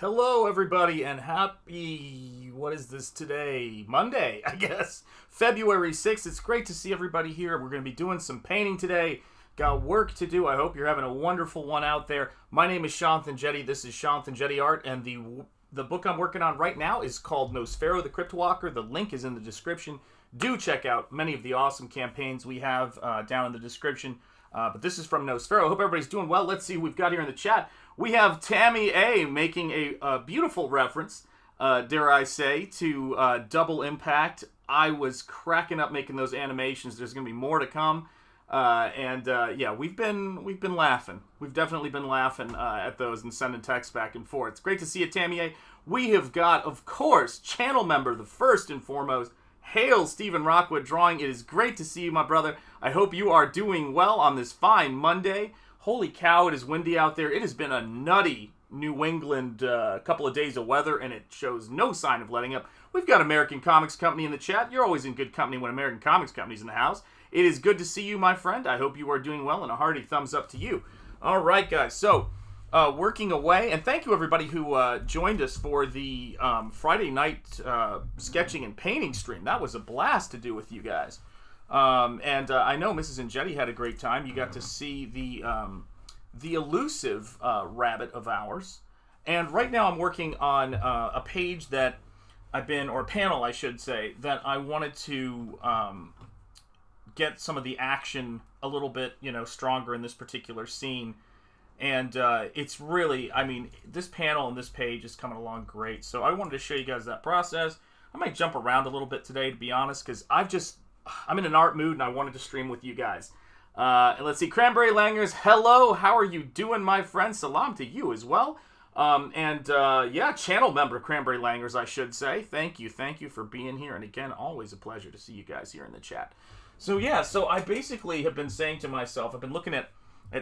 Hello, everybody, and happy, what is this today? Monday, I guess. February 6th. It's great to see everybody here. We're going to be doing some painting today. Got work to do. I hope you're having a wonderful one out there. My name is Shanth Enjeti. This is Shanth Enjeti Art, and the book I'm working on right now is called Nosfero, the Crypt Walker. The link is in the description. Do check out many of the awesome campaigns we have down in the description. But this is from Nosfero. Hope everybody's doing well. Let's see who we've got here in the chat. We have Tammy A making a beautiful reference, dare I say, to Double Impact. I was cracking up making those animations. There's going to be more to come. Yeah, we've been laughing. We've definitely been laughing at those and sending texts back and forth. It's great to see you, Tammy A. We have got, of course, channel member, the first and foremost, Hail Stephen Rockwood Drawing. It is great to see you, my brother. I hope you are doing well on this fine Monday. Holy cow, it is windy out there. It has been a nutty New England couple of days of weather, and it shows no sign of letting up. We've got American Comics Company in the chat. You're always in good company when American Comics Company's in the house. It is good to see you, my friend. I hope you are doing well, and a hearty thumbs up to you. All right, guys. So, working away, and thank you, everybody who joined us for the Friday night sketching and painting stream. That was a blast to do with you guys. I know Mrs. Enjeti had a great time. You got to see the elusive rabbit of ours. And right now I'm working on a page that or a panel, I should say, that I wanted to get some of the action a little bit, stronger in this particular scene. And it's really, this panel and this page is coming along great. So I wanted to show you guys that process. I might jump around a little bit today, to be honest, because I'm in an art mood and I wanted to stream with you guys. And let's see, Cranberry Langers, hello, how are you doing, my friend? Salam to you as well. Yeah, channel member Cranberry Langers, I should say. Thank you for being here. And again, always a pleasure to see you guys here in the chat. So yeah, so I basically have been saying to myself, I've been looking at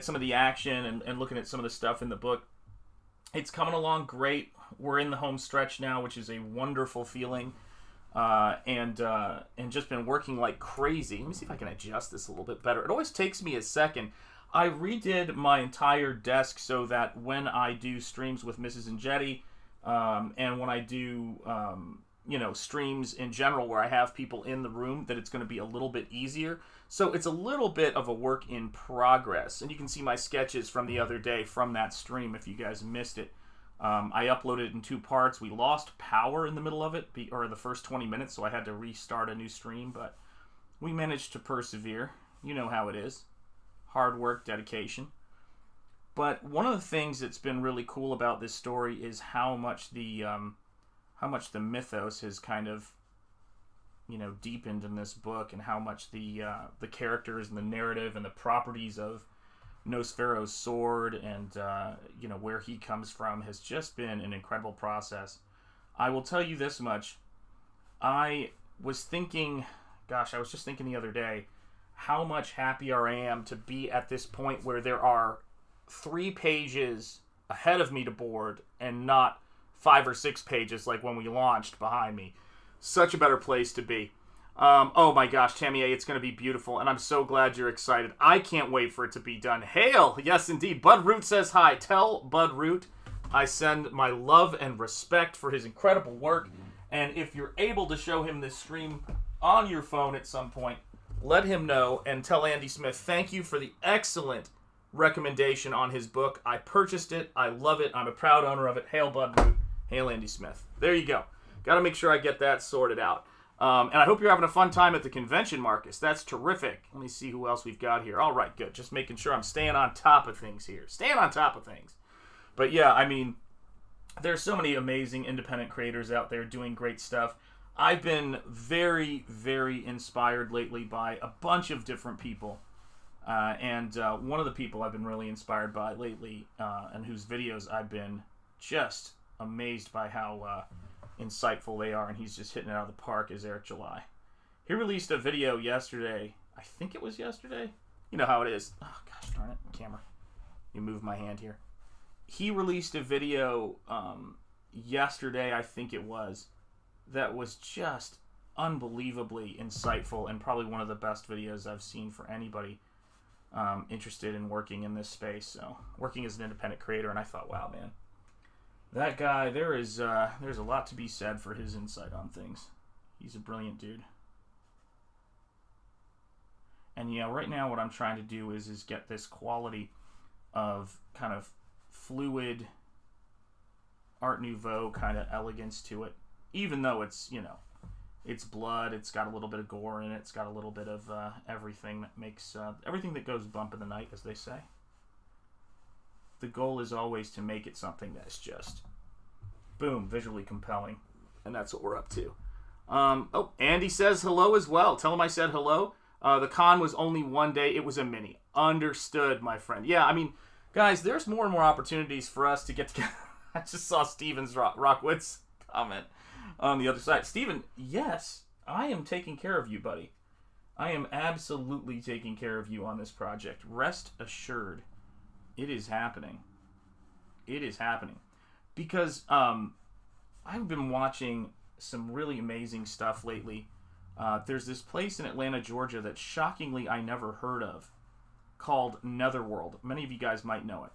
some of the action and looking at some of the stuff in the book. It's coming along great. We're in the home stretch now, which is a wonderful feeling. And just been working like crazy. Let me see if I can adjust this a little bit better. It always takes me a second. I redid my entire desk so that when I do streams with Mrs. Enjeti, and when I do, streams in general where I have people in the room, that it's going to be a little bit easier. So it's a little bit of a work in progress. And you can see my sketches from the other day from that stream if you guys missed it. I uploaded it in 2 parts. We lost power in the middle of it, or the first 20 minutes, so I had to restart a new stream, but we managed to persevere. You know how it is. Hard work, dedication. But one of the things that's been really cool about this story is how much the mythos has kind of, deepened in this book, and how much the characters and the narrative and the properties of Nosfero's sword and where he comes from has just been an incredible process. I will tell you this much. I was just thinking the other day how much happier I am to be at this point where there are 3 pages ahead of me to board and not 5 or 6 pages like when we launched behind me. Such a better place to be. Oh my gosh, Tammy A, it's going to be beautiful, and I'm so glad you're excited. I can't wait for it to be done. Hail! Yes, indeed. Bud Root says hi. Tell Bud Root I send my love and respect for his incredible work, and if you're able to show him this stream on your phone at some point, let him know, and tell Andy Smith thank you for the excellent recommendation on his book. I purchased it. I love it. I'm a proud owner of it. Hail Bud Root. Hail Andy Smith. There you go. Got to make sure I get that sorted out. And I hope you're having a fun time at the convention, Marcus. That's terrific. Let me see who else we've got here. All right, good. Just making sure I'm staying on top of things here. Staying on top of things. But yeah, there's so many amazing independent creators out there doing great stuff. I've been very, very inspired lately by a bunch of different people. And one of the people I've been really inspired by lately, and whose videos I've been just amazed by how insightful they are, and he's just hitting it out of the park, is Eric July. He released a video yesterday. I think it was yesterday. You know how it is. Oh, gosh darn it. Camera. You move my hand here. He released a video yesterday, I think it was, that was just unbelievably insightful and probably one of the best videos I've seen for anybody interested in working in this space. So, working as an independent creator, and I thought, wow, man, That guy, there's a lot to be said for his insight on things. He's a brilliant dude. And yeah, right now what I'm trying to do is get this quality of kind of fluid Art Nouveau kind of elegance to it. Even though it's, it's blood, it's got a little bit of gore in it, it's got a little bit of everything that makes, everything that goes bump in the night, as they say. The goal is always to make it something that's just, boom, visually compelling. And that's what we're up to. Oh, Andy says hello as well. Tell him I said hello. The con was only one day. It was a mini. Understood, my friend. Yeah, I mean, guys, there's more and more opportunities for us to get together. I just saw Steven's Rockwood's comment on the other side. Steven, yes, I am taking care of you, buddy. I am absolutely taking care of you on this project. Rest assured. It is happening. It is happening. Because I've been watching some really amazing stuff lately. There's this place in Atlanta, Georgia that shockingly I never heard of called Netherworld. Many of you guys might know it.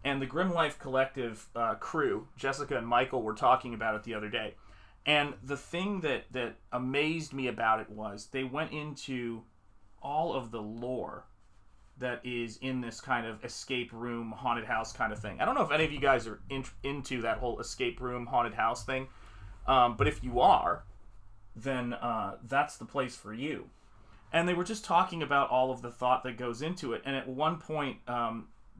And the Grim Life Collective crew, Jessica and Michael, were talking about it the other day. And the thing that amazed me about it was they went into all of the lore that is in this kind of escape room, haunted house kind of thing. I don't know if any of you guys are into that whole escape room, haunted house thing. But if you are, then that's the place for you. And they were just talking about all of the thought that goes into it. And at one point,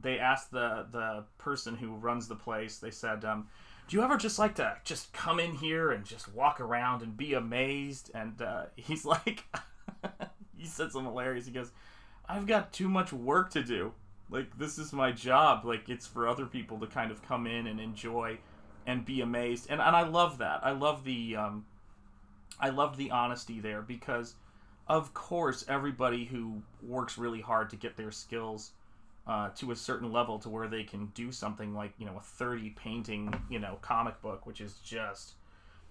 they asked the person who runs the place, they said, do you ever just like to just come in here and just walk around and be amazed? And he's like, he said something hilarious. He goes, I've got too much work to do. Like, this is my job. Like, it's for other people to kind of come in and enjoy and be amazed. And I love that. I love the honesty there, because of course everybody who works really hard to get their skills to a certain level to where they can do something like, a 30 painting, comic book, which is just,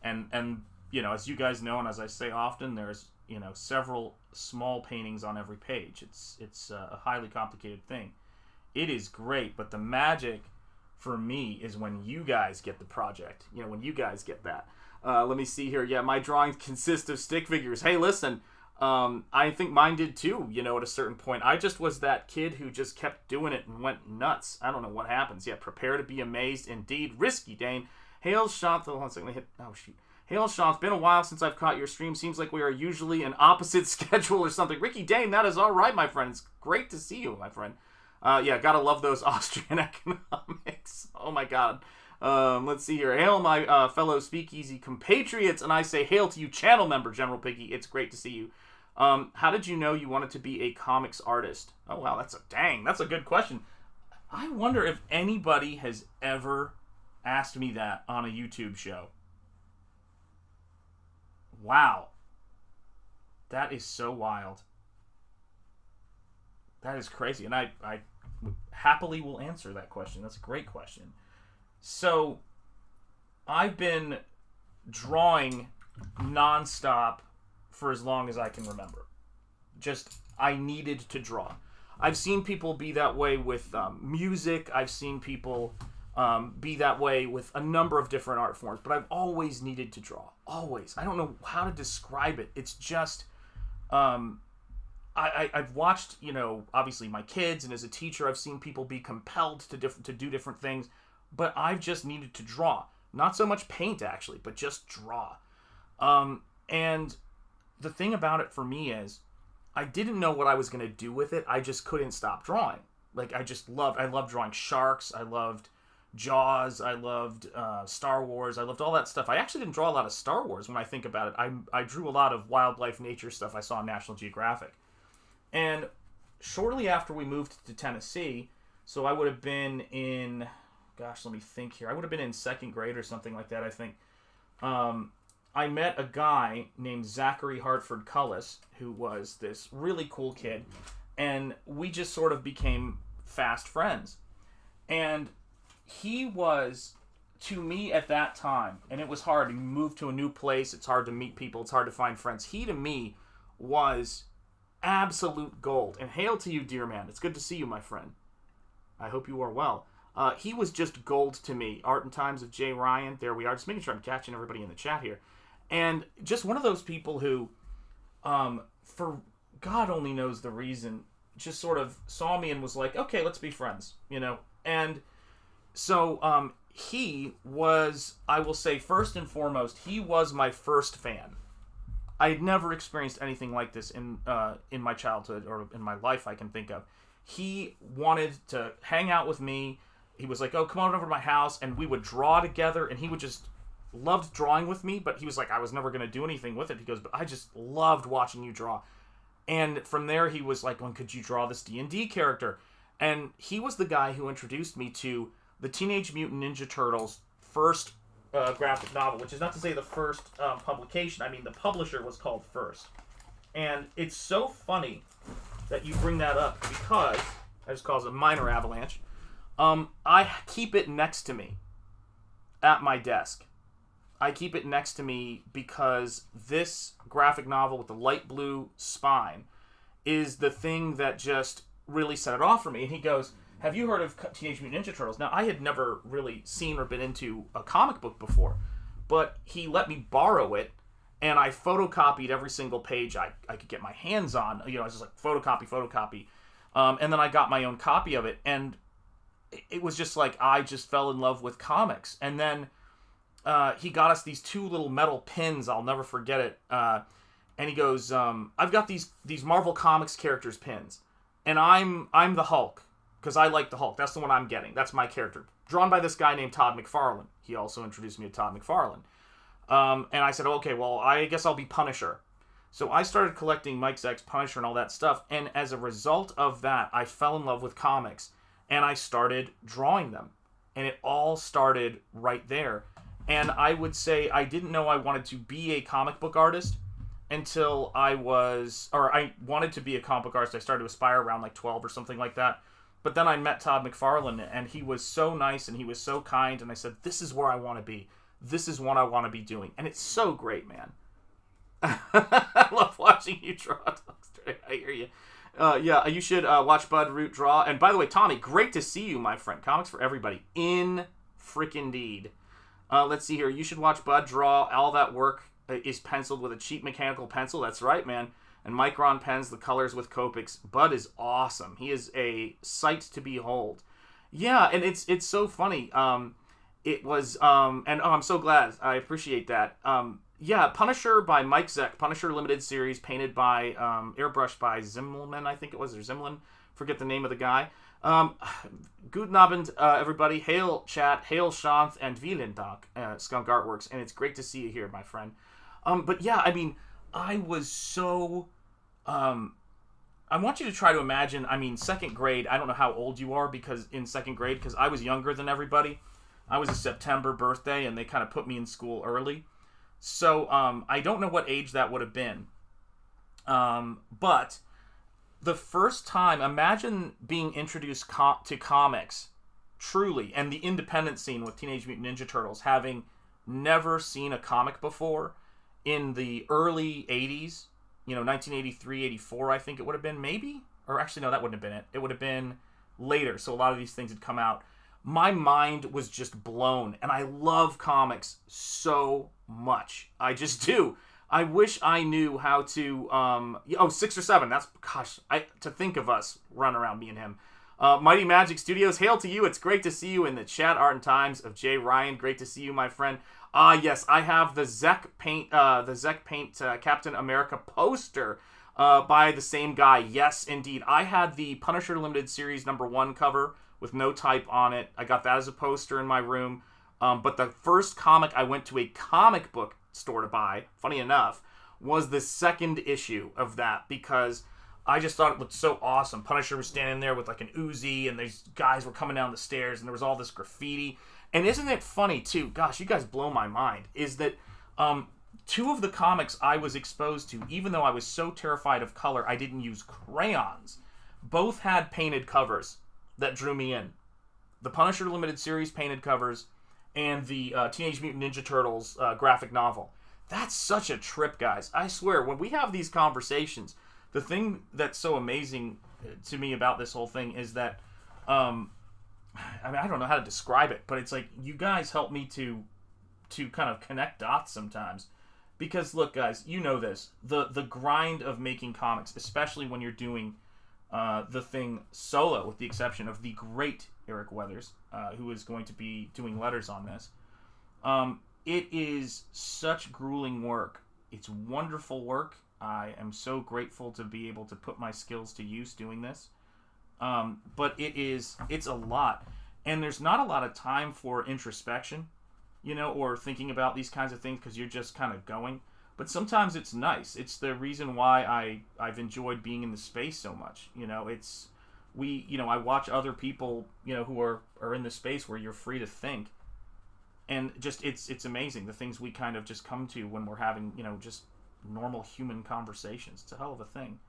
and as you guys know, and as I say often, there's, several small paintings on every page. It's a highly complicated thing. It is great, but the magic for me is when you guys get the project, when you guys get that. Let me see here. Yeah, my drawings consist of stick figures. Hey, listen, I think mine did too, at a certain point. I just was that kid who just kept doing it and went nuts. I don't know what happens. Yeah, prepare to be amazed indeed. Risky, Dane. Hail, Shanth. Hold on a second. Oh, shoot. Hail, Shanth. Been a while since I've caught your stream. Seems like we are usually an opposite schedule or something. Ricky Dane, that is all right, my friend. It's great to see you, my friend. Yeah, gotta love those Austrian economics. Oh, my God. Let's see here. Hail, my fellow Speakeasy compatriots, and I say hail to you, channel member General Piggy. It's great to see you. How did you know you wanted to be a comics artist? Oh, wow, that's a good question. I wonder if anybody has ever asked me that on a YouTube show. Wow. That is so wild. That is crazy, and I happily will answer that question. That's a great question. So, I've been drawing nonstop for as long as I can remember. I needed to draw. I've seen people be that way with music. I've seen people be that way with a number of different art forms, but I've always needed to draw. Always. I don't know how to describe it. It's just, I've watched, obviously my kids, and as a teacher, I've seen people be compelled to do different things, but I've just needed to draw. Not so much paint, actually, but just draw. And the thing about it for me is, I didn't know what I was going to do with it. I just couldn't stop drawing. Like, I loved drawing sharks. I loved Jaws. I loved Star Wars. I loved all that stuff. I actually didn't draw a lot of Star Wars when I think about it. I drew a lot of wildlife nature stuff I saw on National Geographic. And shortly after we moved to Tennessee, so I would have been in, gosh, let me think here. I would have been in second grade or something like that, I think. I met a guy named Zachary Hartford Cullis, who was this really cool kid, and we just sort of became fast friends. And he was, to me at that time, and it was hard. You move to a new place, it's hard to meet people, it's hard to find friends. He, to me, was absolute gold. And hail to you, dear man. It's good to see you, my friend. I hope you are well. He was just gold to me. Art and Times of Jay Ryan. There we are. Just making sure I'm catching everybody in the chat here. And just one of those people who, for God only knows the reason, just sort of saw me and was like, okay, let's be friends, you know? And so he was, I will say, first and foremost, he was my first fan. I had never experienced anything like this in my childhood or in my life I can think of. He wanted to hang out with me. He was like, oh, come on over to my house, and we would draw together, and he would just loved drawing with me, but he was like, I was never going to do anything with it. He goes, but I just loved watching you draw. And from there, he was like, well, could you draw this D&D character? And he was the guy who introduced me to the Teenage Mutant Ninja Turtles first graphic novel, which is not to say the first publication. I mean, the publisher was called First. And it's so funny that you bring that up because, I just call it a minor avalanche, I keep it next to me at my desk. I keep it next to me because this graphic novel with the light blue spine is the thing that just really set it off for me. And he goes, have you heard of Teenage Mutant Ninja Turtles? Now, I had never really seen or been into a comic book before, but he let me borrow it, and I photocopied every single page I could get my hands on. You know, I was just like, photocopy. And then I got my own copy of it, and it was just like, I just fell in love with comics. And then he got us these 2 little metal pins. I'll never forget it. And he goes, I've got these Marvel Comics characters pins, and I'm the Hulk because I like the Hulk. That's the one I'm getting. That's my character, drawn by this guy named Todd McFarlane. He also introduced me to Todd McFarlane. And I said, okay, well, I guess I'll be Punisher. So I started collecting Mike Zeck's Punisher and all that stuff, and as a result of that, I fell in love with comics, and I started drawing them, and it all started right there. And I would say I didn't know I wanted to be a comic book artist until I wanted to be a comic book artist. I started to aspire around like 12 or something like that. But then I met Todd McFarlane, and he was so nice, and he was so kind, and I said, this is where I want to be. This is what I want to be doing. And it's so great, man. I love watching you draw, Dogster. I hear you. Yeah, you should watch Bud Root draw. And by the way, Tommy, great to see you, my friend. Comics for everybody. In frickin' deed. Let's see here. You should watch Bud draw. All that work is penciled with a cheap mechanical pencil. That's right, man. And Micron pens the colors with Copics. Bud is awesome. He is a sight to behold. Yeah, and it's so funny. It was, and I'm so glad. I appreciate that. Yeah, Punisher by Mike Zeck. Punisher Limited Series, painted by, airbrushed by Zimmelman, I think it was, or Zimlin. Forget the name of the guy. Guten Abend, everybody. Hail, chat. Hail, Shanth and vielen Dank, Skunk Artworks. And it's great to see you here, my friend. But yeah, I mean, I was so... I want you to try to imagine, I mean, second grade, I don't know how old you are because in second grade, because I was younger than everybody. I was a September birthday, and they kind of put me in school early. So, I don't know what age that would have been. But the first time, imagine being introduced to comics, truly, and the independent scene with Teenage Mutant Ninja Turtles, having never seen a comic before in the early 80s, you know, 1983, 84, I think it would have been, maybe? Or actually, no, that wouldn't have been it. It would have been later, so a lot of these things had come out. My mind was just blown, and I love comics so much. I just do. I wish I knew how to, 6 or 7, that's, gosh, to think of us run around, me and him. Mighty Magic Studios, hail to you. It's great to see you in the chat. Art and Times of Jay Ryan, great to see you, my friend. Yes, I have the Zeck Paint Captain America poster by the same guy. Yes, indeed. I had the Punisher Limited Series #1 cover with no type on it. I got that as a poster in my room. But the first comic I went to a comic book store to buy, funny enough, was the second issue of that because I just thought it looked so awesome. Punisher was standing there with like an Uzi, and these guys were coming down the stairs, and there was all this graffiti. And isn't it funny, too? Gosh, you guys blow my mind. Is that 2 of the comics I was exposed to, even though I was so terrified of color, I didn't use crayons. Both had painted covers that drew me in. The Punisher Limited Series painted covers and the Teenage Mutant Ninja Turtles graphic novel. That's such a trip, guys. I swear, when we have these conversations, the thing that's so amazing to me about this whole thing is that I mean, I don't know how to describe it, but it's like you guys help me to kind of connect dots sometimes. Because look, guys, you know this. The grind of making comics, especially when you're doing the thing solo, with the exception of the great Eric Weathers, who is going to be doing letters on this. It is such grueling work. It's wonderful work. I am so grateful to be able to put my skills to use doing this. But it's a lot. And there's not a lot of time for introspection, or thinking about these kinds of things because you're just kind of going. But sometimes it's nice. It's the reason why I've enjoyed being in the space so much. I watch other people, who are in the space where you're free to think. And just, it's amazing the things we kind of just come to when we're having, just normal human conversations. It's a hell of a thing.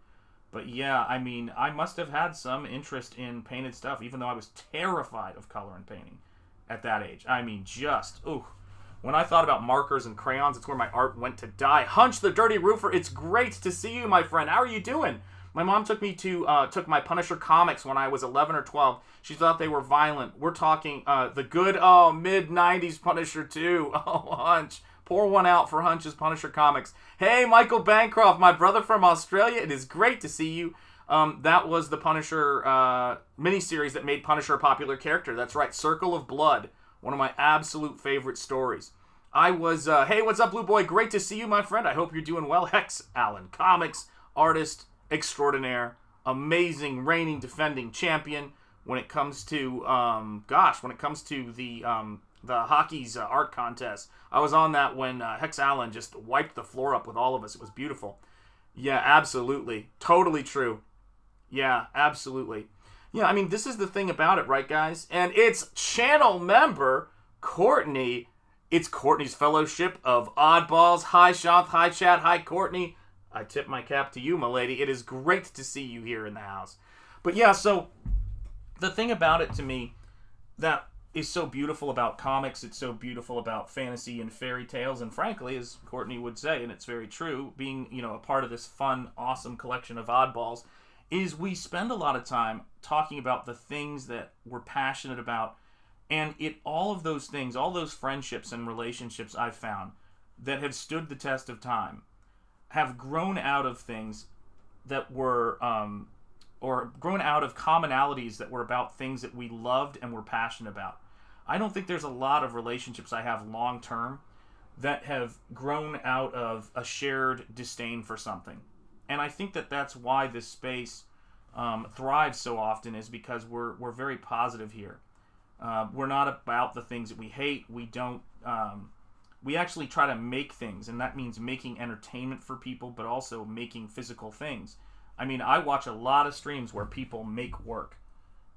But yeah, I mean, I must have had some interest in painted stuff, even though I was terrified of color and painting at that age. I mean, when I thought about markers and crayons, it's where my art went to die. Hunch the Dirty Roofer, it's great to see you, my friend. How are you doing? My mom took me to took my Punisher comics when I was 11 or 12. She thought they were violent. We're talking the good, mid-90s Punisher 2. Oh, Hunch. Pour one out for Hunch's Punisher comics. Hey, Michael Bancroft, my brother from Australia. It is great to see you. That was the Punisher miniseries that made Punisher a popular character. That's right, Circle of Blood. One of my absolute favorite stories. I was, hey, what's up, Blue Boy? Great to see you, my friend. I hope you're doing well. Hex Allen, comics, artist extraordinaire, amazing, reigning, defending champion when it comes to, the hockey's art contest. I was on that when Hex Allen just wiped the floor up with all of us. It was beautiful. Yeah, absolutely. Totally true. Yeah, absolutely. Yeah, I mean, this is the thing about it, right, guys? And it's channel member Courtney. It's Courtney's Fellowship of Oddballs. Hi, Shanth. Hi, chat. Hi, Courtney. I tip my cap to you, my lady. It is great to see you here in the house. But yeah, so the thing about it to me that is so beautiful about comics, it's so beautiful about fantasy and fairy tales, and frankly, as Courtney would say, and it's very true, being, a part of this fun, awesome collection of oddballs, is we spend a lot of time talking about the things that we're passionate about, and all of those things, all those friendships and relationships I've found that have stood the test of time, have grown out of things that were, or grown out of commonalities that were about things that we loved and were passionate about. I don't think there's a lot of relationships I have long term that have grown out of a shared disdain for something. And I think that that's why this space thrives so often, is because we're very positive here. We're not about the things that we hate. We don't. We actually try to make things, and that means making entertainment for people, but also making physical things. I mean, I watch a lot of streams where people make work,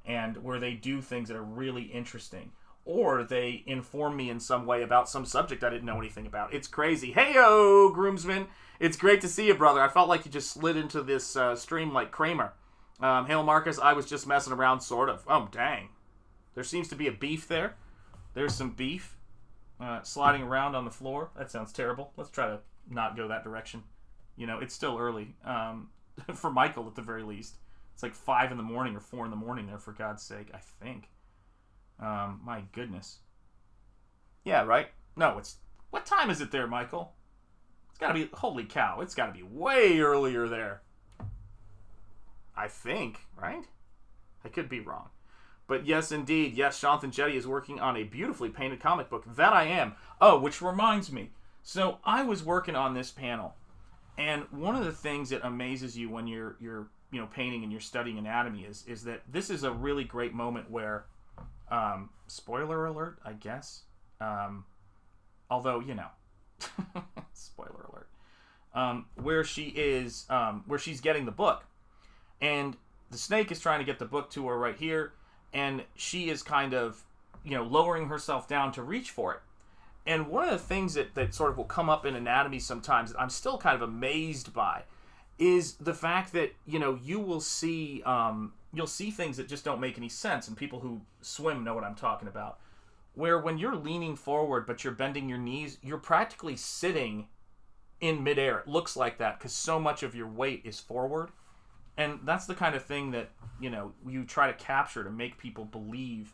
and where they do things that are really interesting, or they inform me in some way about some subject I didn't know anything about. It's crazy. Hey-o, groomsman. It's great to see you, brother. I felt like you just slid into this stream like Kramer. Hail, Marcus. I was just messing around, sort of. Oh, dang. There seems to be a beef there. There's some beef sliding around on the floor. That sounds terrible. Let's try to not go that direction. It's still early. For Michael, at the very least. It's like 5 in the morning or 4 in the morning there, for God's sake, I think. My goodness. Yeah, right? No, what time is it there, Michael? It's gotta be, holy cow, it's gotta be way earlier there. I think, right? I could be wrong. But yes, indeed, yes, Shanth Enjeti is working on a beautifully painted comic book. That I am. Oh, which reminds me. So, I was working on this panel. And one of the things that amazes you when you're painting and you're studying anatomy is that this is a really great moment where, spoiler alert, I guess. Although, spoiler alert. Where she's getting the book. And the snake is trying to get the book to her right here. And she is kind of, lowering herself down to reach for it. And one of the things that sort of will come up in anatomy sometimes that I'm still kind of amazed by is the fact that, you will see, you'll see things that just don't make any sense. And people who swim know what I'm talking about. Where when you're leaning forward but you're bending your knees, you're practically sitting in midair. It looks like that because so much of your weight is forward. And that's the kind of thing that, you try to capture to make people believe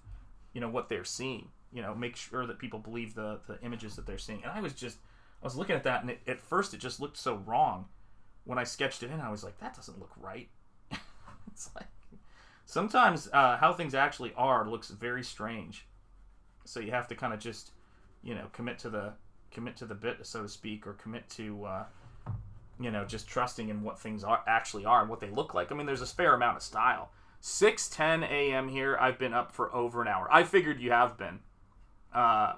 what they're seeing. Make sure that people believe the images that they're seeing. And I was looking at that, and at first it just looked so wrong. When I sketched it in, I was like, that doesn't look right. It's like sometimes how things actually are looks very strange. So you have to kind of just, commit to the bit, so to speak, or commit to, just trusting in what things actually are and what they look like. I mean, there's a fair amount of style. 6:10 a.m. here. I've been up for over an hour. I figured you have been,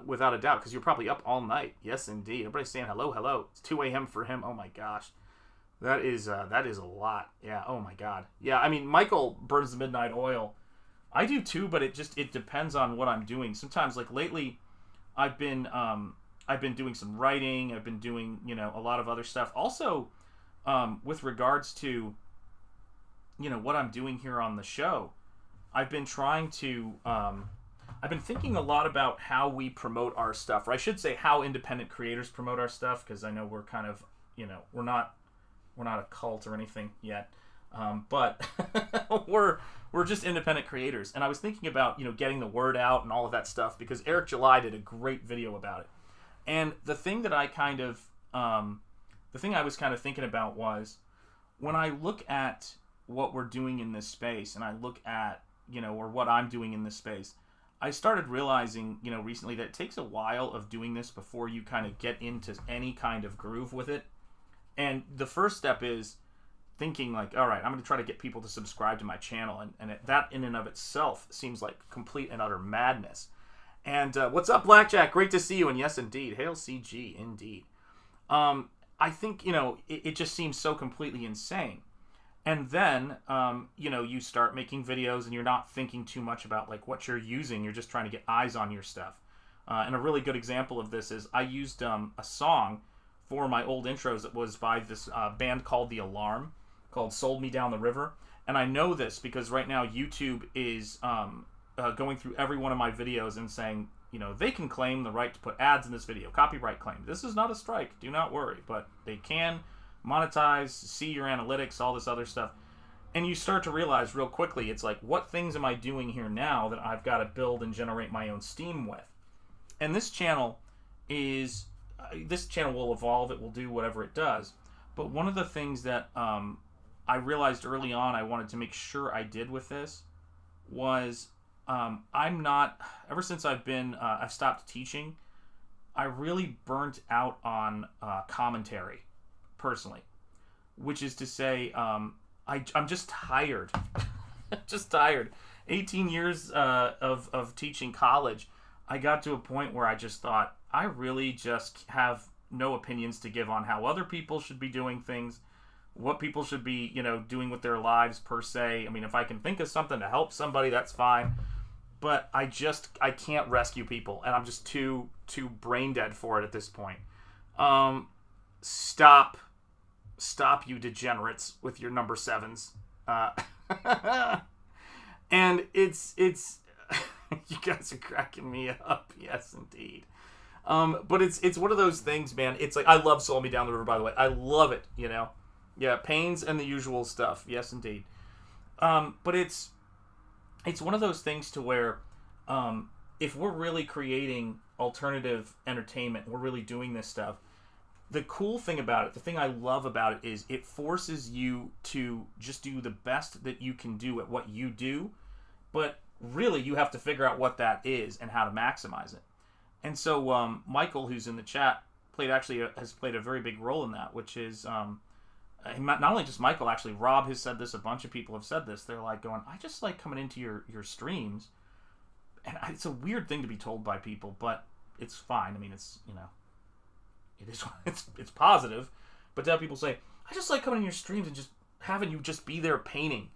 without a doubt, because you're probably up all night. Yes, indeed. Everybody's saying hello, hello. It's 2 a.m. for him. Oh my gosh, that is a lot. Yeah. Oh my God. Yeah. I mean, Michael burns the midnight oil. I do too, but it depends on what I'm doing. Sometimes, like lately, I've been doing some writing. I've been doing a lot of other stuff. Also, with regards to what I'm doing here on the show, I've been trying to I've been thinking a lot about how we promote our stuff, or I should say how independent creators promote our stuff, because I know we're kind of we're not a cult or anything yet, but we're just independent creators. And I was thinking about getting the word out and all of that stuff, because Eric July did a great video about it. And the thing that I was kind of thinking about was, when I look at what we're doing in this space, and I look at, or what I'm doing in this space, I started realizing, recently, that it takes a while of doing this before you kind of get into any kind of groove with it. And the first step is thinking like, all right, I'm going to try to get people to subscribe to my channel. And that in and of itself seems like complete and utter madness. And what's up, Blackjack? Great to see you. And yes, indeed. Hail CG, indeed. I think, it just seems so completely insane. And then, you start making videos and you're not thinking too much about like what you're using. You're just trying to get eyes on your stuff. And a really good example of this is I used a song for my old intros that was by this band called The Alarm, called Sold Me Down the River. And I know this because right now YouTube is going through every one of my videos and saying, they can claim the right to put ads in this video. Copyright claim. This is not a strike. Do not worry. But they can monetize, see your analytics, all this other stuff. And you start to realize real quickly, it's like, what things am I doing here now that I've got to build and generate my own steam with? And this channel will evolve. It will do whatever it does. But one of the things that I realized early on I wanted to make sure I did with this was ever since I've stopped teaching, I really burnt out on commentary, personally. Which is to say, I'm just tired. Just tired. 18 years of teaching college, I got to a point where I just thought, I really just have no opinions to give on how other people should be doing things, what people should be, doing with their lives per se. I mean, if I can think of something to help somebody, that's fine. But I can't rescue people, and I'm just too brain dead for it at this point. Stop, you degenerates, with your number 7s. And it's you guys are cracking me up. Yes, indeed. But it's one of those things, man. It's like, I love Sold Me Down the River, by the way. I love it, Yeah, Pains and the usual stuff. Yes, indeed. But it's one of those things to where if we're really creating alternative entertainment, we're really doing this stuff, the cool thing about it, the thing I love about it, is it forces you to just do the best that you can do at what you do, but really you have to figure out what that is and how to maximize it. And so Michael, who's in the chat, has played a very big role in that, which is not only just Michael, actually, Rob has said this, a bunch of people have said this. They're like going, I just like coming into your streams. And it's a weird thing to be told by people, but it's fine. I mean, it's, it is, it's positive. But to have people say, I just like coming in your streams and just having you just be there painting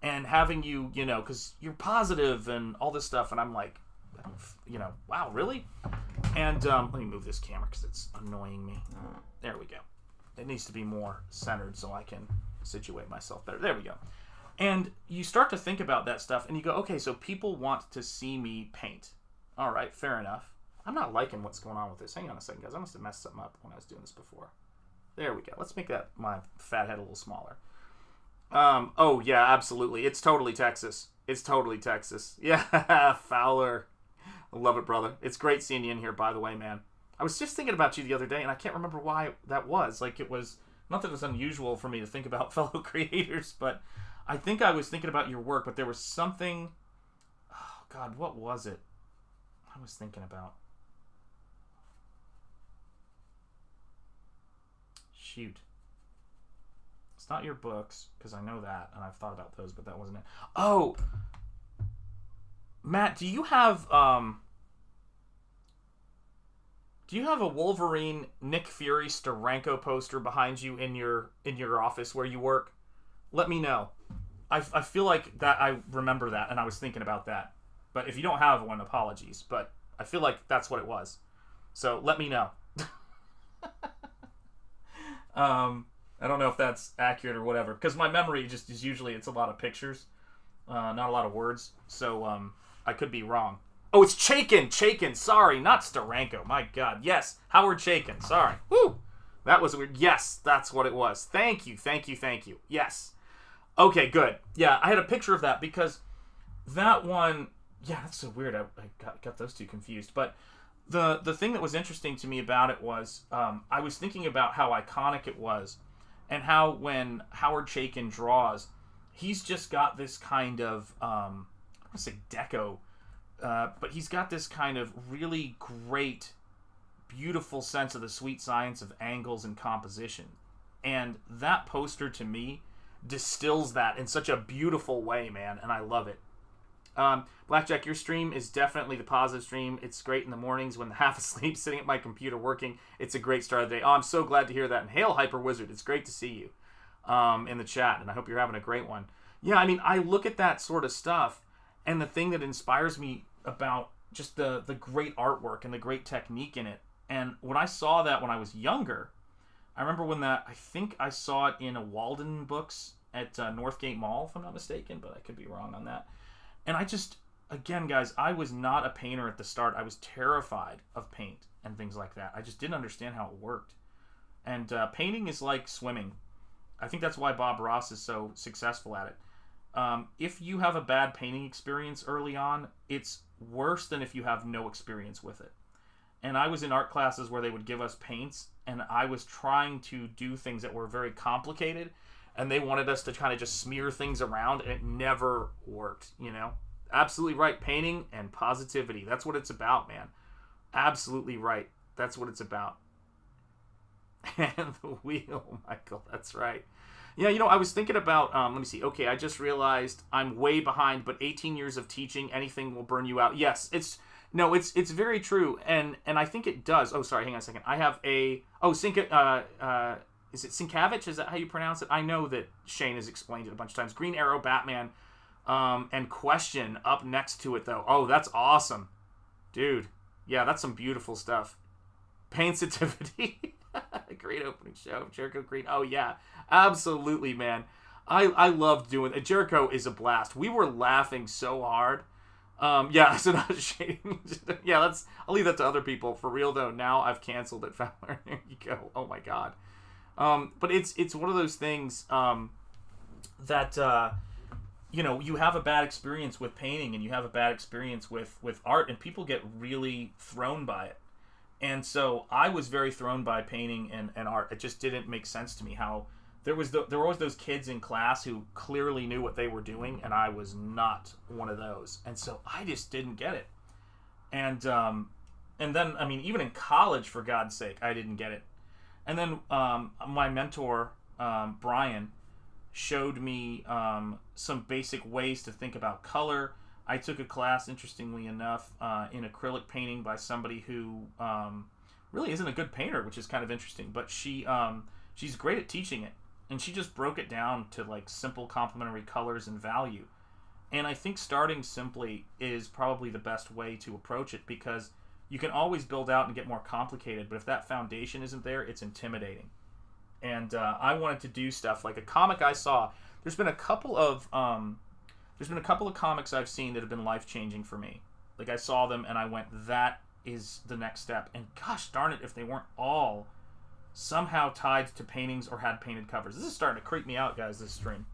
and having you, because you're positive and all this stuff. And I'm like, wow, really? And let me move this camera because it's annoying me. There we go. It needs to be more centered so I can situate myself better. There we go. And you start to think about that stuff and you go, okay, so people want to see me paint. All right, fair enough. I'm not liking what's going on with this. Hang on a second, guys. I must have messed something up when I was doing this before. There we go. Let's make my fat head a little smaller. Oh, yeah, absolutely. It's totally Texas. It's totally Texas. Yeah, Fowler. I love it, brother. It's great seeing you in here, by the way, man. I was just thinking about you the other day, and I can't remember why that was. Like, it was, not that it was unusual for me to think about fellow creators, but I think I was thinking about your work, but there was something, oh, God, what was it I was thinking about? Shoot. It's not your books, because I know that, and I've thought about those, but that wasn't it. Oh! Matt, do you have a Wolverine Nick Fury Steranko poster behind you in your office where you work? Let me know. I feel like that I remember that, and I was thinking about that. But if you don't have one, apologies. But I feel like that's what it was. So let me know. I don't know if that's accurate or whatever, because my memory just is usually, it's a lot of pictures, not a lot of words. So I could be wrong. Oh, it's Chaykin. Sorry, not Steranko. My God. Yes, Howard Chaykin. Sorry. Woo! That was weird. Yes, that's what it was. Thank you. Yes. Okay, good. Yeah, I had a picture of that because that one... Yeah, that's so weird. I got those two confused. But the thing that was interesting to me about it was I was thinking about how iconic it was and how when Howard Chaykin draws, he's just got this kind of... I don't want to say deco... but he's got this kind of really great, beautiful sense of the sweet science of angles and composition. And that poster, to me, distills that in such a beautiful way, man, and I love it. Blackjack, your stream is definitely the positive stream. It's great in the mornings when I'm half asleep, sitting at my computer working. It's a great start of the day. Oh, I'm so glad to hear that. And hail, Hyper Wizard. It's great to see you in the chat, and I hope you're having a great one. Yeah, I mean, I look at that sort of stuff, and the thing that inspires me about just the great artwork and the great technique in it. And when I saw that when I was younger, I remember when I think I saw it in a Walden Books at Northgate Mall, if I'm not mistaken, but I could be wrong on that. And I just, again, guys, I was not a painter at the start. I was terrified of paint and things like that. I just didn't understand how it worked. And painting is like swimming. I think that's why Bob Ross is so successful at it. If you have a bad painting experience early on, it's worse than if you have no experience with it. And I was in art classes where they would give us paints, and I was trying to do things that were very complicated, and they wanted us to kind of just smear things around, and it never worked, you know? Absolutely right. Painting and positivity. That's what it's about, man. Absolutely right. That's what it's about. And the wheel, Michael. That's right. Yeah, you know, I was thinking about, let me see. Okay, I just realized I'm way behind, but 18 years of teaching, anything will burn you out. Yes, it's very true, and I think it does. Oh, sorry, hang on a second. I have a, is it Sienkiewicz? Is that how you pronounce it? I know that Shane has explained it a bunch of times. Green Arrow, Batman, and Question up next to it, though. Oh, that's awesome. Dude, yeah, that's some beautiful stuff. Pain sensitivity. Great opening show. Jericho Green. Oh, yeah. Absolutely, man. I love doing it. Jericho is a blast. We were laughing so hard. Yeah, so not shading. Yeah, I'll leave that to other people. For real, though, now I've canceled it, Fowler. There you go. Oh, my God. But it's one of those things that, you know, you have a bad experience with painting and you have a bad experience with art, and people get really thrown by it. And so I was very thrown by painting and art. It just didn't make sense to me how there were always those kids in class who clearly knew what they were doing, and I was not one of those. And so I just didn't get it. And then, I mean, even in college, for God's sake, I didn't get it. And then my mentor, Brian, showed me some basic ways to think about color. I took a class, interestingly enough, in acrylic painting by somebody who really isn't a good painter, which is kind of interesting. But she's great at teaching it, and she just broke it down to like simple complementary colors and value. And I think starting simply is probably the best way to approach it, because you can always build out and get more complicated, but if that foundation isn't there, it's intimidating. And I wanted to do stuff like a comic I saw. There's been a couple of comics I've seen that have been life-changing for me. Like, I saw them and I went, that is the next step. And gosh darn it, if they weren't all somehow tied to paintings or had painted covers. This is starting to creep me out, guys, this stream.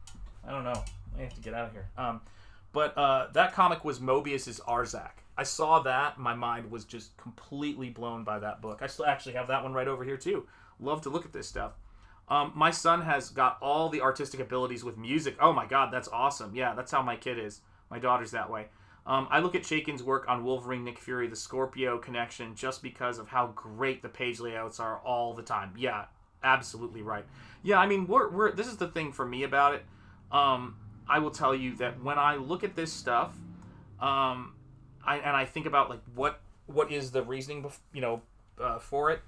I don't know. I have to get out of here. But that comic was Mobius's Arzak. I saw that. My mind was just completely blown by that book. I still actually have that one right over here too. Love to look at this stuff. My son has got all the artistic abilities with music. Oh my God, that's awesome. Yeah, that's how my kid is. My daughter's that way. I look at Chaykin's work on Wolverine, Nick Fury, the Scorpio connection, just because of how great the page layouts are all the time. Yeah, absolutely right. Yeah, I mean, this is the thing for me about it. I will tell you that when I look at this stuff, I think about like what is the reasoning, for it.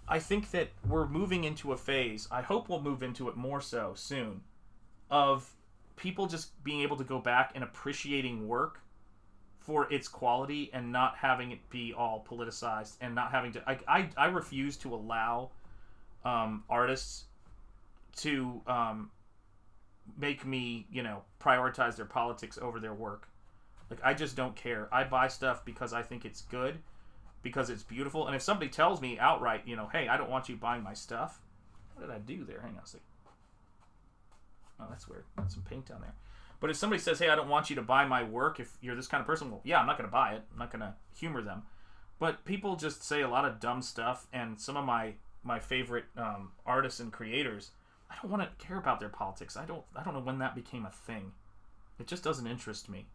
I think that we're moving into a phase. I hope we'll move into it more so soon, of people just being able to go back and appreciating work for its quality and not having it be all politicized and not having to. I refuse to allow artists to make me prioritize their politics over their work. Like, I just don't care. I buy stuff because I think it's good, because it's beautiful. And if somebody tells me outright, hey, I don't want you buying my stuff. What did I do there? Hang on a second. Oh, that's weird. That's some paint down there. But if somebody says, hey, I don't want you to buy my work, if you're this kind of person, well, yeah, I'm not going to buy it. I'm not going to humor them. But people just say a lot of dumb stuff, and some of my favorite artists and creators, I don't want to care about their politics. I don't know when that became a thing. It just doesn't interest me.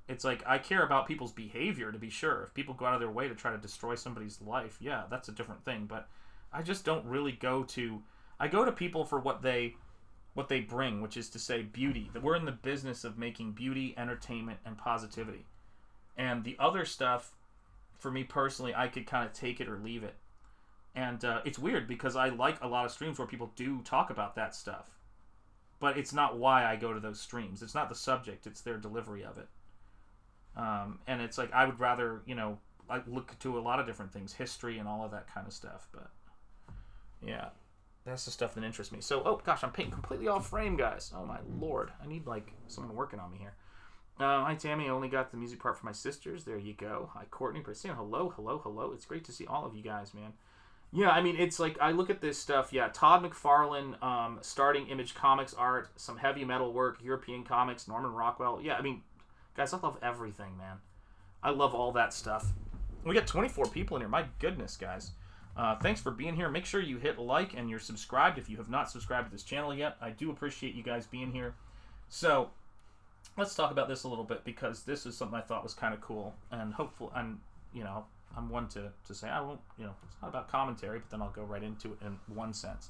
It's like, I care about people's behavior, to be sure. If people go out of their way to try to destroy somebody's life, yeah, that's a different thing. But I just don't really go to people for what they bring, which is to say beauty. That we're in the business of making beauty, entertainment, and positivity. And the other stuff, for me personally, I could kind of take it or leave it. And it's weird because I like a lot of streams where people do talk about that stuff. But it's not why I go to those streams. It's not the subject. It's their delivery of it. And it's like, I would rather, I look to a lot of different things, history and all of that kind of stuff. But yeah, that's the stuff that interests me. So, oh gosh, I'm painting completely off frame, guys. Oh my Lord. I need like someone working on me here. Hi Tammy, I only got the music part for my sisters. There you go. Hi Courtney, saying hello. It's great to see all of you guys, man. Yeah, I mean, it's like, I look at this stuff, yeah, Todd McFarlane, starting Image Comics art, some heavy metal work, European comics, Norman Rockwell. Yeah, I mean, guys, I love everything, man. I love all that stuff. We got 24 people in here. My goodness, guys. Thanks for being here. Make sure you hit like and you're subscribed if you have not subscribed to this channel yet. I do appreciate you guys being here. So, let's talk about this a little bit, because this is something I thought was kind of cool. And hopeful, and, I'm one to say, I won't, it's not about commentary, but then I'll go right into it in one sense.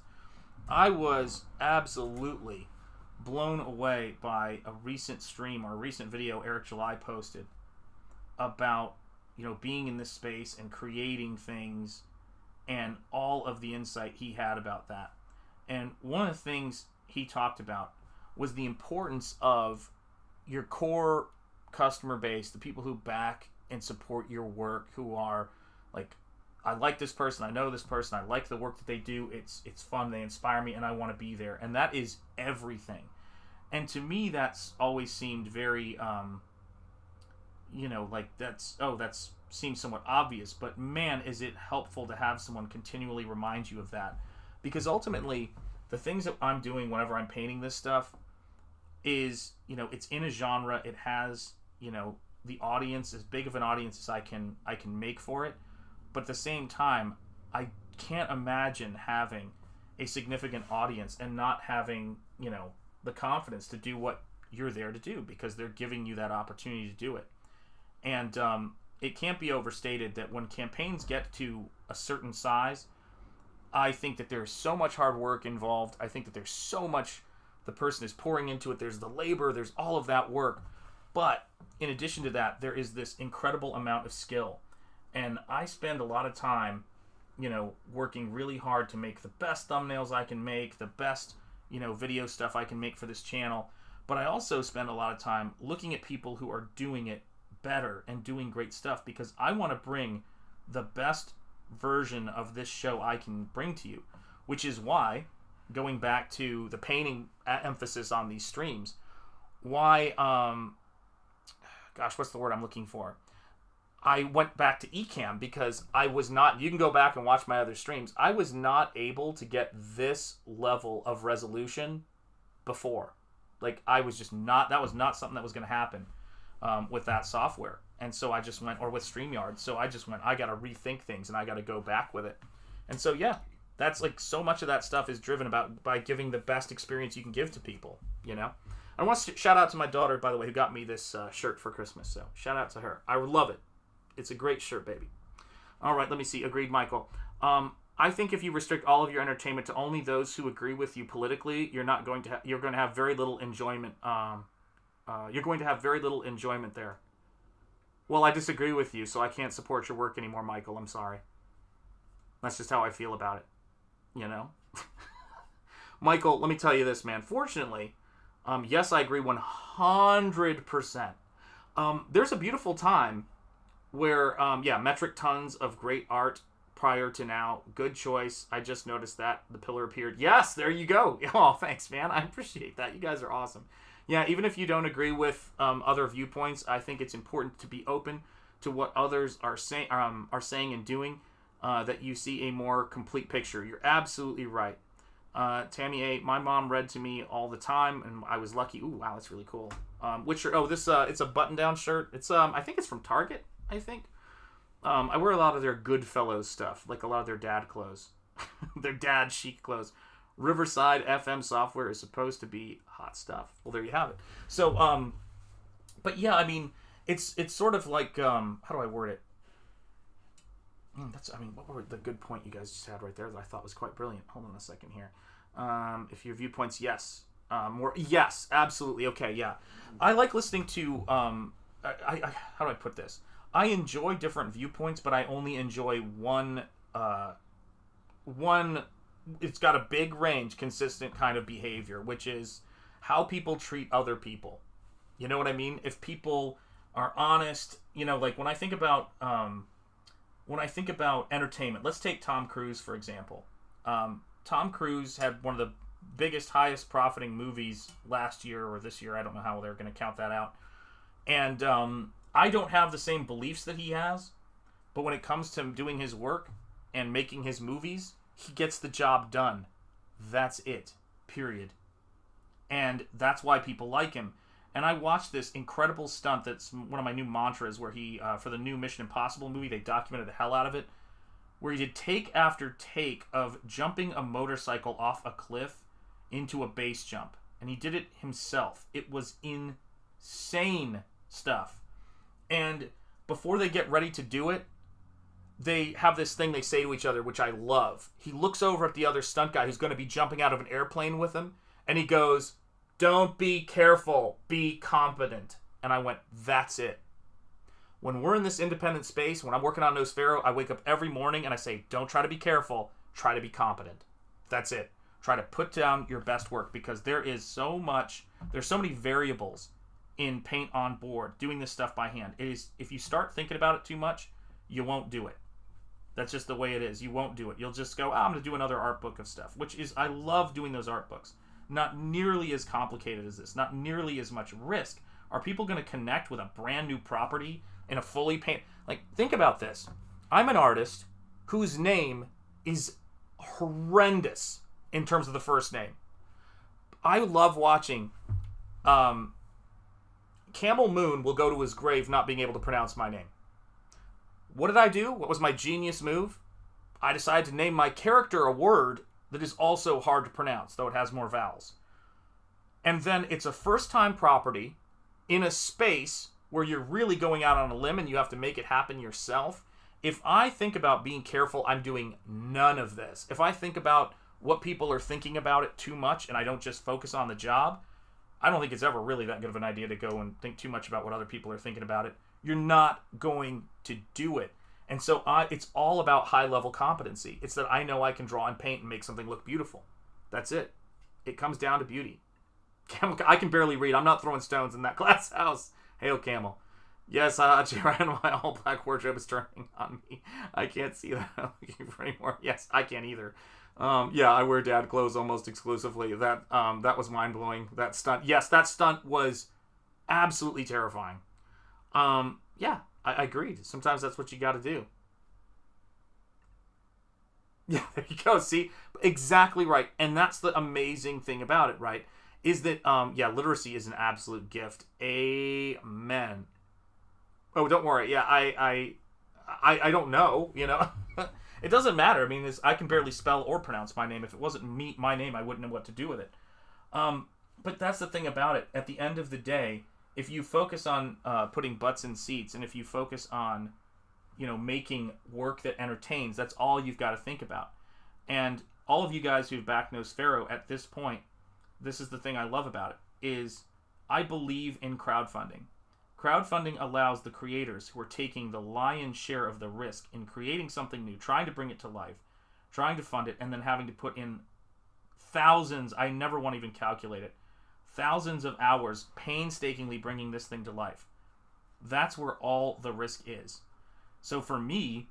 I was absolutely blown away by a recent stream or a recent video Eric July posted about, being in this space and creating things and all of the insight he had about that. And one of the things he talked about was the importance of your core customer base, the people who back and support your work, who are like, I like this person, I know this person, I like the work that they do, it's fun, they inspire me, and I want to be there. And that is everything. And to me, that's always seemed very, that's seems somewhat obvious, but man, is it helpful to have someone continually remind you of that. Because ultimately, the things that I'm doing whenever I'm painting this stuff is, it's in a genre, it has, the audience, as big of an audience as I can make for it, but at the same time, I can't imagine having a significant audience and not having, the confidence to do what you're there to do, because they're giving you that opportunity to do it. And it can't be overstated that when campaigns get to a certain size, I think that there's so much hard work involved. I think that there's so much the person is pouring into it. There's the labor, there's all of that work. But in addition to that, there is this incredible amount of skill. And I spend a lot of time, working really hard to make the best thumbnails I can make, the best, video stuff I can make for this channel. But I also spend a lot of time looking at people who are doing it better and doing great stuff, because I want to bring the best version of this show I can bring to you. Which is why, going back to the painting emphasis on these streams, why, what's the word I'm looking for? I went back to Ecamm, because I was not, you can go back and watch my other streams, I was not able to get this level of resolution before. Like, I was just not, that was not something that was going to happen with that software. And so I just went, or with StreamYard, so I just went, I got to rethink things and I got to go back with it. And so, yeah, that's like so much of that stuff is driven by giving the best experience you can give to people, you know? I want to shout out to my daughter, by the way, who got me this shirt for Christmas. So shout out to her. I love it. It's a great shirt, baby. All right, let me see. Agreed, Michael. I think if you restrict all of your entertainment to only those who agree with you politically, you're going to have very little enjoyment. You're going to have very little enjoyment there. Well, I disagree with you, so I can't support your work anymore, Michael. I'm sorry. That's just how I feel about it. You know? Michael, let me tell you this, man. Fortunately, yes, I agree 100%. There's a beautiful time where, metric tons of great art prior to now. Good choice. I just noticed that. The pillar appeared. Yes, there you go. Oh, thanks, man. I appreciate that. You guys are awesome. Yeah, even if you don't agree with other viewpoints, I think it's important to be open to what others are saying and doing, that you see a more complete picture. You're absolutely right. Tammy A, my mom read to me all the time, and I was lucky. Ooh, wow, that's really cool. Which shirt? Oh, this it's a button-down shirt. It's I think it's from Target. I think. I wear a lot of their Goodfellows stuff, like a lot of their dad clothes, their dad chic clothes. Riverside FM software is supposed to be hot stuff. Well, there you have it. So, but yeah, I mean, it's sort of like, how do I word it? What were the good point you guys just had right there that I thought was quite brilliant? Hold on a second here. If your viewpoints, yes. Yes, absolutely. Okay, yeah. I like listening to, how do I put this? I enjoy different viewpoints, but I only enjoy one, it's got a big range, consistent kind of behavior, which is how people treat other people. You know what I mean? If people are honest, you know, like when I think about entertainment, let's take Tom Cruise, for example. Tom Cruise had one of the biggest, highest profiting movies last year or this year. I don't know how they're going to count that out. And I don't have the same beliefs that he has, but when it comes to doing his work and making his movies, he gets the job done. That's it. Period. And that's why people like him. And I watched this incredible stunt that's one of my new mantras where he, for the new Mission Impossible movie, they documented the hell out of it, where he did take after take of jumping a motorcycle off a cliff into a base jump. And he did it himself. It was insane stuff. And before they get ready to do it, they have this thing they say to each other, which I love. He looks over at the other stunt guy who's going to be jumping out of an airplane with him, and he goes, "Don't be careful, be competent." And I went, that's it. When we're in this independent space, when I'm working on Nosfero, I wake up every morning and I say, don't try to be careful, try to be competent. That's it. Try to put down your best work, because there's so many variables in paint on board, doing this stuff by hand. It is, if you start thinking about it too much, you won't do it. That's just the way it is. You won't do it. You'll just go, I'm going to do another art book of stuff, which is, I love doing those art books. Not nearly as complicated as this. Not nearly as much risk. Are people going to connect with a brand new property in a fully paint? Like, think about this. I'm an artist whose name is horrendous in terms of the first name. I love watching Camel Moon will go to his grave not being able to pronounce my name. What did I do? What was my genius move? I decided to name my character a word that is also hard to pronounce, though it has more vowels. And then it's a first-time property in a space where you're really going out on a limb and you have to make it happen yourself. If I think about being careful, I'm doing none of this. If I think about what people are thinking about it too much and I don't just focus on the job, I don't think it's ever really that good of an idea to go and think too much about what other people are thinking about it. You're not going to do it. And so it's all about high-level competency. It's that I know I can draw and paint and make something look beautiful. That's it. It comes down to beauty. Camel, I can barely read. I'm not throwing stones in that glass house. Hail, Camel. Yes, Jaron, my all-black wardrobe is turning on me. I can't see that. I'm looking for any more. Yes, I can't either. Yeah, I wear dad clothes almost exclusively. That was mind-blowing. That stunt. Yes, that stunt was absolutely terrifying. Yeah, I agreed. Sometimes that's what you got to do. Yeah, there you go. See? Exactly right. And that's the amazing thing about it, right? Is that, literacy is an absolute gift. Amen. Oh, don't worry. Yeah, I don't know, you know. It doesn't matter. I mean, I can barely spell or pronounce my name. If it wasn't my name, I wouldn't know what to do with it. But that's the thing about it. At the end of the day, if you focus on putting butts in seats, and if you focus on, you know, making work that entertains, that's all you've got to think about. And all of you guys who've backed Nosfero at this point, this is the thing I love about it, is I believe in crowdfunding. Crowdfunding allows the creators who are taking the lion's share of the risk in creating something new, trying to bring it to life, trying to fund it, and then having to put in thousands, I never want to even calculate it, thousands of hours painstakingly bringing this thing to life. That's where all the risk is. So for me,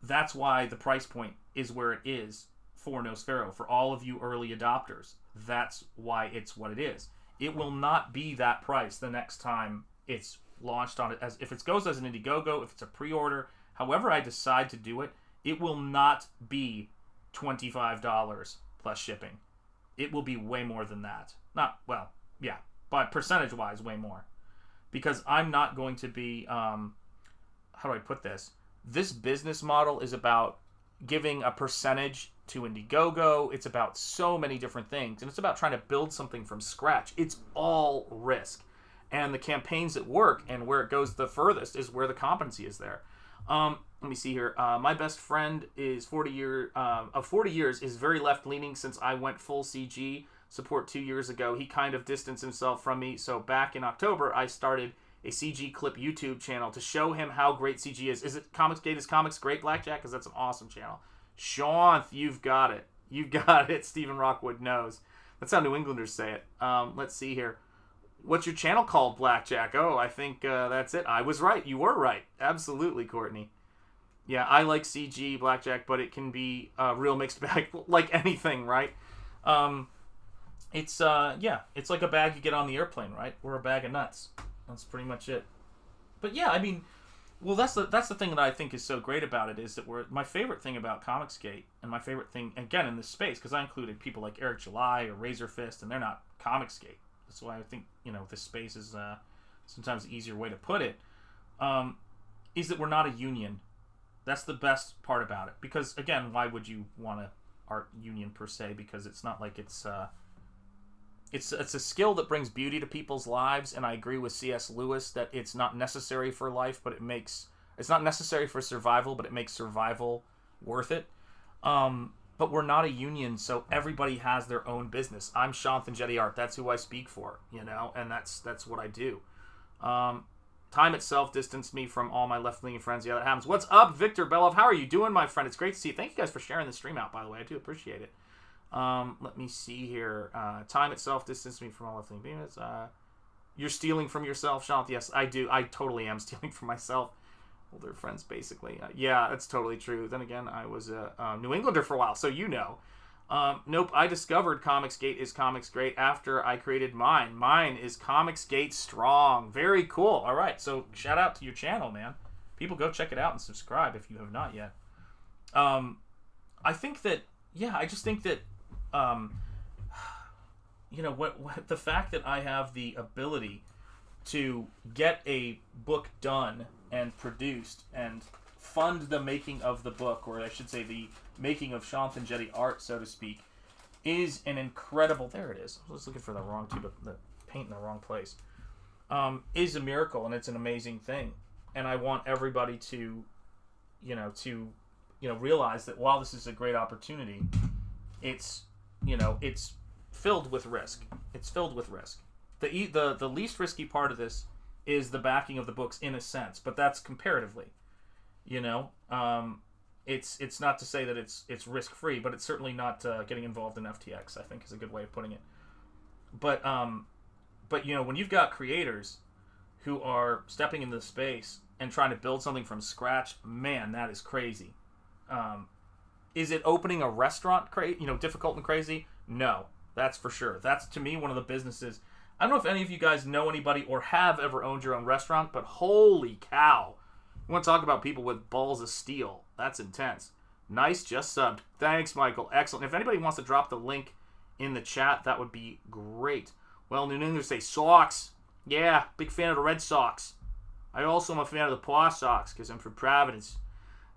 that's why the price point is where it is for Nosfero. For all of you early adopters, that's why it's what it is. It will not be that price the next time it's launched on it. As if it goes as an Indiegogo, if it's a pre-order, however I decide to do it, it will not be $25 plus shipping. It will be way more than that. Not, well, yeah, but percentage-wise, way more. Because I'm not going to be, how do I put this? This business model is about giving a percentage to Indiegogo. It's about so many different things. And it's about trying to build something from scratch. It's all risk. And the campaigns that work and where it goes the furthest is where the competency is there. Let me see here. My best friend is 40 years is very left-leaning since I went full CG support 2 years ago. He kind of distanced himself from me. So back in October, I started a CG Clip YouTube channel to show him how great CG is. Is it Comicsgate? Is Comics great, Blackjack? Because that's an awesome channel. Shanth, you've got it. You've got it. Stephen Rockwood knows. That's how New Englanders say it. Let's see here. What's your channel called, Blackjack? Oh, I think that's it. I was right. You were right. Absolutely, Courtney. Yeah, I like CG, Blackjack, but it can be a real mixed bag, like anything, right? It's like a bag you get on the airplane, right? Or a bag of nuts. That's pretty much it. But yeah, I mean, well, that's the thing that I think is so great about it, is that my favorite thing about Comicsgate, and my favorite thing, again, in this space, because I included people like Eric July or RAZÖRFIST, and they're not Comicsgate. That's why I think, you know, this space is sometimes the easier way to put it, is that we're not a union. That's the best part about it. Because, again, why would you want a art union per se? Because it's not like it's a skill that brings beauty to people's lives, and I agree with C.S. Lewis that it's not necessary for life, but it's not necessary for survival, but it makes survival worth it. But we're not a union, so everybody has their own business. I'm Shanth Enjeti Art. That's who I speak for, you know, and that's what I do. Time itself distanced me from all my left-leaning friends. Yeah, that happens. What's up, Victor Belov? How are you doing, my friend? It's great to see you. Thank you guys for sharing the stream out, by the way. I do appreciate it. Let me see here. Time itself distanced me from all left-leaning demons. You're stealing from yourself, Shanth? Yes, I do. I totally am stealing from myself. Older friends, basically. Yeah, that's totally true. Then again, I was a New Englander for a while, so you know. Nope, I discovered Comicsgate is Comics Great after I created mine. Mine is Comicsgate Strong. Very cool. All right, so shout out to your channel, man. People go check it out and subscribe if you have not yet. I think that, yeah, I just think that, you know, what the fact that I have the ability to get a book done and produced and fund the making of the book, or I should say the making of Shanth Enjeti Art, so to speak, is an incredible... There it is. I was looking for the wrong the paint in the wrong place. Is a miracle, and it's an amazing thing. And I want everybody to realize that while this is a great opportunity, it's filled with risk. It's filled with risk. The least risky part of this is the backing of the books, in a sense, but that's comparatively. You know, it's not to say that it's risk free, but it's certainly not getting involved in FTX, I think, is a good way of putting it. But you know, when you've got creators who are stepping into the space and trying to build something from scratch, man, that is crazy. Is it opening a restaurant difficult and crazy? No, that's for sure. That's, to me, one of the businesses. I don't know if any of you guys know anybody or have ever owned your own restaurant, but holy cow. You want to talk about people with balls of steel. That's intense. Nice, just subbed. Thanks, Michael. Excellent. If anybody wants to drop the link in the chat, that would be great. Well, New Englanders say Sox. Yeah, big fan of the Red Sox. I also am a fan of the Paw Socks because I'm from Providence.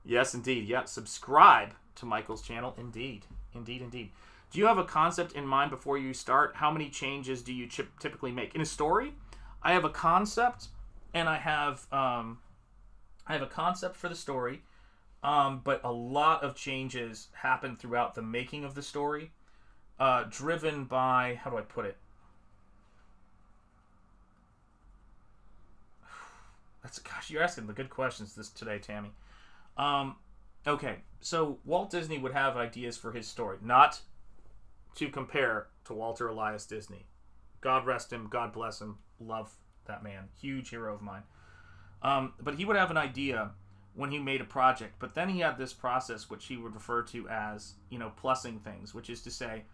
Yes, indeed. Yeah, subscribe to Michael's channel. Indeed. Indeed, indeed. Do you have a concept in mind before you start? How many changes do you typically make? In a story, I have a concept, and I have a concept for the story, but a lot of changes happen throughout the making of the story, driven by, how do I put it? Gosh, you're asking the good questions today, Tammy. Okay, so Walt Disney would have ideas for his story, not to compare to Walter Elias Disney. God rest him, God bless him, love that man, huge hero of mine. But he would have an idea when he made a project, but then he had this process which he would refer to as, plussing things, which is to say,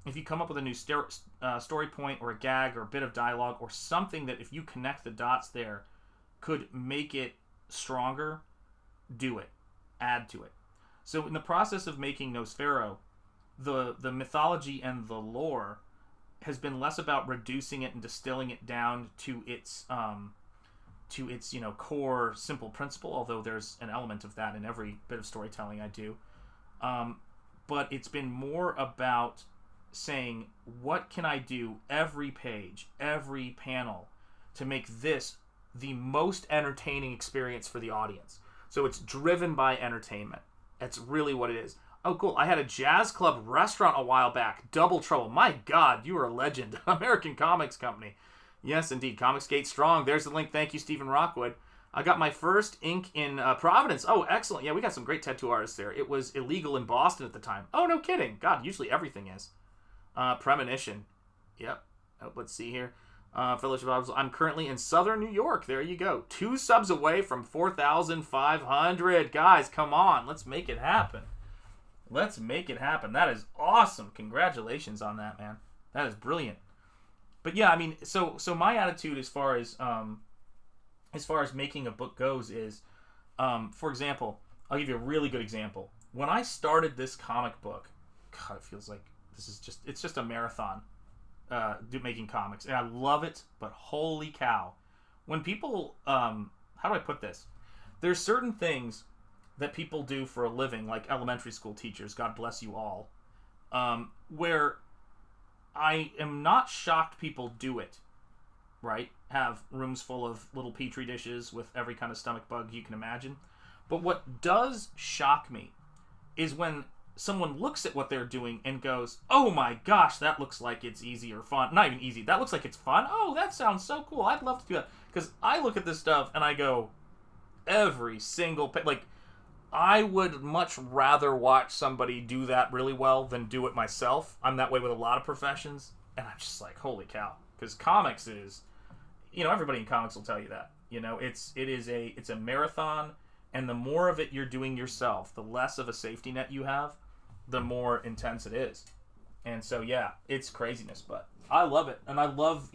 if you come up with a new story point or a gag or a bit of dialogue or something that if you connect the dots there could make it stronger, do it. Add to it. So in the process of making Nosfero, the mythology and the lore has been less about reducing it and distilling it down to its core simple principle, although there's an element of that in every bit of storytelling I do. But it's been more about saying, what can I do every page, every panel to make this the most entertaining experience for the audience? So it's driven by entertainment. That's really what it is. Oh, cool. I had a jazz club restaurant a while back. Double Trouble. My God, you are a legend. American Comics Company. Yes, indeed. Comicsgate strong. There's the link. Thank you, Stephen Rockwood. I got my first ink in Providence. Oh, excellent. Yeah, we got some great tattoo artists there. It was illegal in Boston at the time. Oh, no kidding. God, usually everything is. Premonition. Yep. Oh, let's see here. Fellowship of I'm currently in southern New York. There you go. 2 subs away from 4,500. Guys, come on. Let's make it happen. Let's make it happen. That is awesome. Congratulations on that, man. That is brilliant. But yeah, I mean, so my attitude as far as making a book goes is, for example, I'll give you a really good example. When I started this comic book, God, it feels like it's just a marathon. Making comics, and I love it, but holy cow, when people how do I put this, there's certain things that people do for a living, like elementary school teachers, God bless you all, where I am not shocked people do it, right? Have rooms full of little petri dishes with every kind of stomach bug you can imagine. But what does shock me is when someone looks at what they're doing and goes, oh my gosh, that looks like it's easy or fun. Not even easy. That looks like it's fun. Oh, that sounds so cool. I'd love to do that. Because I look at this stuff and I go, every single... I would much rather watch somebody do that really well than do it myself. I'm that way with a lot of professions. And I'm just like, holy cow. Because comics is... everybody in comics will tell you that. It's a marathon. And the more of it you're doing yourself, the less of a safety net you have, the more intense it is. And so, yeah, it's craziness, but I love it. And I love,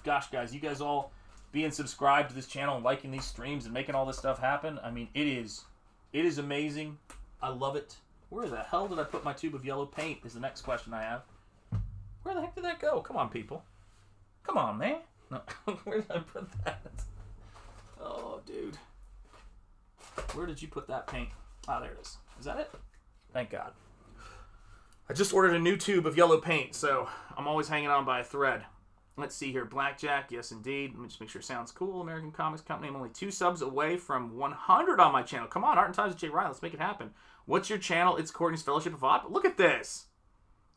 gosh, guys, you guys all being subscribed to this channel and liking these streams and making all this stuff happen. I mean, it is amazing. I love it. Where the hell did I put my tube of yellow paint is the next question I have. Where the heck did that go? Come on, people. Come on, man. No, where did I put that? Oh, dude. Where did you put that paint? Ah, there it is. Is that it? Thank God. I just ordered a new tube of yellow paint, so I'm always hanging on by a thread. Let's see here. Blackjack, yes indeed. Let me just make sure it sounds cool. American Comics Company. I'm only 2 subs away from 100 on my channel. Come on, Art and Times with Jay Ryan. Let's make it happen. What's your channel? It's Courtney's Fellowship of Odd. Look at this.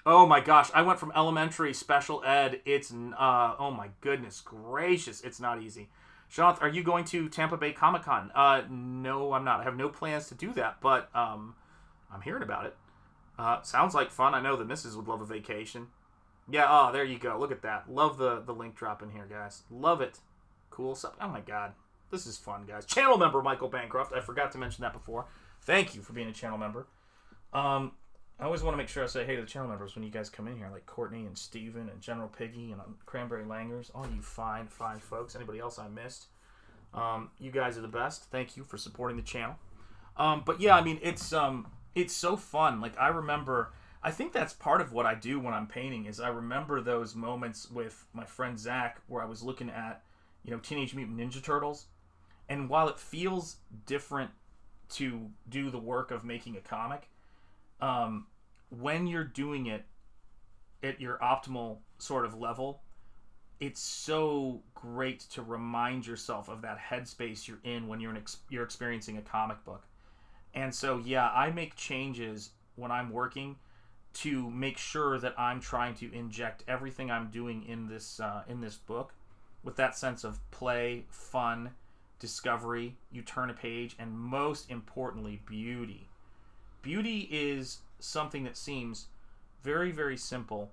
Oh my gosh. I went from elementary special ed. It's, oh my goodness gracious. It's not easy. Shanth, are you going to Tampa Bay Comic-Con? No, I'm not. I have no plans to do that, but I'm hearing about it. Sounds like fun. I know the missus would love a vacation. Yeah, oh, there you go. Look at that. Love the link drop in here, guys. Love it. Cool stuff. Oh, my God. This is fun, guys. Channel member Michael Bancroft. I forgot to mention that before. Thank you for being a channel member. I always want to make sure I say hey to the channel members when you guys come in here, like Courtney and Steven and General Piggy and Cranberry Langers. All you fine, fine folks. Anybody else I missed? You guys are the best. Thank you for supporting the channel. But yeah, I mean, it's so fun. Like, I remember, I think that's part of what I do when I'm painting is I remember those moments with my friend Zach where I was looking at, Teenage Mutant Ninja Turtles. And while it feels different to do the work of making a comic, when you're doing it at your optimal sort of level, it's so great to remind yourself of that headspace you're in when you're experiencing a comic book. And so, yeah, I make changes when I'm working to make sure that I'm trying to inject everything I'm doing in this book with that sense of play, fun, discovery. You turn a page, and most importantly, beauty. Beauty is something that seems very, very simple,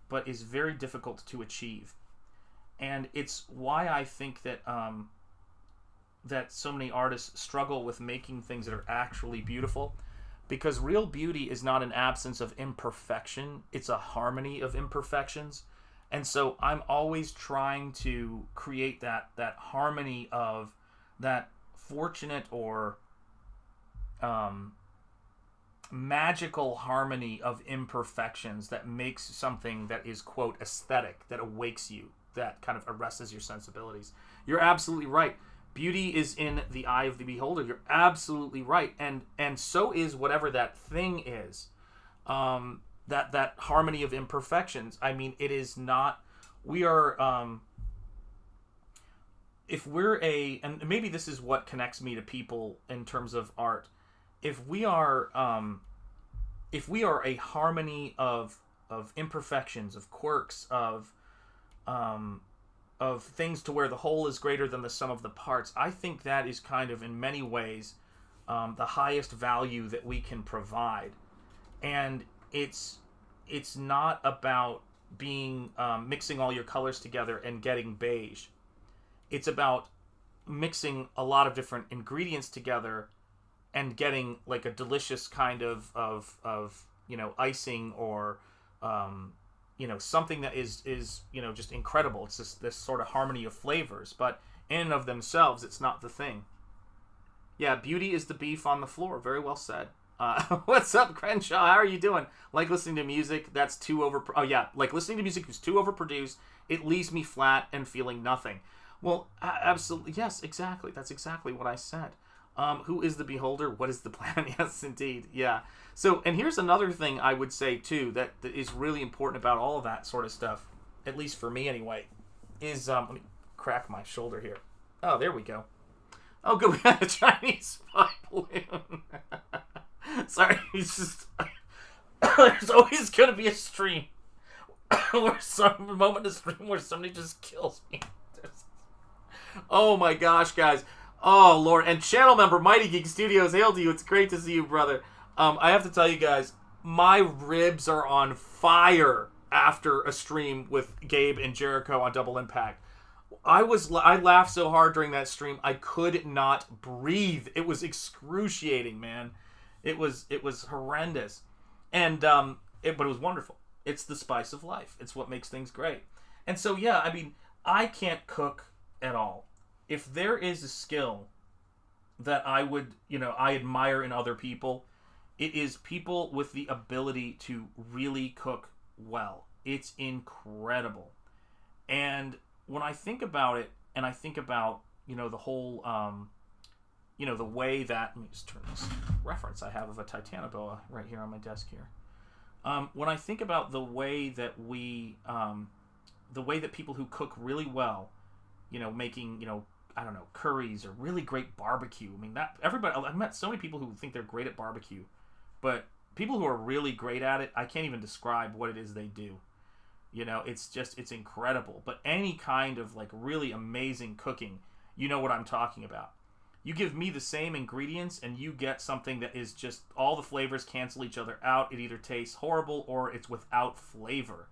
but is very difficult to achieve. And it's why I think that that so many artists struggle with making things that are actually beautiful, because real beauty is not an absence of imperfection, it's a harmony of imperfections. And so I'm always trying to create that harmony of that fortunate or magical harmony of imperfections that makes something that is, quote, aesthetic, that awakes you, that kind of arrests your sensibilities. You're absolutely right. Beauty is in the eye of the beholder. You're absolutely right. And so is whatever that thing is. That harmony of imperfections. I mean, it is not... We are... if we're a... And maybe this is what connects me to people in terms of art. If we are a harmony of imperfections, of quirks, of things to where the whole is greater than the sum of the parts, I think that is kind of, in many ways, the highest value that we can provide. And it's not about being mixing all your colors together and getting beige. It's about mixing a lot of different ingredients together and getting like a delicious kind of icing or something that is just incredible. It's just this sort of harmony of flavors, but in and of themselves, it's not the thing. Yeah, beauty is the beef on the floor. Very well said. What's up, Crenshaw? How are you doing? Like listening to music that's too like listening to music that's too overproduced. It leaves me flat and feeling nothing. Well, absolutely, yes, exactly. That's exactly what I said. Who is the beholder? What is the plan? Yes, indeed. Yeah. So, and here's another thing I would say, too, that is really important about all of that sort of stuff, at least for me anyway, is, let me crack my shoulder here. Oh, there we go. Oh, good, we got a Chinese spy balloon. Sorry, it's just, there's always going to be a stream, where some moment of stream where somebody just kills me. Oh my gosh, guys. Oh, Lord. And channel member Mighty Geek Studios, hail to you. It's great to see you, brother. I have to tell you guys, my ribs are on fire after a stream with Gabe and Jericho on Double Impact. I laughed so hard during that stream, I could not breathe. It was excruciating, man. It was horrendous. And but it was wonderful. It's the spice of life. It's what makes things great. And so, yeah, I mean, I can't cook at all. If there is a skill that I would, I admire in other people, it is people with the ability to really cook well. It's incredible. And when I think about it, and I think about, the whole, the way that, let me just turn this reference I have of a Titanoboa right here on my desk here. When I think about the way that the way that people who cook really well, making, I don't know, curries or really great barbecue. I mean, that everybody, I've met so many people who think they're great at barbecue, but people who are really great at it, I can't even describe what it is they do. It's incredible. But any kind of like really amazing cooking, you know what I'm talking about. You give me the same ingredients and you get something that is just, all the flavors cancel each other out. It either tastes horrible or it's without flavor.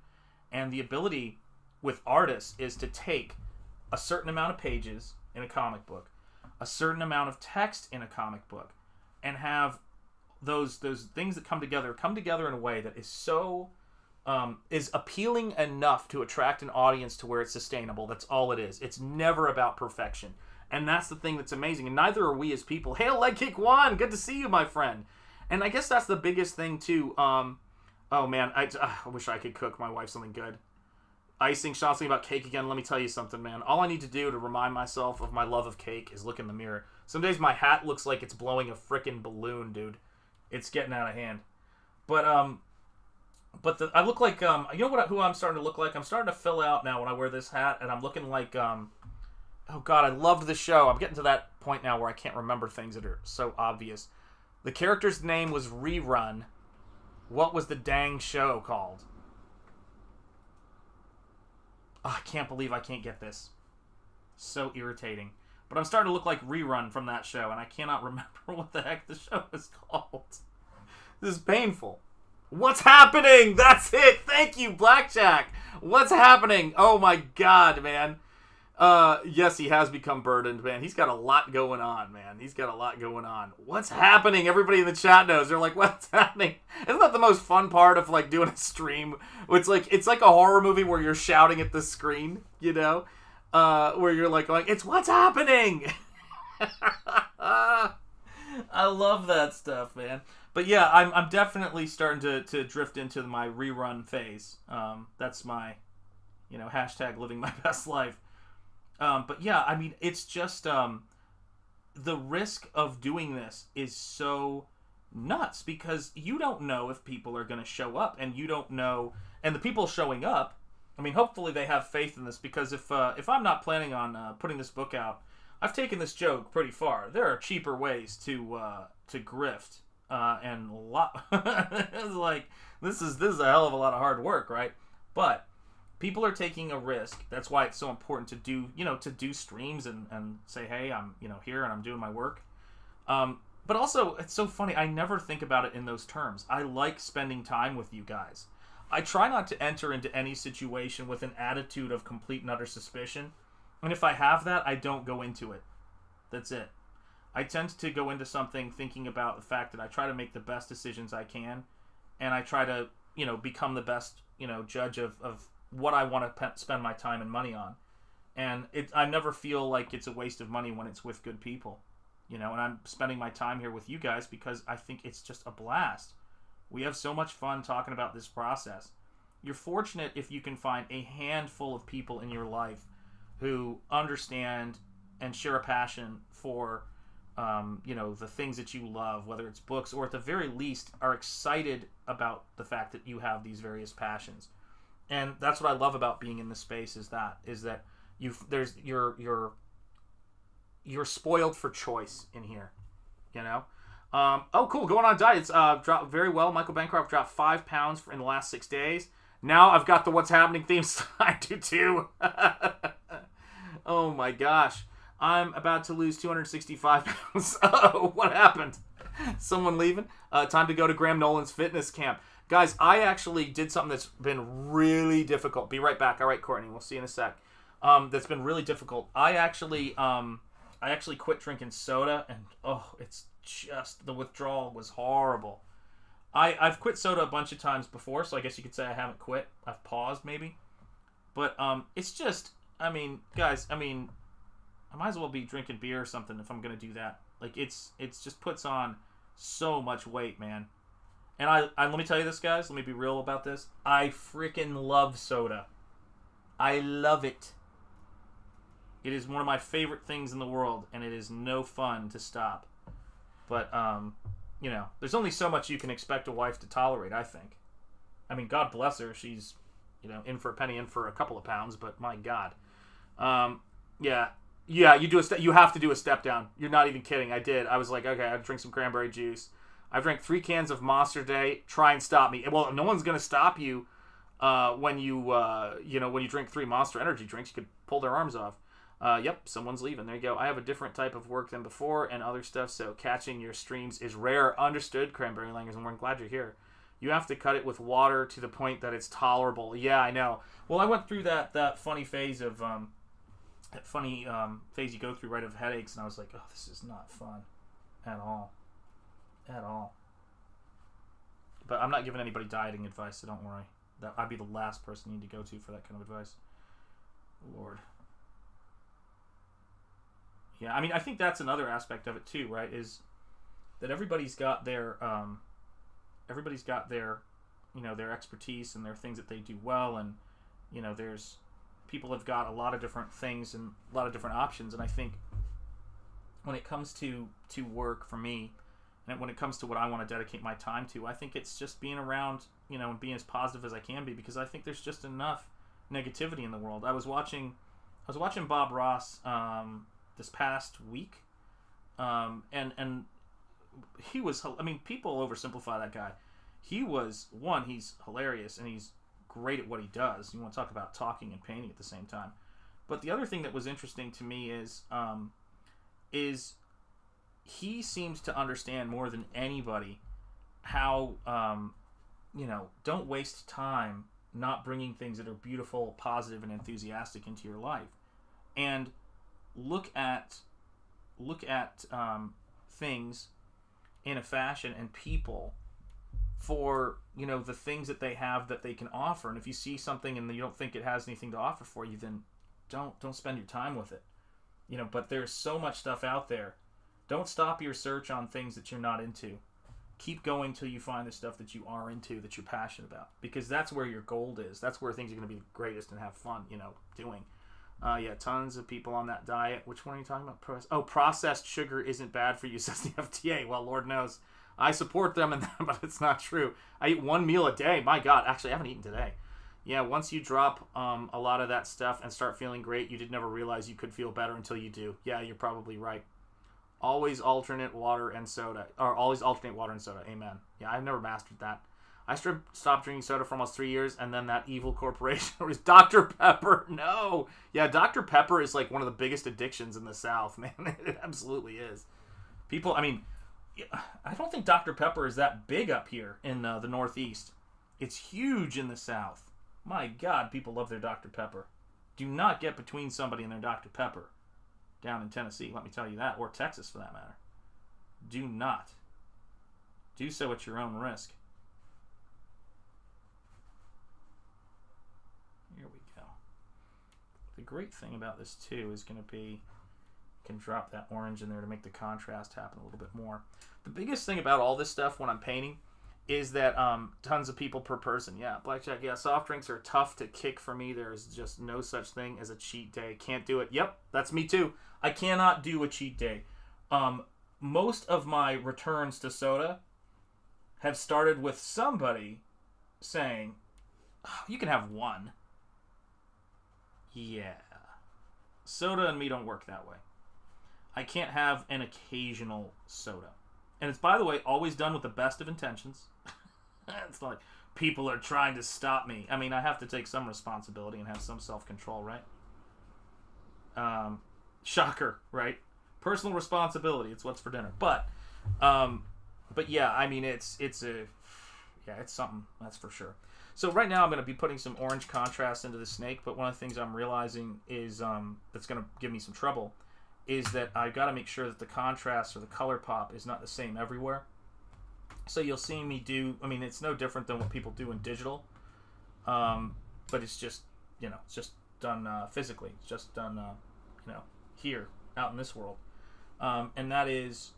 And the ability with artists is to take a certain amount of pages in a comic book, a certain amount of text in a comic book, and have those things that come together in a way that is so is appealing enough to attract an audience to where it's sustainable. That's all it is. It's never about perfection. And that's the thing that's amazing. And neither are we as people. Hail Leg Kick 1! Good to see you, my friend. And I guess that's the biggest thing, too. Oh, man. I wish I could cook my wife something good. icing. Sean's thinking about cake again. Let me tell you something, man. All I need to do to remind myself of my love of cake is look in the mirror. Some days my hat looks like it's blowing a frickin' balloon, dude. It's getting out of hand. But I look like you know who I'm starting to look like? I'm starting to fill out now when I wear this hat, and I'm looking like oh god, I loved the show. I'm getting to that point now where I can't remember things that are so obvious. The character's name was Rerun. What was the dang show called? Oh, I can't believe I can't get this. So irritating. But I'm starting to look like Rerun from that show, and I cannot remember what the heck the show is called. This is painful. What's happening? That's it. Thank you, Blackjack. What's happening? Oh my god, man. Yes, he has become burdened, man. He's got a lot going on, man. He's got a lot going on. What's happening? Everybody in the chat knows. They're like, what's happening? Isn't that the most fun part of, like, doing a stream? It's like a horror movie where you're shouting at the screen, you know? Where you're like going, it's what's happening? I love that stuff, man. But yeah, I'm definitely starting to drift into my rerun phase. That's my, hashtag living my best life. But yeah, I mean, it's just the risk of doing this is so nuts because you don't know if people are going to show up, and you don't know, and the people showing up, I mean, hopefully they have faith in this, because if I'm not planning on putting this book out, I've taken this joke pretty far. There are cheaper ways to grift, and a lot. It's like this is a hell of a lot of hard work, right? But people are taking a risk. That's why it's so important to do streams and say, hey, I'm here and I'm doing my work. But also, it's so funny. I never think about it in those terms. I like spending time with you guys. I try not to enter into any situation with an attitude of complete and utter suspicion. And if I have that, I don't go into it. That's it. I tend to go into something thinking about the fact that I try to make the best decisions I can. And I try to, become the best, judge of what I want to spend my time and money on. And I never feel like it's a waste of money when it's with good people. And I'm spending my time here with you guys because I think it's just a blast. We have so much fun talking about this process. You're fortunate if you can find a handful of people in your life who understand and share a passion for, the things that you love, whether it's books or at the very least are excited about the fact that you have these various passions. And that's what I love about being in this space is that you're spoiled for choice in here, Oh, cool. Going on diets. Dropped very well. Michael Bancroft dropped 5 pounds in the last 6 days. Now I've got the What's Happening themes. I do too. Oh my gosh. I'm about to lose 265 pounds. Oh, what happened? Someone leaving? Time to go to Graham Nolan's fitness camp. Guys, I actually did something that's been really difficult. Be right back. All right, Courtney. We'll see you in a sec. That's been really difficult. I actually quit drinking soda, and it's just the withdrawal was horrible. I've quit soda a bunch of times before, so I guess you could say I haven't quit. I've paused maybe, but it's just, guys, I might as well be drinking beer or something if I'm gonna do that. Like it's just puts on so much weight, man. And I let me tell you this, guys. Let me be real about this. I freaking love soda. I love it. It is one of my favorite things in the world, and it is no fun to stop. But, there's only so much you can expect a wife to tolerate, I think. I mean, God bless her. She's, in for a penny, in for a couple of pounds, but my God. Yeah, you have to do a step down. You're not even kidding. I did. I was like, okay, I'd drink some cranberry juice. I drank 3 cans of Monster a day. Try and stop me. Well, no one's going to stop you when you drink 3 Monster energy drinks. You could pull their arms off. Yep, someone's leaving. There you go. I have a different type of work than before and other stuff, so catching your streams is rare. Understood, Cranberry Langers, and we're glad you're here. You have to cut it with water to the point that it's tolerable. Yeah, I know. Well, I went through that funny phase of phase you go through right of headaches, and I was like, oh, this is not fun at all. At all. But I'm not giving anybody dieting advice, so don't worry. I'd be the last person you need to go to for that kind of advice. Lord. Yeah, I think that's another aspect of it too, right? Is that everybody's got their their expertise and their things that they do well, and there's people have got a lot of different things and a lot of different options, and I think when it comes to work for me, and when it comes to what I want to dedicate my time to, I think it's just being around, and being as positive as I can be, because I think there's just enough negativity in the world. I was watching Bob Ross this past week, and he was, people oversimplify that guy. He's hilarious, and he's great at what he does. You want to talk about talking and painting at the same time. But the other thing that was interesting to me is he seems to understand more than anybody how, don't waste time not bringing things that are beautiful, positive, and enthusiastic into your life. And look at things in a fashion and people for, the things that they have that they can offer. And if you see something and you don't think it has anything to offer for you, then don't spend your time with it. But there's so much stuff out there. Don't stop your search on things that you're not into. Keep going till you find the stuff that you are into, that you're passionate about, because that's where your gold is. That's where things are going to be the greatest and have fun, doing. Tons of people on that diet. Which one are you talking about? Processed sugar isn't bad for you, says the FDA. Well, Lord knows. I support them in that, but it's not true. I eat one meal a day. My God, actually, I haven't eaten today. Yeah, once you drop a lot of that stuff and start feeling great, you did never realize you could feel better until you do. Yeah, you're probably right. Always alternate water and soda. Amen. Yeah, I've never mastered that. I stopped drinking soda for almost 3 years, and then that evil corporation was Dr. Pepper. No. Yeah, Dr. Pepper is like one of the biggest addictions in the South, man. It absolutely is. People, I don't think Dr. Pepper is that big up here in the Northeast. It's huge in the South. My God, people love their Dr. Pepper. Do not get between somebody and their Dr. Pepper down in Tennessee, let me tell you that, or Texas for that matter. Do not. Do so at your own risk. Here we go. The great thing about this too is going to be, you can drop that orange in there to make the contrast happen a little bit more. The biggest thing about all this stuff when I'm painting is that tons of people per person. Yeah, Blackjack, yeah, soft drinks are tough to kick for me. There's just no such thing as a cheat day. Can't do it. Yep, that's me too. I cannot do a cheat day. Most of my returns to soda have started with somebody saying, oh, you can have one. Yeah. Soda and me don't work that way. I can't have an occasional soda. And it's, by the way, always done with the best of intentions. It's like people are trying to stop me. I have to take some responsibility and have some self-control, right? Shocker, right? Personal responsibility. It's what's for dinner. But yeah, it's something, that's for sure. So right now I'm going to be putting some orange contrast into the snake, but one of the things I'm realizing is that's going to give me some trouble is that I've got to make sure that the contrast or the color pop is not the same everywhere. So you'll see me do, it's no different than what people do in digital, but it's just, it's just done physically. It's just done, here, out in this world. And that is,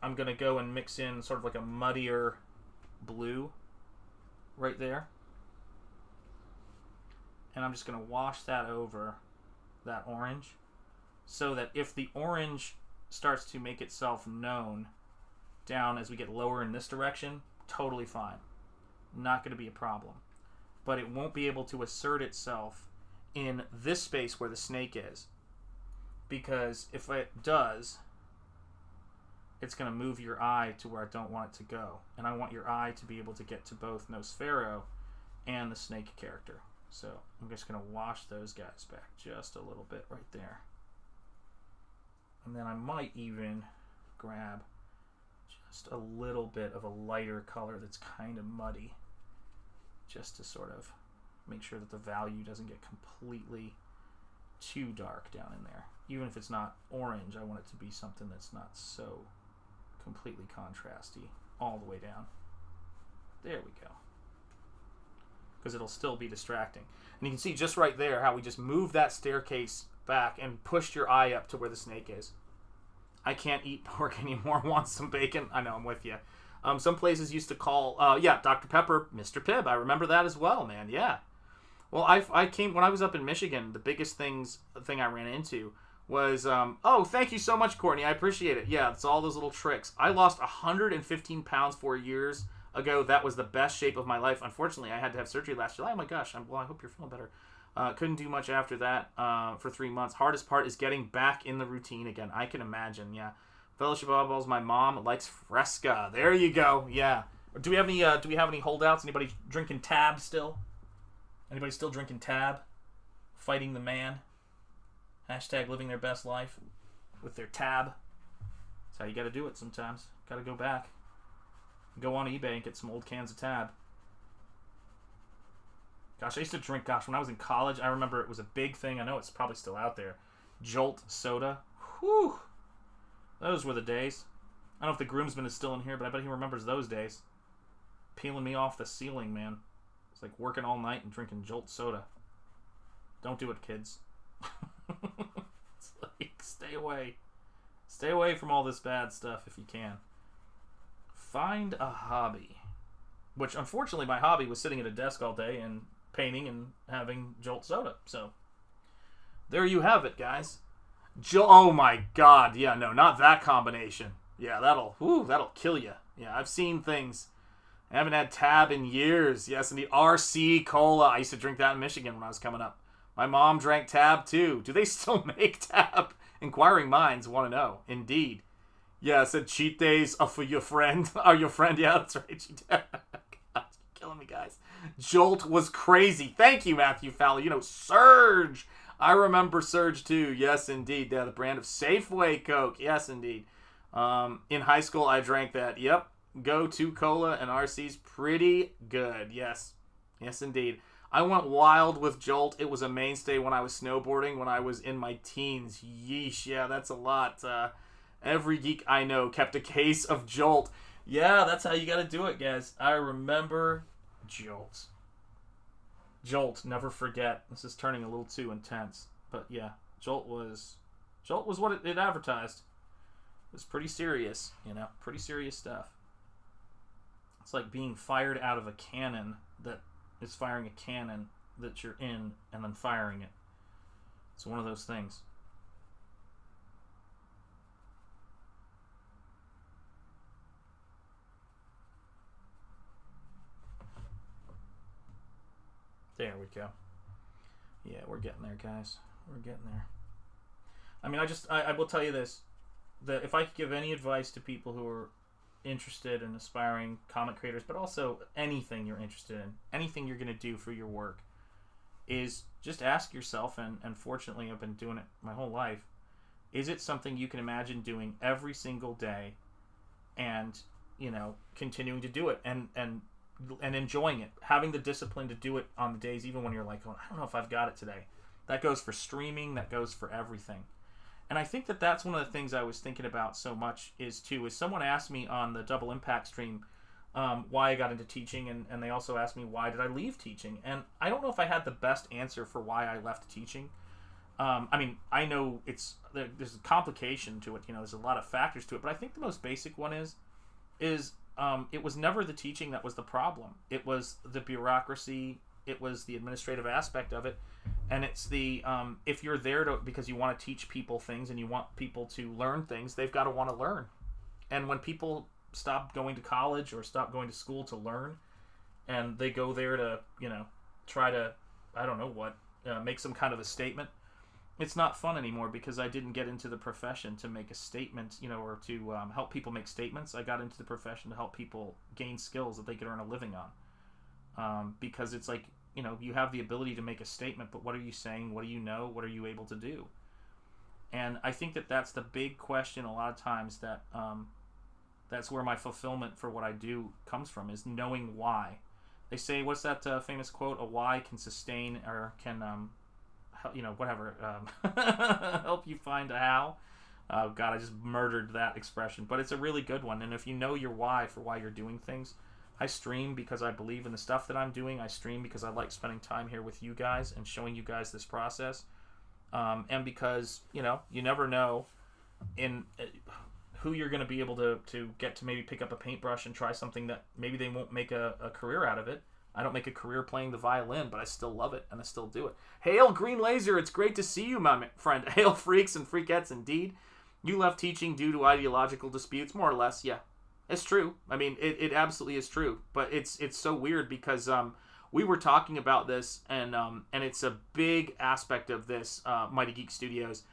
I'm going to go and mix in sort of like a muddier blue right there. And I'm just going to wash that over that orange so that if the orange starts to make itself known down as we get lower in this direction, totally fine. Not going to be a problem. But it won't be able to assert itself in this space where the snake is. Because if it does, it's going to move your eye to where I don't want it to go. And I want your eye to be able to get to both Nosfero and the snake character. So I'm just going to wash those guys back just a little bit right there. And then I might even grab just a little bit of a lighter color that's kind of muddy, just to sort of make sure that the value doesn't get completely too dark down in there. Even if it's not orange, I want it to be something that's not so completely contrasty all the way down. There we go. Because it'll still be distracting. And you can see just right there how we just moved that staircase back and pushed your eye up to where the snake is. I can't eat pork anymore. Want some bacon? I know, I'm with you. Some places used to call, Dr. Pepper, Mr. Pibb. I remember that as well, man. Yeah. Well, I came when I was up in Michigan. The biggest thing I ran into was oh, thank you so much, Courtney. I appreciate it. Yeah, it's all those little tricks. I lost 115 pounds 4 years ago. That was the best shape of my life. Unfortunately, I had to have surgery last July. Oh my gosh. Well, I hope you're feeling better. Couldn't do much after that for 3 months. Hardest part is getting back in the routine again. I can imagine. Yeah. Fellowship of Eyeballs. My mom likes Fresca. There you go. Yeah. Do we have any holdouts? Anybody drinking Tab still? Anybody still drinking Tab? Fighting the man? Hashtag living their best life with their Tab. That's how you got to do it sometimes. Got to go back. Go on eBay and get some old cans of Tab. Gosh, I used to drink, when I was in college, I remember it was a big thing. I know it's probably still out there. Jolt soda. Whew. Those were the days. I don't know if the groomsman is still in here, but I bet he remembers those days. Peeling me off the ceiling, man. It's like working all night and drinking Jolt soda. Don't do it, kids. It's like, stay away. Stay away from all this bad stuff if you can. Find a hobby. Which, unfortunately, my hobby was sitting at a desk all day and painting and having Jolt soda. So, there you have it, guys. Oh my god. Yeah, no, not that combination. Yeah, that'll kill you. Yeah, I've seen things. I haven't had Tab in years. Yes, and the RC Cola. I used to drink that in Michigan when I was coming up. My mom drank Tab too. Do they still make Tab? Inquiring minds want to know. Indeed. Yeah, I said cheat days are for your friend. Oh, your friend. Yeah, that's right. Cheat God, you're killing me, guys. Jolt was crazy. Thank you, Matthew Fowler. You know, Surge. I remember Surge too. Yes, indeed. Yeah, the brand of Safeway Coke. Yes, indeed. In high school, I drank that. Yep. Go to Cola and RC's pretty good. Yes. Yes, indeed. I went wild with Jolt. It was a mainstay when I was snowboarding when I was in my teens. Yeesh. Yeah, that's a lot. Every geek I know kept a case of Jolt. Yeah, that's how you got to do it, guys. I remember Jolt. Jolt, never forget. This is turning a little too intense. But yeah, Jolt was what it advertised. It was pretty serious, you know, pretty serious stuff. It's like being fired out of a cannon that is firing a cannon that you're in and then firing it. It's one of those things. There we go. Yeah, we're getting there, guys. We're getting there. I mean, I will tell you this. That if I could give any advice to people who are interested in aspiring comic creators, but also anything you're interested in, anything you're going to do for your work, is just ask yourself, and fortunately I've been doing it my whole life, is it something you can imagine doing every single day and, you know, continuing to do it and enjoying it, having the discipline to do it on the days even when you're like, oh, I don't know if I've got it today. That goes for streaming, that goes for everything. And I think that that's one of the things I was thinking about so much is someone asked me on the Double Impact stream why I got into teaching, and they also asked me why did I leave teaching. And I don't know if I had the best answer for why I left teaching. I mean, I know there's a complication to it, you know, there's a lot of factors to it, but I think the most basic one is it was never the teaching that was the problem. It was the bureaucracy, it was the administrative aspect of it, and it's the if you're there because you want to teach people things and you want people to learn things, they've got to want to learn. And when people stop going to college or stop going to school to learn, and they go there to, you know, try to, I don't know what, make some kind of a statement, it's not fun anymore, because I didn't get into the profession to make a statement, you know, or to help people make statements. I got into the profession to help people gain skills that they could earn a living on. Because it's like, you know, you have the ability to make a statement, but what are you saying? What do you know? What are you able to do? And I think that that's the big question a lot of times, that that's where my fulfillment for what I do comes from, is knowing why. They say, what's that famous quote? A why can sustain, or can, you know, whatever, help you find a how. Oh, God, I just murdered that expression. But it's a really good one. And if you know your why for why you're doing things, I stream because I believe in the stuff that I'm doing. I stream because I like spending time here with you guys and showing you guys this process. And because, you know, you never know in who you're going to be able to get to maybe pick up a paintbrush and try something that maybe they won't make a career out of it. I don't make a career playing the violin, but I still love it, and I still do it. Hail, Green Laser, it's great to see you, my friend. Hail, freaks and freakettes, indeed. You left teaching due to ideological disputes, more or less, yeah. It's true. I mean, it absolutely is true. But it's so weird because we were talking about this, and it's a big aspect of this, Mighty Geek Studios.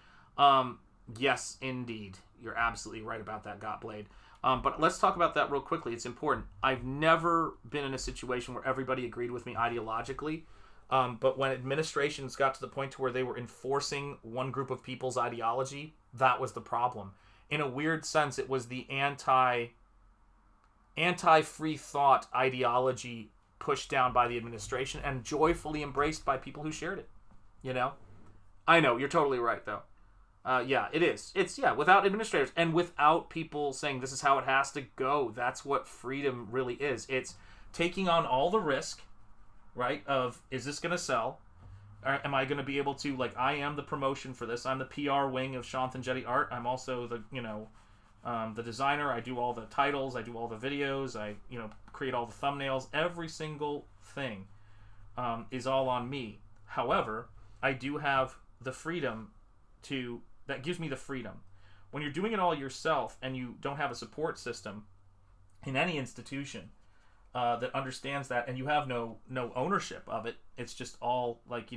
Yes, indeed. You're absolutely right about that, Gotblade. But let's talk about that real quickly. It's important. I've never been in a situation where everybody agreed with me ideologically. But when administrations got to the point to where they were enforcing one group of people's ideology, that was the problem. In a weird sense, it was the anti-free thought ideology pushed down by the administration and joyfully embraced by people who shared it. You know? I know, you're totally right, though. Yeah, it is. It's, without administrators and without people saying this is how it has to go. That's what freedom really is. It's taking on all the risk, right, of, is this going to sell? Am I going to be able to, like, I am the promotion for this. I'm the PR wing of Shanth Enjeti Art. I'm also the, the designer. I do all the titles. I do all the videos. I, create all the thumbnails. Every single thing is all on me. However, I do have the freedom that gives me the freedom. When you're doing it all yourself and you don't have a support system in any institution that understands that, and you have no ownership of it, it's just all like,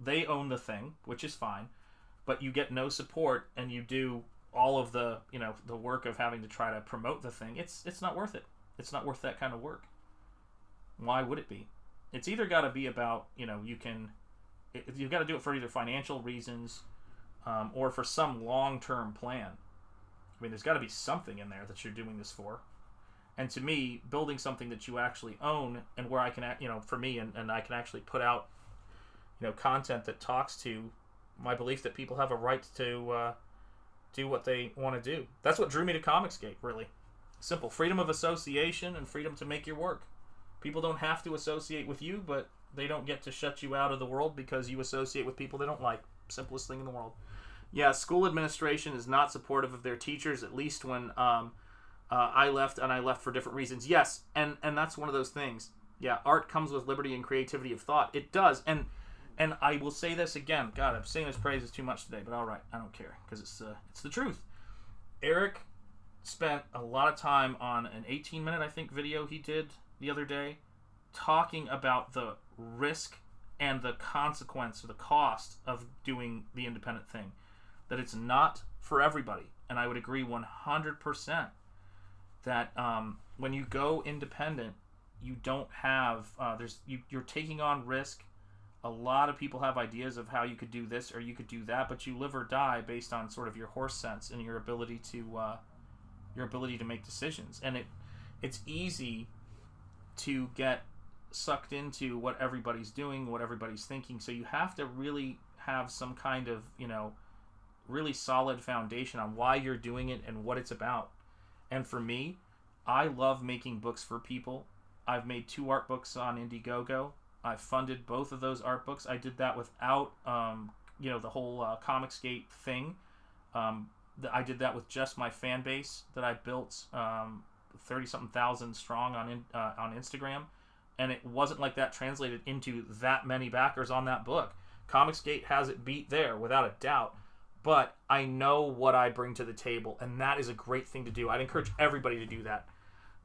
they own the thing, which is fine, but you get no support and you do all of the, the work of having to try to promote the thing. It's not worth it. It's not worth that kind of work. Why would it be? It's either got to be about, you've got to do it for either financial reasons, or for some long-term plan. I mean, there's got to be something in there that you're doing this for. And to me, building something that you actually own and where I can, for me, and I can actually put out, content that talks to my belief that people have a right to do what they want to do. That's what drew me to Comicsgate, really. Simple. Freedom of association and freedom to make your work. People don't have to associate with you, but they don't get to shut you out of the world because you associate with people they don't like. Simplest thing in the world. Yeah, school administration is not supportive of their teachers, at least when I left, and I left for different reasons. Yes, and that's one of those things. Yeah, art comes with liberty and creativity of thought. It does, and I will say this again. God, I'm saying this praises too much today, but all right, I don't care, because it's the truth. Eric spent a lot of time on an 18-minute, I think, video he did the other day, talking about the risk and the consequence or the cost of doing the independent thing. That it's not for everybody. And I would agree 100% that when you go independent, you don't have, you're taking on risk. A lot of people have ideas of how you could do this or you could do that, but you live or die based on sort of your horse sense and your ability to make decisions. And it's easy to get sucked into what everybody's doing, what everybody's thinking. So you have to really have some kind of, really solid foundation on why you're doing it and what it's about. And for me, I love making books for people. I've made 2 art books on Indiegogo. I've funded both of those art books. I did that without, the whole Comicsgate thing. I did that with just my fan base that I built 30-something thousand strong on Instagram. And it wasn't like that translated into that many backers on that book. Comicsgate has it beat there, without a doubt. But I know what I bring to the table, and that is a great thing to do. I'd encourage everybody to do that.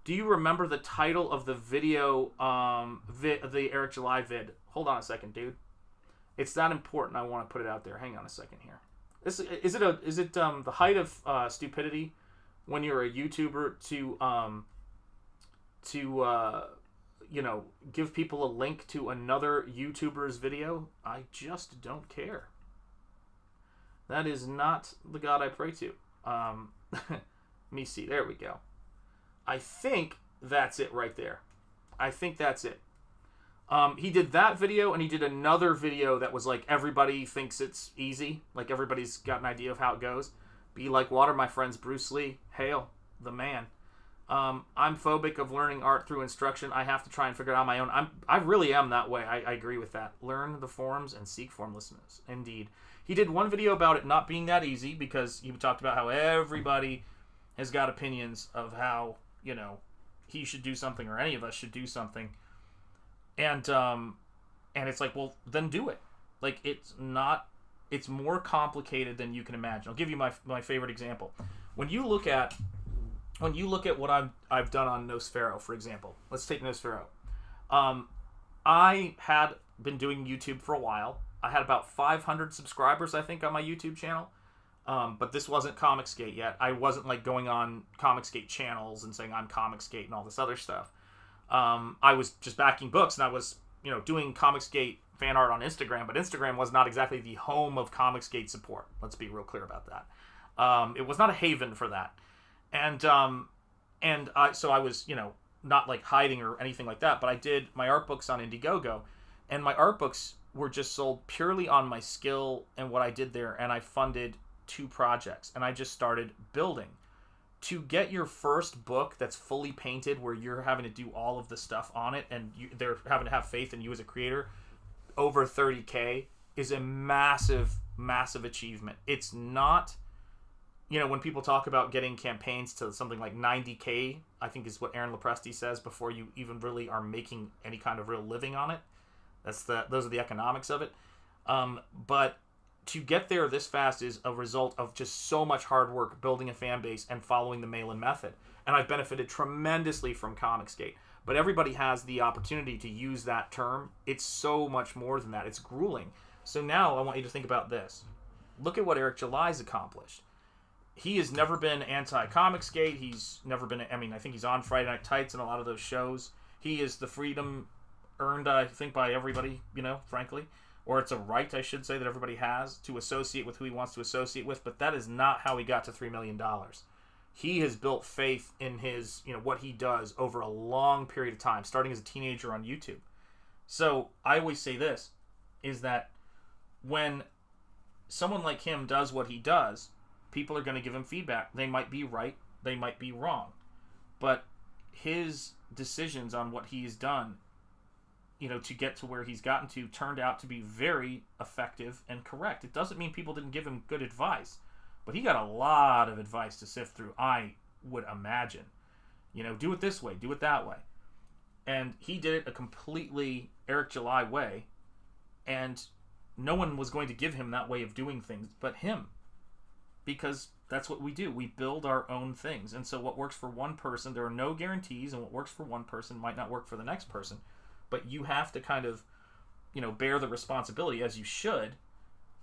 Do you remember the title of the video, the Eric July vid? Hold on a second, dude. It's that important. I want to put it out there. Hang on a second here. Is it the height of stupidity when you're a YouTuber to give people a link to another YouTuber's video? I just don't care. That is not the God I pray to. Let me see. There we go. I think that's it right there. I think that's it. He did that video, and he did another video that was like, everybody thinks it's easy. Like, everybody's got an idea of how it goes. Be like water, my friends. Bruce Lee. Hail, the man. I'm phobic of learning art through instruction. I have to try and figure it out on my own. I really am that way. I agree with that. Learn the forms and seek formlessness. Indeed. He did one video about it not being that easy, because he talked about how everybody has got opinions of how, he should do something, or any of us should do something. And it's like, well, then do it. Like, it's more complicated than you can imagine. I'll give you my favorite example. When you look at what I've done on Nosfero, for example. Let's take Nosfero. I had been doing YouTube for a while. I had about 500 subscribers, I think, on my YouTube channel. But this wasn't Comicsgate yet. I wasn't like going on Comicsgate channels and saying I'm Comicsgate and all this other stuff. I was just backing books, and I was, doing Comicsgate fan art on Instagram, but Instagram was not exactly the home of Comicsgate support. Let's be real clear about that. It was not a haven for that. So I was, not like hiding or anything like that, but I did my art books on Indiegogo, and my art books were just sold purely on my skill and what I did there, and I funded 2 projects, and I just started building. To get your first book that's fully painted, where you're having to do all of the stuff on it, and they're having to have faith in you as a creator, over $30K is a massive, massive achievement. It's not, when people talk about getting campaigns to something like $90K, I think is what Aaron Lopresti says, before you even really are making any kind of real living on it. Those are the economics of it. But to get there this fast is a result of just so much hard work building a fan base and following the mail-in method. And I've benefited tremendously from Comicsgate. But everybody has the opportunity to use that term. It's so much more than that. It's grueling. So now I want you to think about this. Look at what Eric July's accomplished. He has never been anti-Comicsgate. He's never been, I think he's on Friday Night Tights and a lot of those shows. He is the freedom earned, I think, by everybody, frankly. Or it's a right, I should say, that everybody has to associate with who he wants to associate with. But that is not how he got to $3 million. He has built faith in his, what he does over a long period of time, starting as a teenager on YouTube. So I always say this, is that when someone like him does what he does, people are going to give him feedback. They might be right, they might be wrong. But his decisions on what he's done, to get to where he's gotten to, turned out to be very effective and correct. It doesn't mean people didn't give him good advice, but he got a lot of advice to sift through, I would imagine. Do it this way, do it that way. And he did it a completely Eric July way, and no one was going to give him that way of doing things but him. Because that's what we do. We build our own things. And so what works for one person, there are no guarantees, and what works for one person might not work for the next person. But you have to kind of, bear the responsibility, as you should,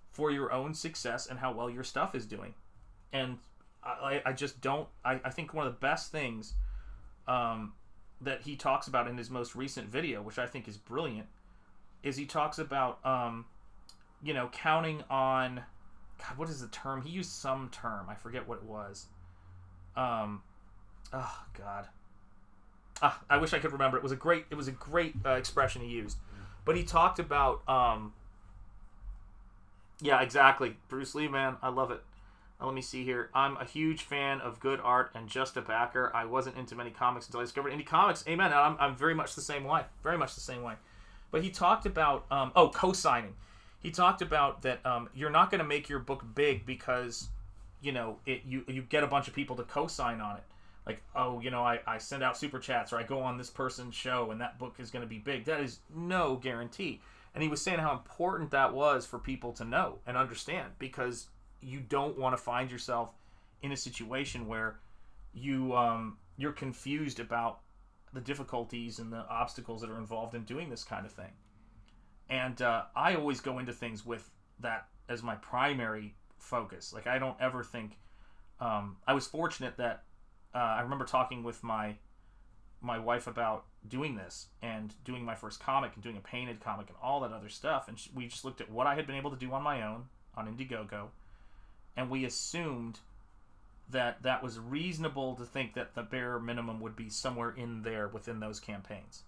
for your own success and how well your stuff is doing. And I just don't... I think one of the best things that he talks about in his most recent video, which I think is brilliant, is he talks about, counting on... God, what is the term? He used some term. I forget what it was. Oh, God. I wish I could remember. It was a great expression he used. But he talked about, yeah, exactly. Bruce Lee, man. I love it. Let me see here. I'm a huge fan of good art and just a backer. I wasn't into many comics until I discovered indie comics. Amen. I'm very much the same way. Very much the same way. But he talked about, co-signing. He talked about that you're not going to make your book big because, you get a bunch of people to co-sign on it. Like, I send out super chats, or I go on this person's show and that book is going to be big. That is no guarantee. And he was saying how important that was for people to know and understand, because you don't want to find yourself in a situation where you're confused about the difficulties and the obstacles that are involved in doing this kind of thing. And I always go into things with that as my primary focus. Like, I don't ever think... I was fortunate that I remember talking with my wife about doing this and doing my first comic and doing a painted comic and all that other stuff. And we just looked at what I had been able to do on my own on Indiegogo, and we assumed that was reasonable to think that the bare minimum would be somewhere in there within those campaigns.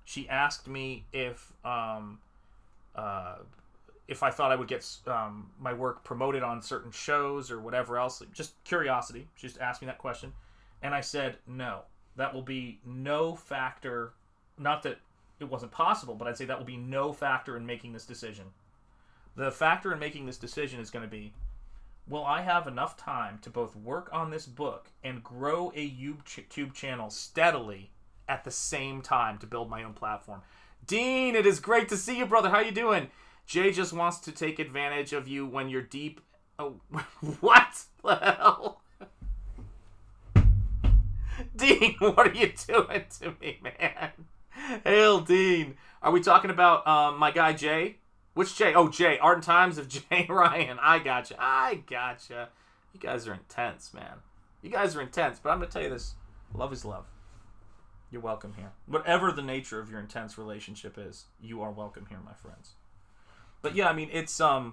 She asked me if I thought I would get my work promoted on certain shows or whatever else. Just curiosity. She just asked me that question. And I said, no. That will be no factor. Not that it wasn't possible, but I'd say that will be no factor in making this decision. The factor in making this decision is going to be, will I have enough time to both work on this book and grow a YouTube channel steadily at the same time to build my own platform? Dean, it is great to see you, brother. How you doing? Jay just wants to take advantage of you when you're deep. Oh, what the hell? Dean, what are you doing to me, man? Hail, Dean. Are we talking about my guy Jay? Which Jay? Oh, Jay. Art and Times of Jay Ryan. I gotcha. You guys are intense, man. You guys are intense, but I'm going to tell you this. Love is love. You're welcome here. Whatever the nature of your intense relationship is, you are welcome here, my friends. But yeah, I mean, it's, for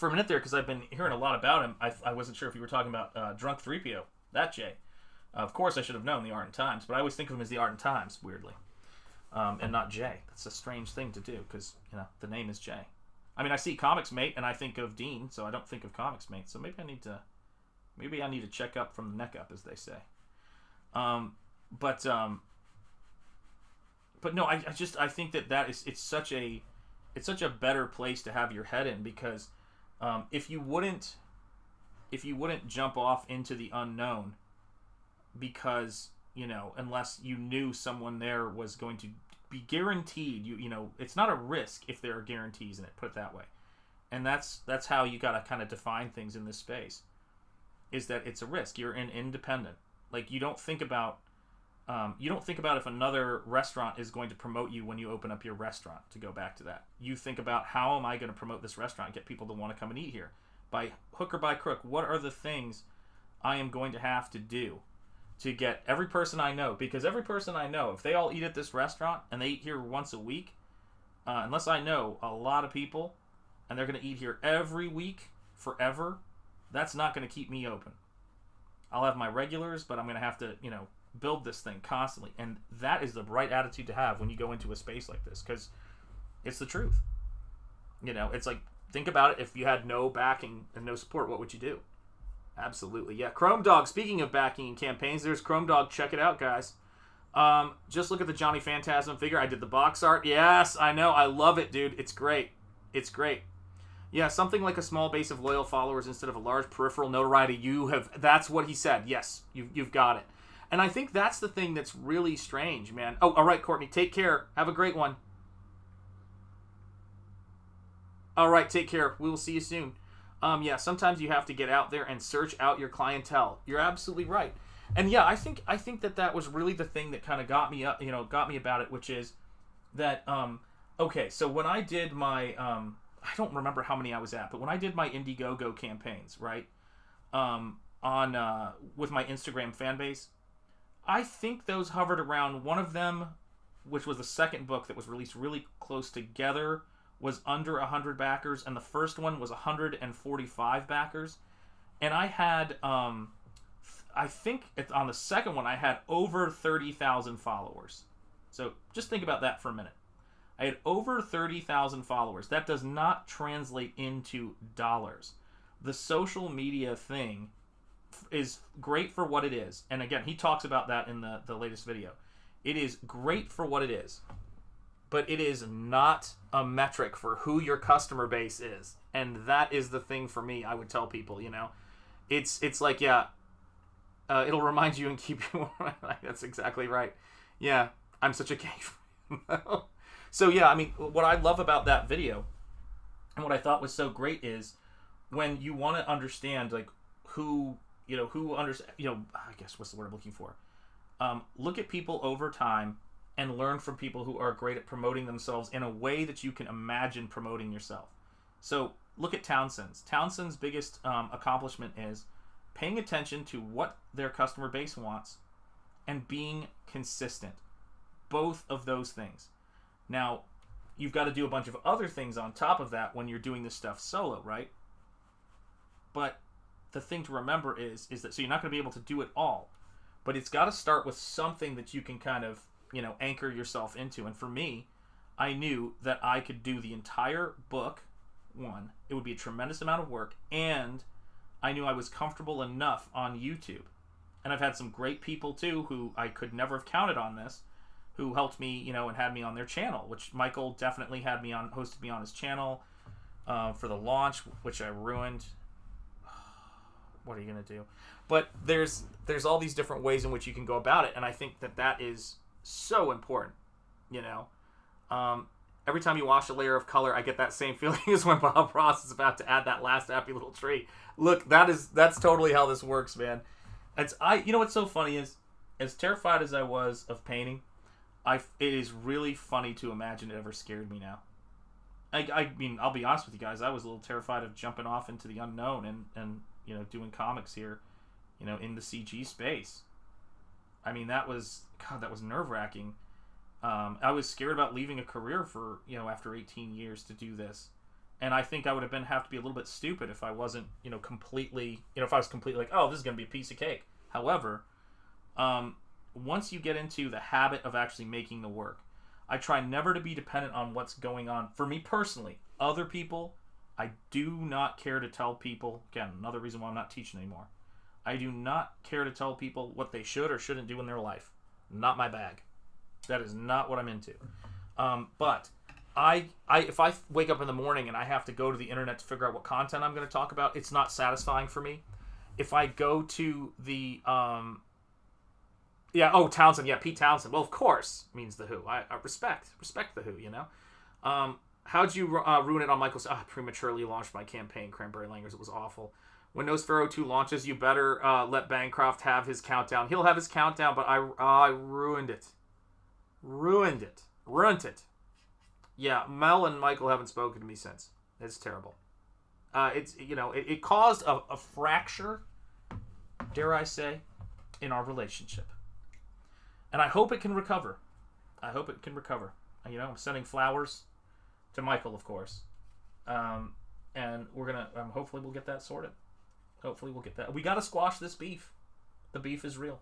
a minute there, because I've been hearing a lot about him, I wasn't sure if you were talking about Drunk 3PO. That Jay. Of course, I should have known the Art and Times, but I always think of him as the Art and Times, weirdly. And not Jay. That's a strange thing to do, because, you know, the name is Jay. I mean, I see Comics Mate, and I think of Dean, so I don't think of Comics Mate. So maybe I need to check up from the neck up, as they say. But no, I think that it's such a better place to have your head in, because if you wouldn't jump off into the unknown, because, you know, unless you knew someone there was going to be guaranteed, you know, it's not a risk if there are guarantees in it, put it that way. And that's how you got to kind of define things in this space, is that it's a risk. You're an independent. Like, you don't think about if another restaurant is going to promote you when you open up your restaurant, to go back to that. You think about, how am I going to promote this restaurant, get people to want to come and eat here? By hook or by crook, what are the things I am going to have to do to get every person I know? Because every person I know, if they all eat at this restaurant and they eat here once a week, unless I know a lot of people and they're going to eat here every week forever, that's not going to keep me open. I'll have my regulars, but I'm going to have to, you know, build this thing constantly. And that is the right attitude to have when you go into a space like this, because it's the truth. You know, it's like, think about it. If you had no backing and no support, what would you do? Absolutely, yeah. Chrome Dog, speaking of backing and campaigns, there's Chrome Dog. Check it out, guys. Just look at the Johnny Phantasm figure. I did the box art. Yes, I know. I love it, dude. It's great. It's great. Yeah, something like a small base of loyal followers instead of a large peripheral notoriety. That's what he said. Yes, you've got it. And I think that's the thing that's really strange, man. Oh, all right, Courtney. Take care. Have a great one. All right, take care. We will see you soon. Yeah, sometimes you have to get out there and search out your clientele. You're absolutely right. And yeah, I think that was really the thing that kind of got me up, got me about it, which is that, okay, so when I did my, I don't remember how many I was at, but when I did my Indiegogo campaigns, right, with my Instagram fan base, I think those hovered around, one of them, which was the second book that was released really close together, was under 100 backers, and the first one was 145 backers. And I had, I think on the second one, I had over 30,000 followers. So just think about that for a minute. I had over 30,000 followers. That does not translate into dollars. The social media thing is great for what it is. And again, he talks about that in the latest video. It is great for what it is. But it is not a metric for who your customer base is. And that is the thing for me, I would tell people, you know. It's like, yeah, it'll remind you and keep you warm. That's exactly right. Yeah, I'm such a gay. So yeah, I mean, what I love about that video and what I thought was so great is when you want to understand, like, who understands, I guess what's the word I'm looking for? Look at people over time and learn from people who are great at promoting themselves in a way that you can imagine promoting yourself. So look at Townsend's. Townsend's biggest accomplishment is paying attention to what their customer base wants and being consistent. Both of those things. Now, you've got to do a bunch of other things on top of that when you're doing this stuff solo, right? But the thing to remember is that, so you're not going to be able to do it all, but it's got to start with something that you can kind of, anchor yourself into. And for me, I knew that I could do the entire book, one. It would be a tremendous amount of work, and I knew I was comfortable enough on YouTube. And I've had some great people, too, who I could never have counted on this, who helped me, and had me on their channel, which Michael definitely hosted me on his channel for the launch, which I ruined. What are you going to do? But there's all these different ways in which you can go about it, and I think that is so important, Every time you wash a layer of color, I get that same feeling as when Bob Ross is about to add that last happy little tree. Look, that's totally how this works, man. You know what's so funny is, as terrified as I was of painting, it is really funny to imagine it ever scared me now. I mean, I'll be honest with you guys, I was a little terrified of jumping off into the unknown and doing comics here, in the CG space. I mean, that was nerve-wracking. I was scared about leaving a career for, after 18 years to do this. And I think I would have to be a little bit stupid if I wasn't, completely, if I was completely like, oh, this is going to be a piece of cake. However, once you get into the habit of actually making the work, I try never to be dependent on what's going on. For me personally, other people, I do not care to tell people, again, another reason why I'm not teaching anymore. I do not care to tell people what they should or shouldn't do in their life. Not my bag. That is not what I'm into. But if I wake up in the morning and I have to go to the internet to figure out what content I'm going to talk about, it's not satisfying for me. If I go to the Townsend, Pete Townsend. Well, of course, means the Who. I respect the Who. How'd you ruin it on Michael's? Prematurely launched my campaign, Cranberry Langers. It was awful. When Nosfero 2 launches, you better let Bancroft have his countdown. He'll have his countdown, but I ruined it. Ruined it. Yeah, Mel and Michael haven't spoken to me since. It's terrible. It caused a fracture, dare I say, in our relationship. And I hope it can recover. I'm sending flowers to Michael, of course. And we're going to, hopefully we'll get that sorted. We got to squash this beef. The beef is real.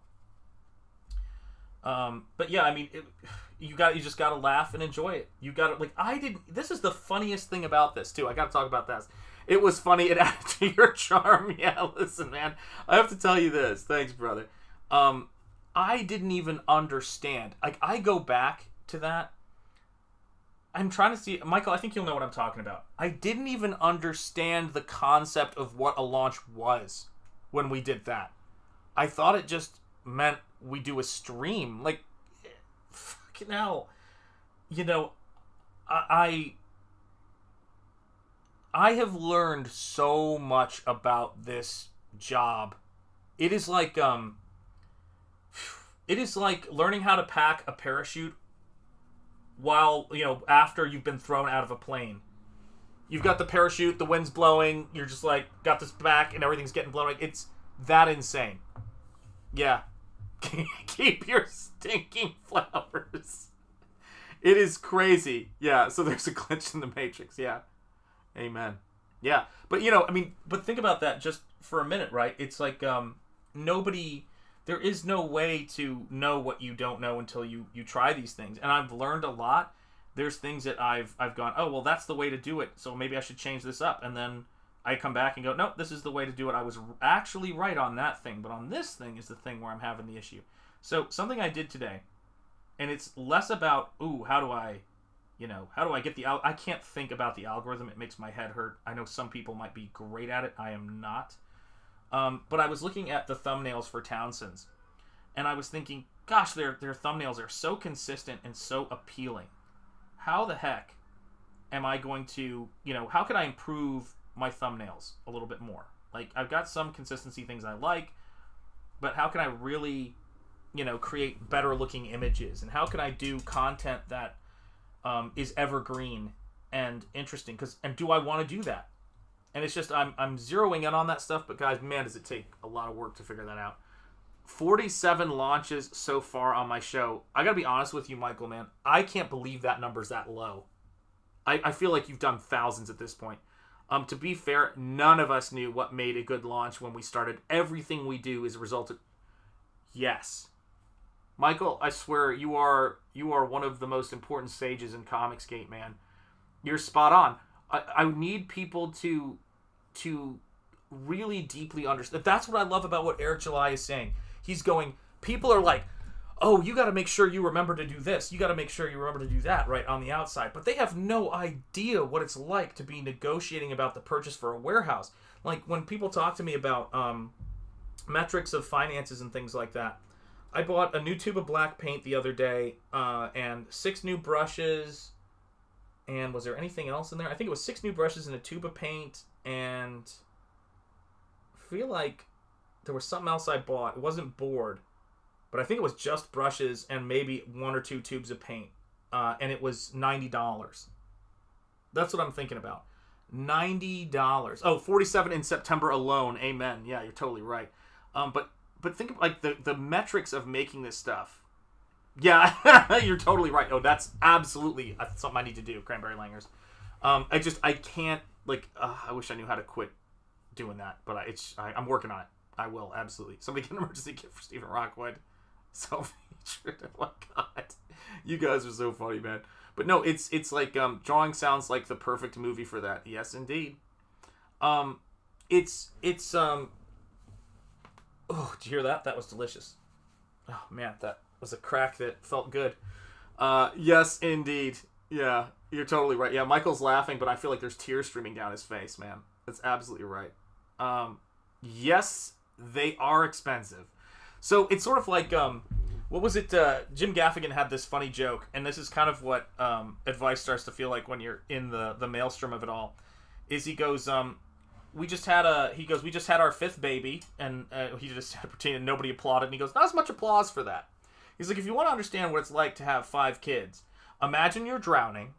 But yeah, I mean, you just got to laugh and enjoy it. You got to, this is the funniest thing about this, too. I got to talk about this. It was funny. It added to your charm. Yeah, listen, man. I have to tell you this. Thanks, brother. I didn't even understand. I go back to that. I'm trying to see... Michael, I think you'll know what I'm talking about. I didn't even understand the concept of what a launch was when we did that. I thought it just meant we do a stream. Fucking hell. I have learned so much about this job. It is like learning how to pack a parachute while, after you've been thrown out of a plane. You've got the parachute, the wind's blowing, you're just got this back and everything's getting blown. It's that insane. Yeah. Keep your stinking flowers. It is crazy. Yeah, so there's a glitch in the Matrix. Yeah. Amen. Yeah. But, but think about that just for a minute, right? It's like there is no way to know what you don't know until you try these things. And I've learned a lot. There's things that I've gone, oh, well, that's the way to do it, so maybe I should change this up. And then I come back and go, nope, this is the way to do it. I was actually right on that thing, but on this thing is the thing where I'm having the issue. So something I did today, and it's less about, how do I get the... I can't think about the algorithm. It makes my head hurt. I know some people might be great at it. I am not. But I was looking at the thumbnails for Townsend's, and I was thinking, gosh, their thumbnails are so consistent and so appealing. How the heck am I going to, how can I improve my thumbnails a little bit more? I've got some consistency things I like, but how can I really, create better looking images? And how can I do content that is evergreen and interesting? And do I want to do that? And it's just, I'm zeroing in on that stuff, but guys, man, does it take a lot of work to figure that out. 47 launches so far on my show. I gotta be honest with you, Michael, man. I can't believe that number's that low. I feel like you've done thousands at this point. To be fair, none of us knew what made a good launch when we started. Everything we do is a result of... Yes. Michael, I swear, you are one of the most important sages in Comicsgate, man. You're spot on. I need people to really deeply understand. That's what I love about what Eric July is saying. He's going, people are like, oh, you got to make sure you remember to do this. You got to make sure you remember to do that, right, on the outside. But they have no idea what it's like to be negotiating about the purchase for a warehouse. When people talk to me about metrics of finances and things like that, I bought a new tube of black paint the other day and 6 new brushes, And was there anything else in there? I think it was 6 new brushes and a tube of paint, and I feel like there was something else I bought. It wasn't board, but I think it was just brushes and maybe 1 or 2 tubes of paint. And it was $90. That's what I'm thinking about. $90. Oh, $47 in September alone. Amen. Yeah, you're totally right. But think of like the metrics of making this stuff. Yeah, you're totally right. Oh, that's absolutely something I need to do. Cranberry Langers. I can't like. I wish I knew how to quit doing that, but I'm working on it. I will absolutely. Somebody get an emergency kit for Stephen Rockwood. Self-hatred. Oh my god, you guys are so funny, man. But no, it's like drawing sounds like the perfect movie for that. Yes, indeed. Oh, did you hear that? That was delicious. Oh man, that was a crack that felt good. Yes, indeed. Yeah, you're totally right. Yeah, Michael's laughing, but I feel like there's tears streaming down his face, man. That's absolutely right. Yes, they are expensive. So it's sort of like, what was it? Jim Gaffigan had this funny joke, and this is kind of what advice starts to feel like when you're in the maelstrom of it all. Is he goes, we just had our 5th baby, and he just had to pretend nobody applauded, and he goes, not as much applause for that. He's like, if you want to understand what it's like to have 5 kids, imagine you're drowning,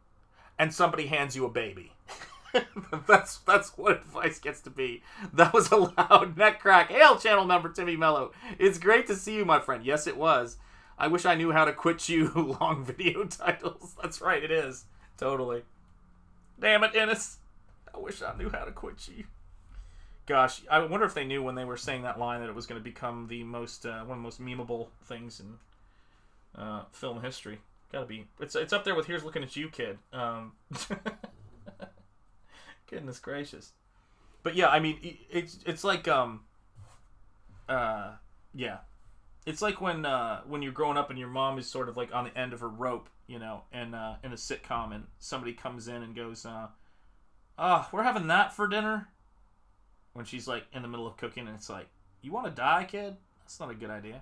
and somebody hands you a baby. That's what advice gets to be. That was a loud neck crack. Hail, channel member Timmy Mello. It's great to see you, my friend. Yes, it was. I wish I knew how to quit you. Long video titles. That's right, it is. Totally. Damn it, Ennis. I wish I knew how to quit you. Gosh, I wonder if they knew when they were saying that line that it was going to become the most one of the most memeable things in film history. Gotta be. It's up there with Here's Looking at You, Kid. Goodness gracious. But yeah, I mean, it's like yeah, it's like when you're growing up and your mom is sort of like on the end of her rope, you know, and in a sitcom, and somebody comes in and goes, we're having that for dinner, when she's like in the middle of cooking, and it's like, you want to die, kid? That's not a good idea.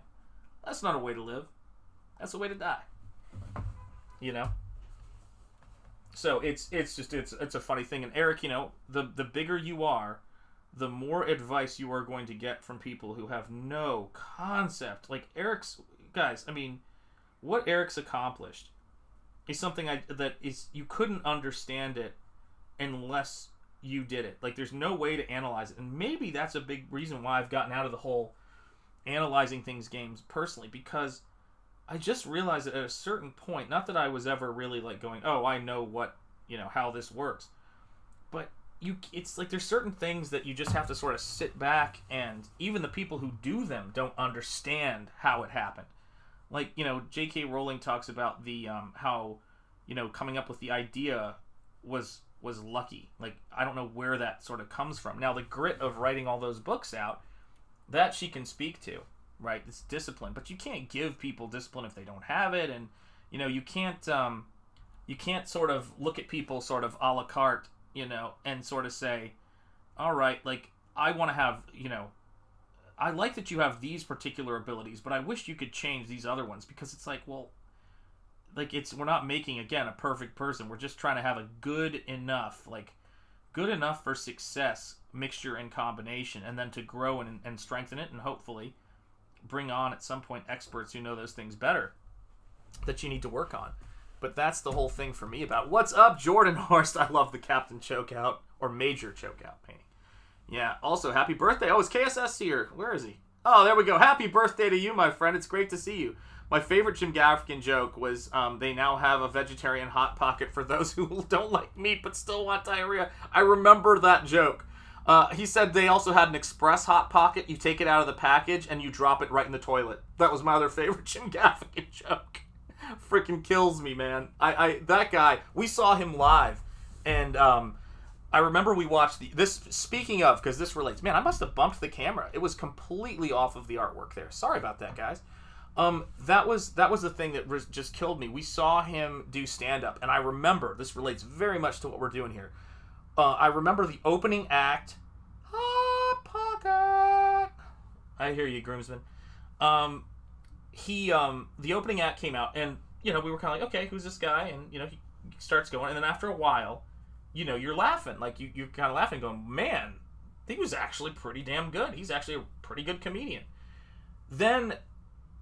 That's not a way to live. That's a way to die. You know. So it's a funny thing. And Eric, you know, the bigger you are, the more advice you are going to get from people who have no concept. Like Eric's guys, I mean, what Eric's accomplished is something that you couldn't understand it unless you did it. Like there's no way to analyze it. And maybe that's a big reason why I've gotten out of the whole analyzing things games personally, because I just realized that at a certain point, not that I was ever really like going, oh, I know what, you know, how this works, but it's like there's certain things that you just have to sort of sit back, and even the people who do them don't understand how it happened. Like, you know, J.K. Rowling talks about the how, you know, coming up with the idea was lucky. Like, I don't know where that sort of comes from. Now, the grit of writing all those books out, that she can speak to. Right, it's discipline, but you can't give people discipline if they don't have it, and you know you can't sort of look at people sort of a la carte, you know, and sort of say, all right, like I want to have, you know, I like that you have these particular abilities, but I wish you could change these other ones, because it's like, well, like we're not making again a perfect person, we're just trying to have a good enough for success mixture and combination, and then to grow and strengthen it, and hopefully bring on at some point experts who know those things better that you need to work on. But that's the whole thing for me about what's up, Jordan Horst. I love the Captain Chokeout or Major Chokeout painting. Yeah, also happy birthday. Oh, is KSS here? Where is he? Oh, there we go. Happy birthday to you, my friend. It's great to see you. My favorite Jim Gaffigan joke was they now have a vegetarian Hot Pocket for those who don't like meat but still want diarrhea. I remember that joke. He said they also had an express Hot Pocket. You take it out of the package and you drop it right in the toilet. That was my other favorite Jim Gaffigan joke. Freaking kills me, man. That guy, we saw him live, and I remember we watched this. Speaking of, because this relates, man, I must have bumped the camera. It was completely off of the artwork there. Sorry about that, guys. That was the thing that just killed me. We saw him do stand-up, and I remember, this relates very much to what we're doing here. I remember the opening act. Hot Pocket. I hear you, groomsman. The opening act came out, and you know we were kind of like, okay, who's this guy? And you know starts going, and then after a while, you're laughing. Like, you're kind of laughing, going, man, he was actually pretty damn good. He's actually a pretty good comedian. Then,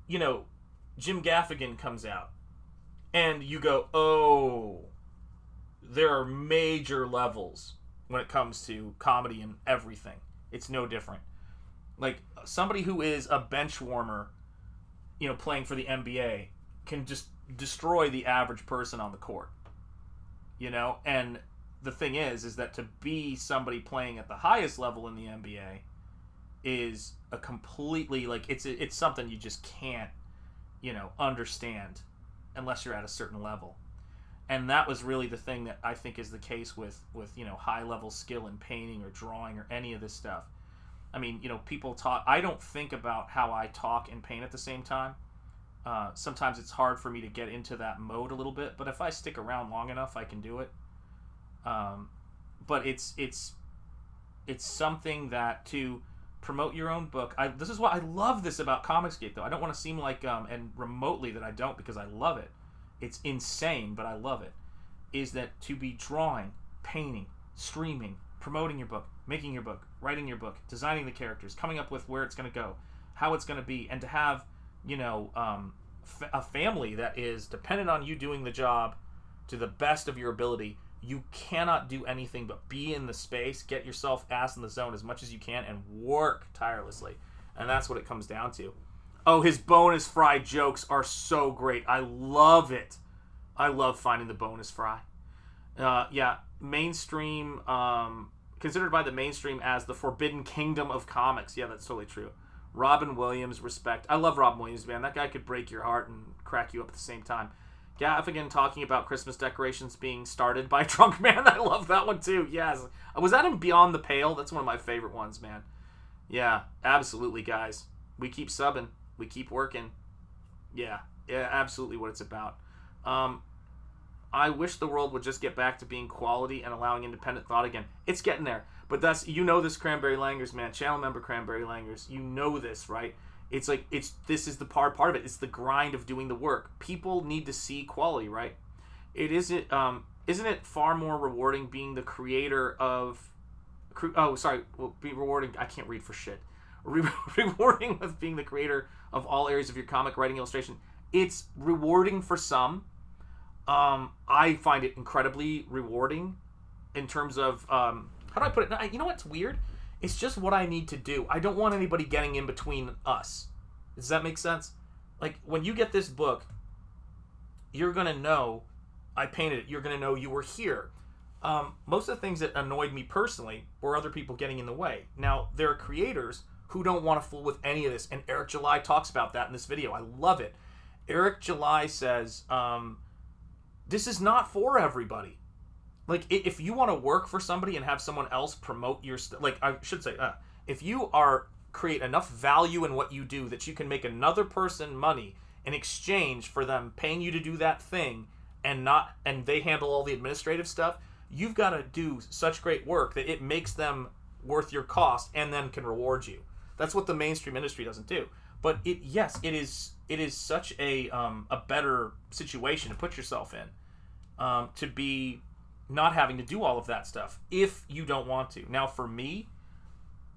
Jim Gaffigan comes out, and you go, oh, there are major levels when it comes to comedy and everything. It's no different. Like, somebody who is a bench warmer, playing for the NBA, can just destroy the average person on the court. And the thing is that to be somebody playing at the highest level in the NBA is a completely, like, it's something you just can't, understand unless you're at a certain level. And that was really the thing that I think is the case with high level skill in painting or drawing or any of this stuff. I mean, people talk. I don't think about how I talk and paint at the same time. Sometimes it's hard for me to get into that mode a little bit, but if I stick around long enough, I can do it. But it's something that, to promote your own book. This is what I love this about Comicsgate, though. I don't want to seem like and remotely that I don't, because I love it. It's insane, but I love it. Is that to be drawing, painting, streaming, promoting your book, making your book, writing your book, designing the characters, coming up with where it's going to go, how it's going to be, and to have a family that is dependent on you doing the job to the best of your ability. You cannot do anything but be in the space, get yourself ass in the zone as much as you can, and work tirelessly. And that's what it comes down to. Oh, his bonus fry jokes are so great. I love it. I love finding the bonus fry. Mainstream, considered by the mainstream as the forbidden kingdom of comics. Yeah, that's totally true. Robin Williams, respect. I love Robin Williams, man. That guy could break your heart and crack you up at the same time. Gaffigan talking about Christmas decorations being started by Drunk Man. I love that one too. Yes. Was that in Beyond the Pale? That's one of my favorite ones, man. Yeah, absolutely, guys. We keep subbing. We keep working. Yeah, absolutely what it's about. I wish the world would just get back to being quality and allowing independent thought again. It's getting there. But that's, this Cranberry Langers, man. Channel member Cranberry Langers. You know this, right? It's like, this is the part of it. It's the grind of doing the work. People need to see quality, right? Isn't it far more rewarding being the creator of... be rewarding... I can't read for shit. Rewarding with being the creator of all areas of your comic, writing, illustration. It's rewarding for some. I find it incredibly rewarding in terms of... how do I put it? You know what's weird? It's just what I need to do. I don't want anybody getting in between us. Does that make sense? Like, when you get this book, you're going to know I painted it. You're going to know you were here. Most of the things that annoyed me personally were other people getting in the way. Now, there are creators who don't want to fool with any of this, and Eric July talks about that in this video. I love it. Eric July says, this is not for everybody. Like, if you want to work for somebody and have someone else promote your stuff, like, I should say, if you create enough value in what you do that you can make another person money in exchange for them paying you to do that thing, and they handle all the administrative stuff, you've got to do such great work that it makes them worth your cost and then can reward you. That's what the mainstream industry doesn't do. But it is such a better situation to put yourself in, to be not having to do all of that stuff if you don't want to. Now, for me,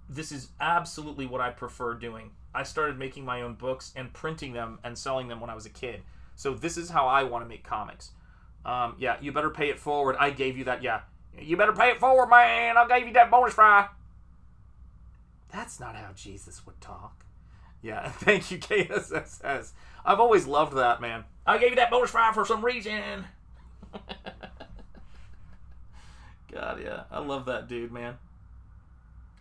this is absolutely what I prefer doing. I started making my own books and printing them and selling them when I was a kid. So this is how I want to make comics. You better pay it forward. I gave you that. Yeah, you better pay it forward, man. I gave you that bonus fry. That's not how Jesus would talk. Yeah, thank you, KSSS. I've always loved that, man. I gave you that bonus fry for some reason. God, yeah. I love that dude, man.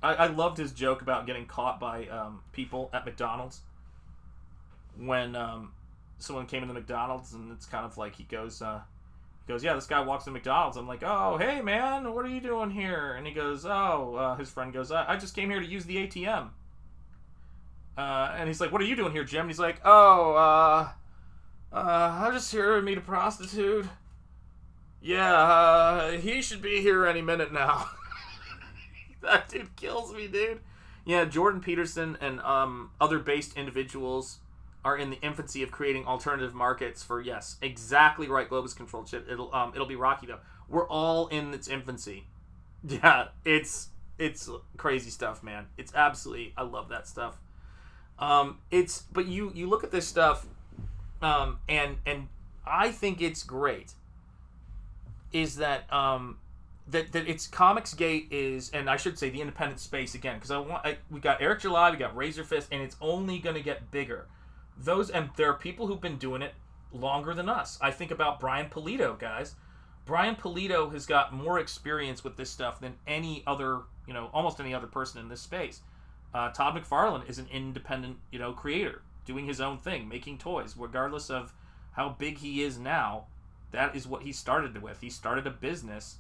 I loved his joke about getting caught by people at McDonald's. When someone came into McDonald's, and it's kind of like he goes, yeah, this guy walks into McDonald's. I'm like, oh, hey, man, what are you doing here? And he goes, his friend goes, I just came here to use the ATM. And he's like, what are you doing here, Jim? And he's like, I'm just here to meet a prostitute. Yeah, he should be here any minute now. That dude kills me, dude. Yeah, Jordan Peterson and other based individuals are in the infancy of creating alternative markets for, yes, exactly right, Globus controlled shit. It'll be rocky though. We're all in its infancy. Yeah, it's crazy stuff, man. It's absolutely, I love that stuff. But you look at this stuff, and I think it's great. Is that that it's Comicsgate is, and I should say the independent space again, because we got Eric July, we got RAZÖRFIST, and it's only going to get bigger. And there are people who've been doing it longer than us. I think about Brian Pulido, guys. Brian Pulido has got more experience with this stuff than any other, almost any other person in this space. Todd McFarlane is an independent, creator, doing his own thing, making toys, regardless of how big he is now. That is what he started with. He started a business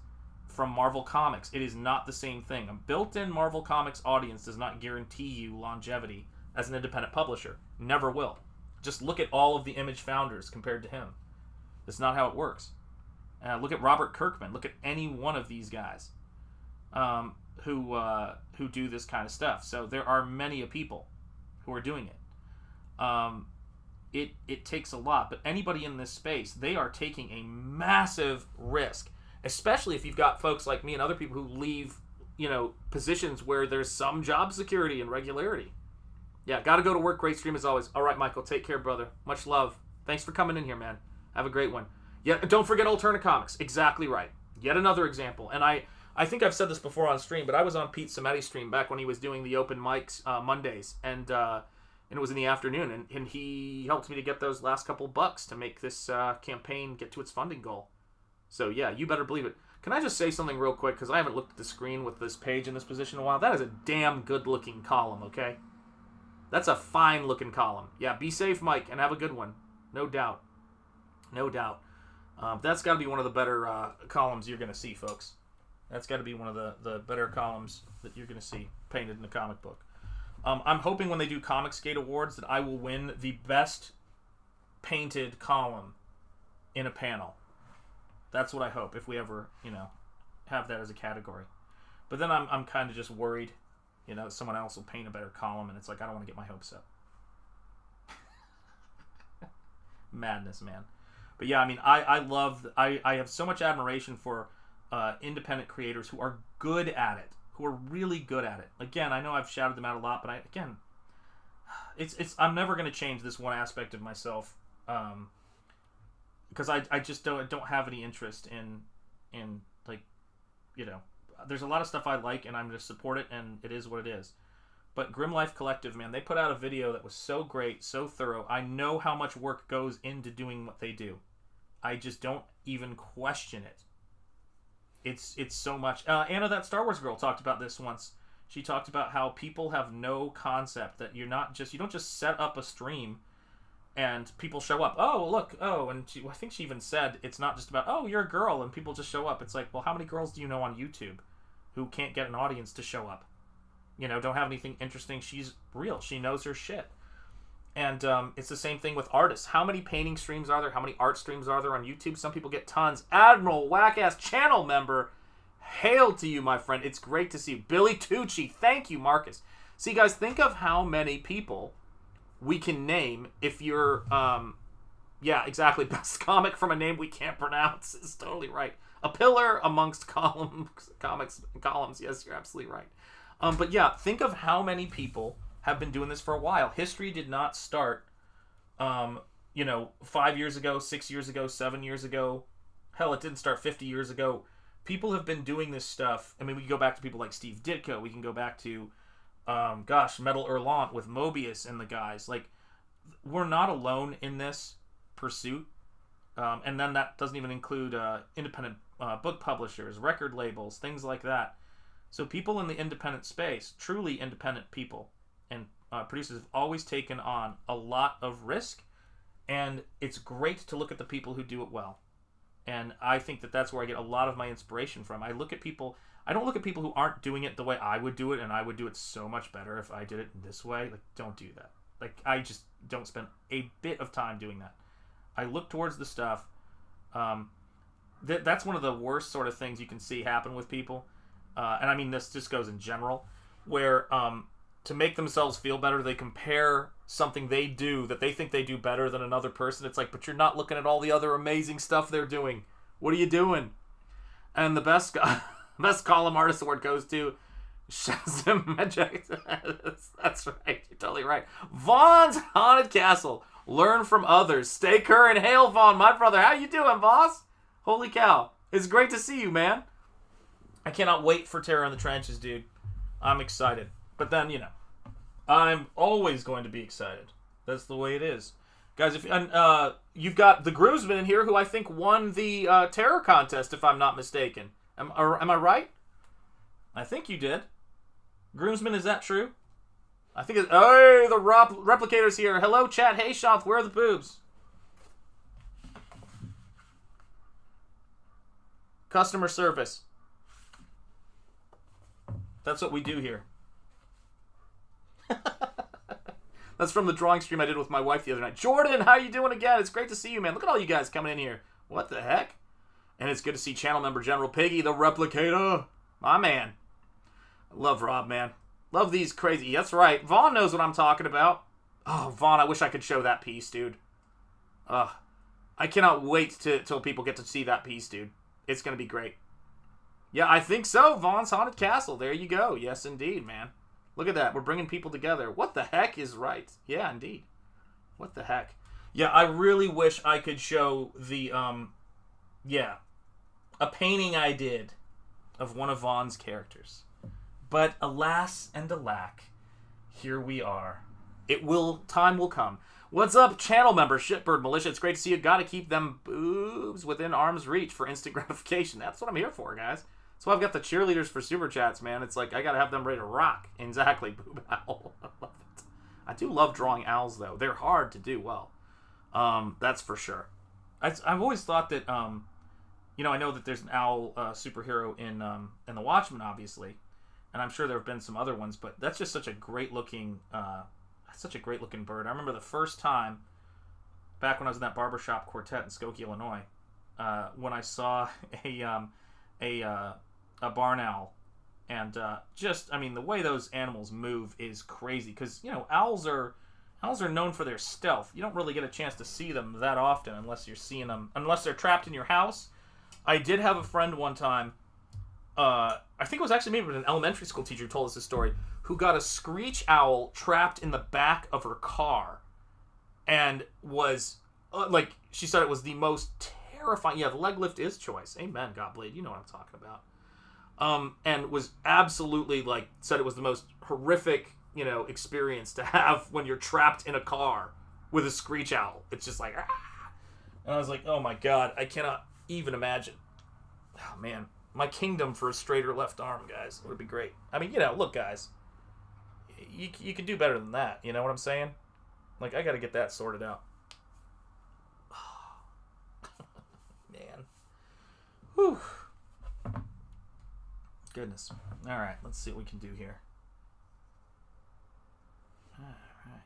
from Marvel Comics. It is not the same thing. A built-in Marvel Comics audience does not guarantee you longevity as an independent publisher. Never will. Just look at all of the Image founders compared to him. That's not how it works. Look at Robert Kirkman. Look at any one of these guys who do this kind of stuff. So there are many people who are doing it. It takes a lot, but anybody in this space, they are taking a massive risk, especially if you've got folks like me and other people who leave, positions where there's some job security and regularity. Yeah, got to go to work. Great stream as always. All right, Michael, take care, brother. Much love. Thanks for coming in here, man. Have a great one. Yeah, don't forget Alterna Comics. Exactly right. Yet another example. And I think I've said this before on stream, but I was on Pete Sameti's stream back when he was doing the open mics Mondays, and it was in the afternoon, and he helped me to get those last couple bucks to make this campaign get to its funding goal. So yeah, you better believe it. Can I just say something real quick, because I haven't looked at the screen with this page in this position in a while? That is a damn good-looking column, okay? That's a fine-looking column. Yeah, be safe, Mike, and have a good one. No doubt. No doubt. That's got to be one of the better columns you're going to see, folks. That's got to be one of the better columns that you're going to see painted in a comic book. I'm hoping when they do Comicsgate Awards that I will win the best painted column in a panel. That's what I hope, if we ever, have that as a category. But then I'm kind of just worried, someone else will paint a better column, and it's like, I don't want to get my hopes up. Madness, man. But yeah, I mean, I have so much admiration for independent creators who are good at it, who are really good at it. Again, I know I've shouted them out a lot, but I'm never going to change this one aspect of myself, because I just don't have any interest in there's a lot of stuff I like, and I'm going to support it, and it is what it is. But Grim Life Collective, man, they put out a video that was so great, so thorough. I know how much work goes into doing what they do. I just don't even question it. It's so much. Anna, that Star Wars girl, talked about this once. She talked about how people have no concept that you don't just set up a stream and people show up. Oh, look. Oh, and I think she even said it's not just about, oh, you're a girl and people just show up. It's like, well, how many girls do you know on YouTube who can't get an audience to show up? Don't have anything interesting. She's real. She knows her shit. And it's the same thing with artists. How many painting streams are there? How many art streams are there on YouTube? Some people get tons. Admiral, whack-ass channel member, hail to you, my friend. It's great to see you. Billy Tucci, thank you, Marcus. See, guys, think of how many people we can name if you're, yeah, exactly. Best comic from a name we can't pronounce is totally right. A pillar amongst comics and columns. Yes, you're absolutely right. But yeah, think of how many people have been doing this for a while. History did not start, 5 years ago, 6 years ago, 7 years ago. Hell, it didn't start 50 years ago. People have been doing this stuff. I mean, we can go back to people like Steve Ditko. We can go back to, Metal Erlant with Mobius and the guys. Like, we're not alone in this pursuit. And then that doesn't even include independent book publishers, record labels, things like that. So people in the independent space, truly independent people and producers, have always taken on a lot of risk, and it's great to look at the people who do it well. And I think that that's where I get a lot of my inspiration from. I don't look at people who aren't doing it the way I would do it, and I would do it so much better if I did it this way. Like, don't do that. Like, I just don't spend a bit of time doing that. I look towards the stuff. That's one of the worst sort of things you can see happen with people. And I mean, this just goes in general, where to make themselves feel better, they compare something they do that they think they do better than another person. It's like, but you're not looking at all the other amazing stuff they're doing. What are you doing? And the best column artist award goes to Shanth Enjeti. That's right. You're totally right. Vaughn's Haunted Castle. Learn from others. Stay current. Hail, Vaughn, my brother. How you doing, boss? Holy cow. It's great to see you, man. I cannot wait for Terror in the Trenches, dude. I'm excited. But then, you know, I'm always going to be excited. That's the way it is. Guys, if you've got the groomsman in here who I think won the terror contest, if I'm not mistaken. Am I right? I think you did. Groomsman, is that true? I think it's... Hey, the replicator's here. Hello, chat. Hey, Shanth, where are the boobs? Customer service. That's what we do here. That's from the drawing stream I did with my wife the other night. Jordan, how you doing again? It's great to see you, man. Look at all you guys coming in here. What the heck? And it's good to see channel member General Piggy, the replicator. My man. I love Rob, man. Love these crazy... That's right. Vaughn knows what I'm talking about. Oh, Vaughn, I wish I could show that piece, dude. I cannot wait till people get to see that piece, dude. It's going to be great. Yeah, I think so. Vaughn's Haunted Castle. There you go. Yes, indeed, man. Look at that. We're bringing people together. What the heck is right? Yeah, indeed. What the heck? Yeah, I really wish I could show the, yeah, a painting I did of one of Vaughn's characters. But alas and alack, here we are. Time will come. What's up, channel member Shitbird Militia? It's great to see you. Gotta keep them boobs within arm's reach for instant gratification. That's what I'm here for, guys. That's why I've got the cheerleaders for Super Chats, man. It's like, I gotta have them ready to rock. Exactly, Boob Owl. I love it. I do love drawing owls, though. They're hard to do well. That's for sure. I've always thought that, you know, I know that there's an owl superhero in The Watchmen, obviously. And I'm sure there have been some other ones, but that's just such a great-looking, bird. I remember the first time, back when I was in that barbershop quartet in Skokie, Illinois, when I saw a barn owl, and just, I mean, the way those animals move is crazy, because, you know, owls are known for their stealth. You don't really get a chance to see them that often unless you're seeing them, unless they're trapped in your house. I did have a friend one time, I think it was actually maybe an elementary school teacher who told us this story, who got a screech owl trapped in the back of her car, and was, like, she said it was the most terrifying. Yeah, the leg lift is choice. Amen, Godblade. You know what I'm talking about. And was absolutely, like, said it was the most horrific, you know, experience to have when you're trapped in a car with a screech owl. It's just like, ah! And I was like, oh my God, I cannot even imagine. Oh, man. My kingdom for a straight or left arm, guys. It would be great. I mean, you know, look, guys. You can do better than that. You know what I'm saying? Like, I got to get that sorted out. Man. Whew. Goodness. All right, let's see what we can do here. All right.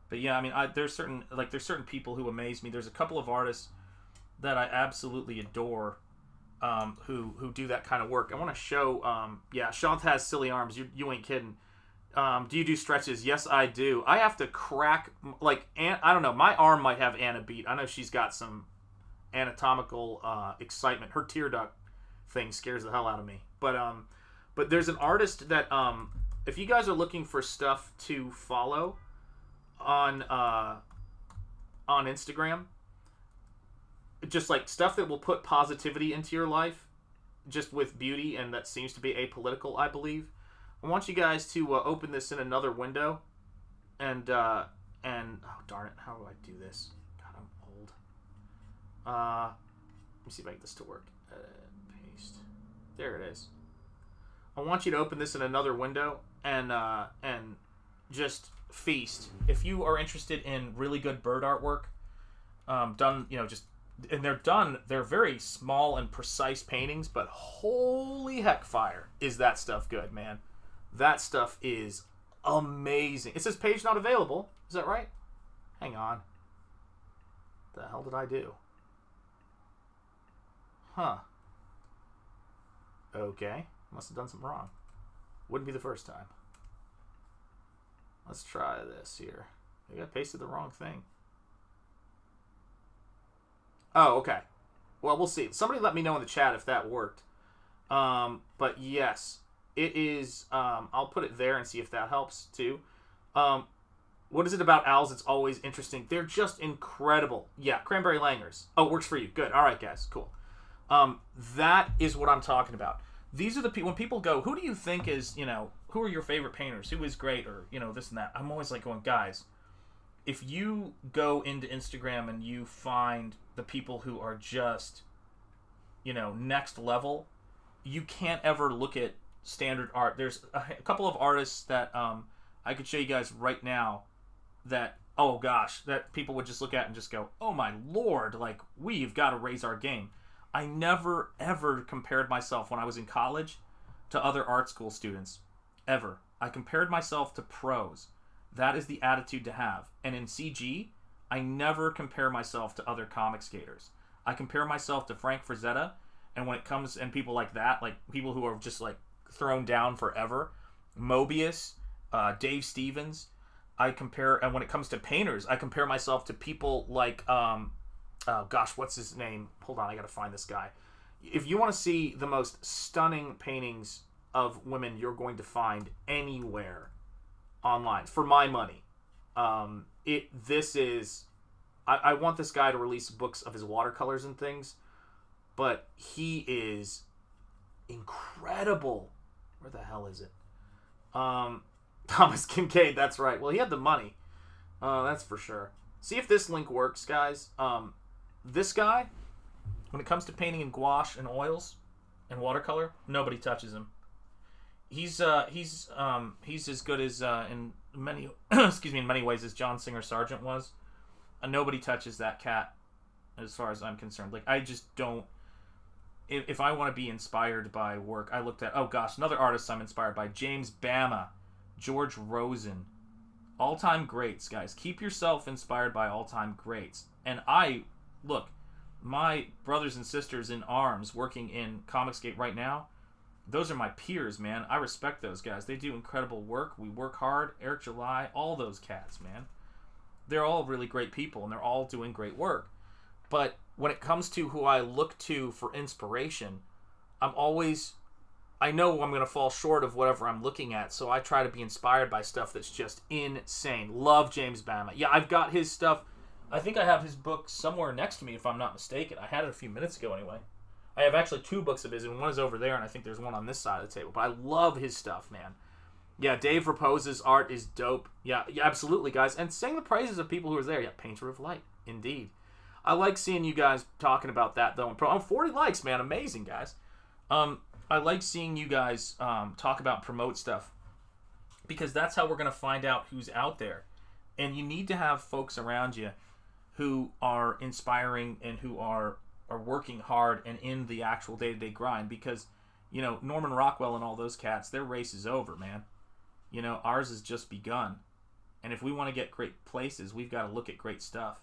But yeah, I mean, there's certain people who amaze me. There's a couple of artists that I absolutely adore, who do that kind of work. I want to show. Yeah, Shanth has silly arms. You ain't kidding. Do you do stretches? Yes, I do. I have to crack, like, I don't know. My arm might have Anna beat. I know she's got some anatomical excitement. Her tear duct thing scares the hell out of me. But there's an artist that, if you guys are looking for stuff to follow on Instagram, just like stuff that will put positivity into your life, just with beauty, and that seems to be apolitical, I believe. I want you guys to open this in another window, and oh darn it, how do I do this? God, I'm old. Let me see if I can get this to work. Paste. There it is. I want you to open this in another window and just feast. If you are interested in really good bird artwork, done, you know, just, and they're very small and precise paintings, but holy heck fire is that stuff good, man. That stuff is amazing. It says page not available. Is that right? Hang on. The hell did I do? Huh. Okay. Must have done something wrong. Wouldn't be the first time. Let's try this here. Maybe I pasted the wrong thing. Oh, okay. Well, we'll see. Somebody let me know in the chat if that worked. But yes, it is. I'll put it there and see if that helps too. What is it about owls that's always interesting? They're just incredible. Yeah, cranberry langers. Oh, it works for you. Good. All right, guys. Cool. That is what I'm talking about. These are the people, when people go, who do you think is, who are your favorite painters? Who is great? Or, this and that. I'm always like going, guys, if you go into Instagram and you find the people who are just, next level, you can't ever look at standard art. There's a couple of artists that I could show you guys right now that, oh gosh, that people would just look at and just go, oh my lord, like, we've got to raise our game. I never, ever compared myself when I was in college to other art school students. Ever. I compared myself to pros. That is the attitude to have. And in CG, I never compare myself to other comic skaters. I compare myself to Frank Frazetta, and when it comes, and people like that, like people who are just like thrown down forever, Mobius, Dave Stevens, and when it comes to painters, I compare myself to people like, oh gosh, what's his name? Hold on, I gotta find this guy. If you want to see the most stunning paintings of women you're going to find anywhere online, for my money, I want this guy to release books of his watercolors and things, but he is incredible. Where the hell is it? Thomas Kincaid, that's right. Well, he had the money. That's for sure. See if this link works, guys. This guy, when it comes to painting in gouache and oils and watercolor, nobody touches him. He's as good as in many in many ways as John Singer Sargent was. Nobody touches that cat, as far as I'm concerned. Like, I just don't. If I want to be inspired by work, I looked at, oh gosh, another artist I'm inspired by, James Bama, George Rosen, all-time greats, guys. Keep yourself inspired by all-time greats. And look, my brothers and sisters in arms working in Comicsgate right now, those are my peers, man. I respect those guys. They do incredible work. We work hard. Eric July, all those cats, man. They're all really great people, and they're all doing great work. But when it comes to who I look to for inspiration, I know I'm going to fall short of whatever I'm looking at, so I try to be inspired by stuff that's just insane. Love James Bama. Yeah, I've got his stuff. I think I have his book somewhere next to me, if I'm not mistaken. I had it a few minutes ago, anyway. I have actually 2 books of his, and one is over there, and I think there's one on this side of the table. But I love his stuff, man. Yeah, Dave Rapose's art is dope. Yeah, absolutely, guys. And sing the praises of people who are there. Yeah, Painter of Light, indeed. I like seeing you guys talking about that, though. 40 likes, man. Amazing, guys. I like seeing you guys talk about promote stuff, because that's how we're going to find out who's out there. And you need to have folks around you who are inspiring and who are working hard and in the actual day-to-day grind, because, Norman Rockwell and all those cats, their race is over, man. Ours has just begun. And if we want to get great places, we've got to look at great stuff.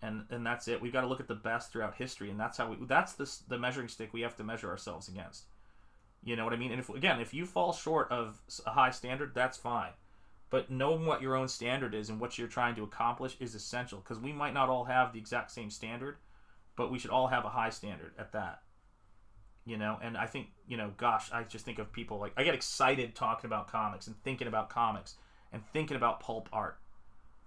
And that's it. We've got to look at the best throughout history, and that's the measuring stick we have to measure ourselves against. You know what I mean? And if you fall short of a high standard, that's fine. But knowing what your own standard is and what you're trying to accomplish is essential, because we might not all have the exact same standard, but we should all have a high standard at that. And I think, gosh, I just think of people like, I get excited talking about comics and thinking about comics and thinking about pulp art.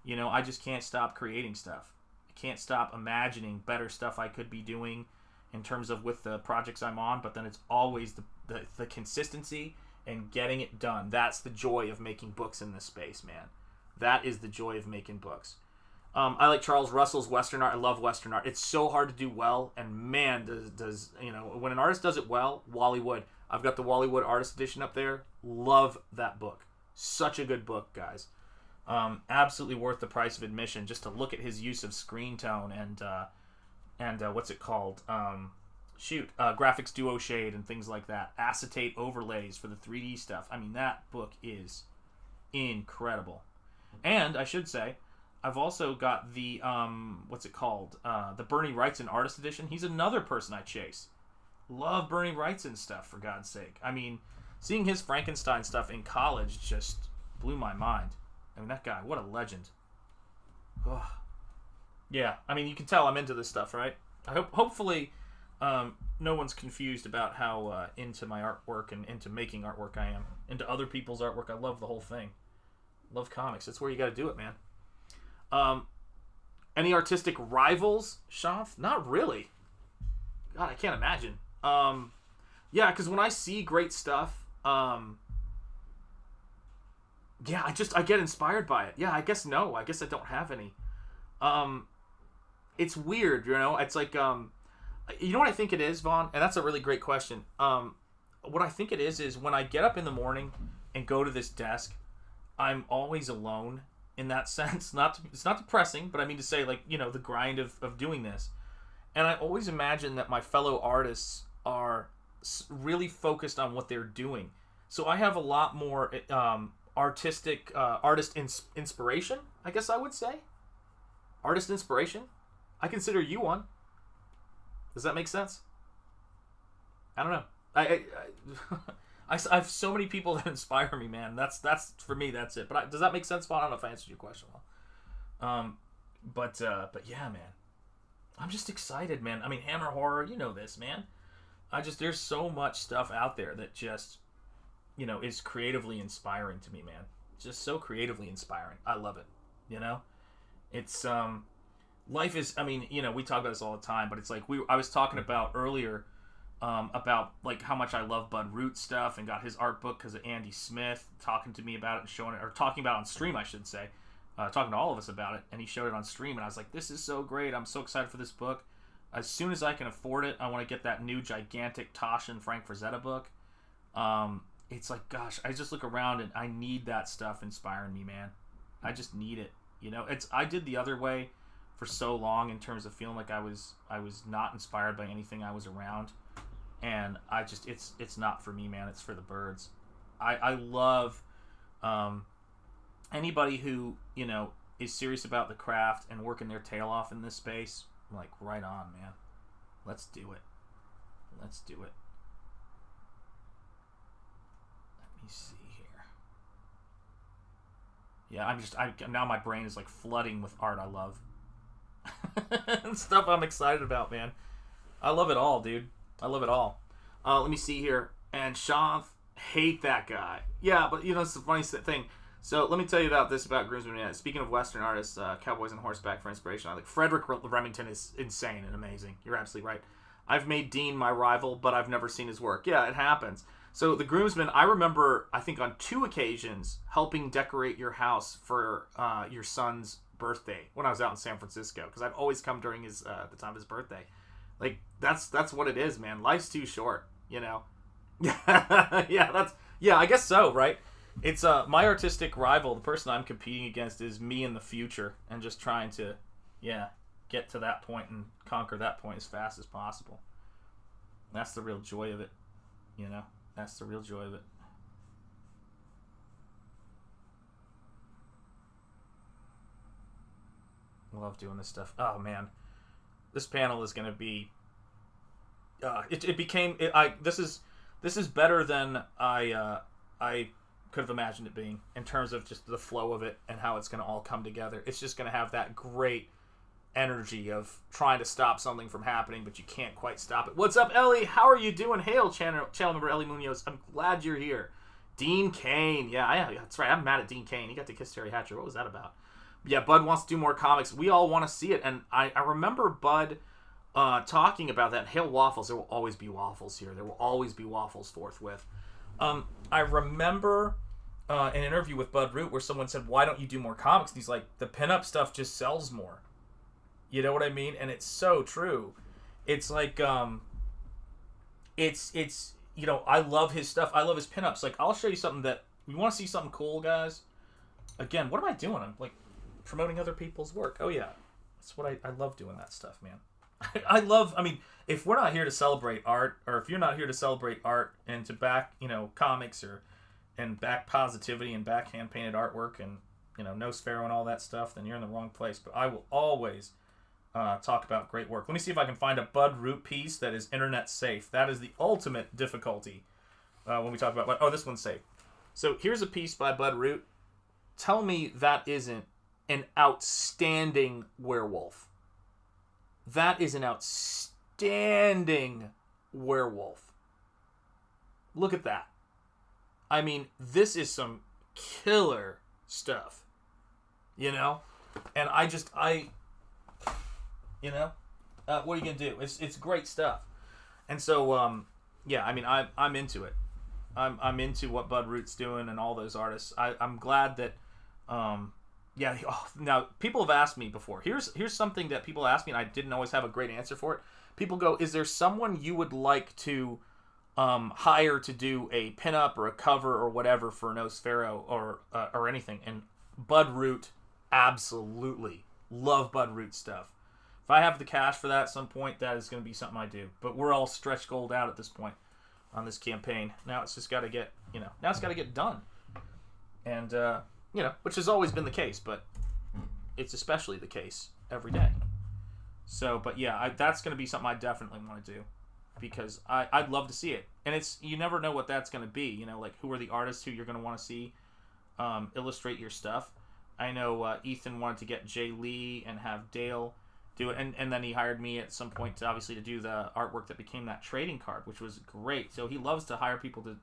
I just can't stop creating stuff. I can't stop imagining better stuff I could be doing in terms of with the projects I'm on, but then it's always the consistency and getting it done. That's the joy of making books in this space, man. That is the joy of making books. I like Charles Russell's Western art. I love Western art. It's so hard to do well, and man, does when an artist does it well, Wally Wood. I've got the Wally Wood Artist Edition up there. Love that book. Such a good book, guys. Absolutely worth the price of admission just to look at his use of screen tone and what's it called? Graphics duo shade and things like that. Acetate overlays for the 3D stuff. I mean, that book is incredible. And I should say, I've also got the the Bernie Wrightson Artist Edition. He's another person I chase. Love Bernie Wrightson stuff, for God's sake. I mean, seeing his Frankenstein stuff in college just blew my mind. I mean, that guy, what a legend. Ugh. Yeah, I mean, you can tell I'm into this stuff, right? Hopefully, no one's confused about how into my artwork and into making artwork I am. Into other people's artwork, I love the whole thing. Love comics. That's where you got to do it, man. Any artistic rivals, Shanth? Not really. God, I can't imagine. Yeah, because when I see great stuff, yeah, I get inspired by it. Yeah, I guess no. I guess I don't have any. It's weird, you know? It's like, you know what I think it is, Vaughn? And that's a really great question. What I think it is when I get up in the morning and go to this desk, I'm always alone in that sense. It's not depressing, but I mean to say, like, you know, the grind of doing this. And I always imagine that my fellow artists are really focused on what they're doing. So I have a lot more artist inspiration, I guess I would say. Artist inspiration. I consider you one. Does that make sense? I don't know. I have so many people that inspire me, man. That's for me. That's it. But does that make sense, Vaughn? I don't know if I answered your question well. But yeah, man. I'm just excited, man. I mean, Hammer Horror, you know this, man. There's so much stuff out there that just, you know, is creatively inspiring to me, man. Just so creatively inspiring. I love it. You know, it's life is. I mean, you know, we talk about this all the time, but it's like I was talking about earlier. About like how much I love Bud Root stuff and got his art book because of Andy Smith talking to me about it and showing it, or talking about it on stream, I should say, talking to all of us about it, and he showed it on stream, and I was like, this is so great. I'm so excited for this book. As soon as I can afford it, I want to get that new gigantic Tosh and Frank Frazetta book. It's like, gosh, I just look around and I need that stuff inspiring me, man. I just need it. You know, I did the other way for so long in terms of feeling like I was not inspired by anything I was around. And it's not for me, man. It's for the birds. I love anybody who, you know, is serious about the craft and working their tail off in this space. I'm like, right on, man. Let's do it. Let's do it. Let me see here. Yeah, now my brain is like flooding with art I love. And stuff I'm excited about, man. I love it all, dude. I love it all. Let me see here. And Shanth, hate that guy. Yeah, but you know, it's the funny thing. So let me tell you about this about Groomsmen. Yeah, speaking of Western artists, Cowboys on Horseback for inspiration, I think Frederick Remington is insane and amazing. You're absolutely right. I've made Dean my rival, but I've never seen his work. Yeah, it happens. So the Groomsmen, I remember, I think on 2 occasions, helping decorate your house for your son's birthday when I was out in San Francisco, because I've always come during his the time of his birthday. Like, that's what it is, man. Life's too short, you know? Yeah, I guess so, right? It's my artistic rival, the person I'm competing against, is me in the future, and just trying to, get to that point and conquer that point as fast as possible. That's the real joy of it, you know? That's the real joy of it. I love doing this stuff. Oh, man. This panel is going to be. This is better than I could have imagined it being, in terms of just the flow of it and how it's going to all come together. It's just going to have that great energy of trying to stop something from happening, but you can't quite stop it. What's up, Ellie? How are you doing? Hail, channel member Ellie Munoz. I'm glad you're here. Dean Cain. Yeah, that's right. I'm mad at Dean Cain. He got to kiss Terry Hatcher. What was that about? Yeah, Bud wants to do more comics. We all want to see it. And I remember Bud talking about that. Hail Waffles. There will always be waffles here. There will always be waffles forthwith. I remember an interview with Bud Root where someone said, why don't you do more comics? And he's like, the pinup stuff just sells more. You know what I mean? And it's so true. It's like, it's you know, I love his stuff. I love his pinups. Like, I'll show you something that, you want to see something cool, guys? Again, what am I doing? I'm like promoting other people's work. Oh yeah, that's what I love doing that stuff, man. I mean, if we're not here to celebrate art, or if you're not here to celebrate art and to back, you know, comics and back positivity and back hand painted artwork and, you know, Nosfero and all that stuff, then you're in the wrong place. But I will always talk about great work. Let me see if I can find a Bud Root piece that is internet safe. That is the ultimate difficulty when we talk about. Oh, this one's safe. So here's a piece by Bud Root. tell me that isn't an outstanding werewolf. That is an outstanding werewolf. Look at that. I mean, this is some killer stuff. You know? And what are you going to do? It's great stuff. And so, yeah, I mean, I'm into it. I'm into what Bud Root's doing and all those artists. I'm glad that, now people have asked me before. Here's something that people ask me, and I didn't always have a great answer for it. People go, is there someone you would like to hire to do a pinup or a cover or whatever for Nosfero or anything? And Bud Root, absolutely. Love Bud Root stuff. If I have the cash for that at some point, that is going to be something I do. But we're all stretch gold out at this point on this campaign. Now it's just got to get, now it's got to get done. And, which has always been the case, but it's especially the case every day. So, but yeah, that's going to be something I definitely want to do because I'd love to see it. And you never know what that's going to be, like who are the artists who you're going to want to see illustrate your stuff. I know Ethan wanted to get Jay Lee and have Dale do it, and then he hired me at some point to do the artwork that became that trading card, which was great. So he loves to hire people to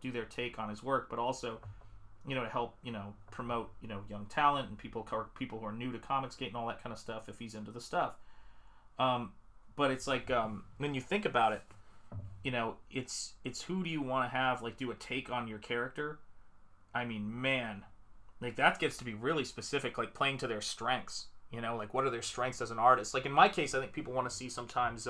do their take on his work, but also, to help promote young talent and people who are new to Comicsgate and all that kind of stuff if he's into the stuff. But it's like when you think about it, it's who do you want to have do a take on your character? I mean, man, that gets to be really specific, playing to their strengths. What are their strengths as an artist? In my case, I think people want to see sometimes,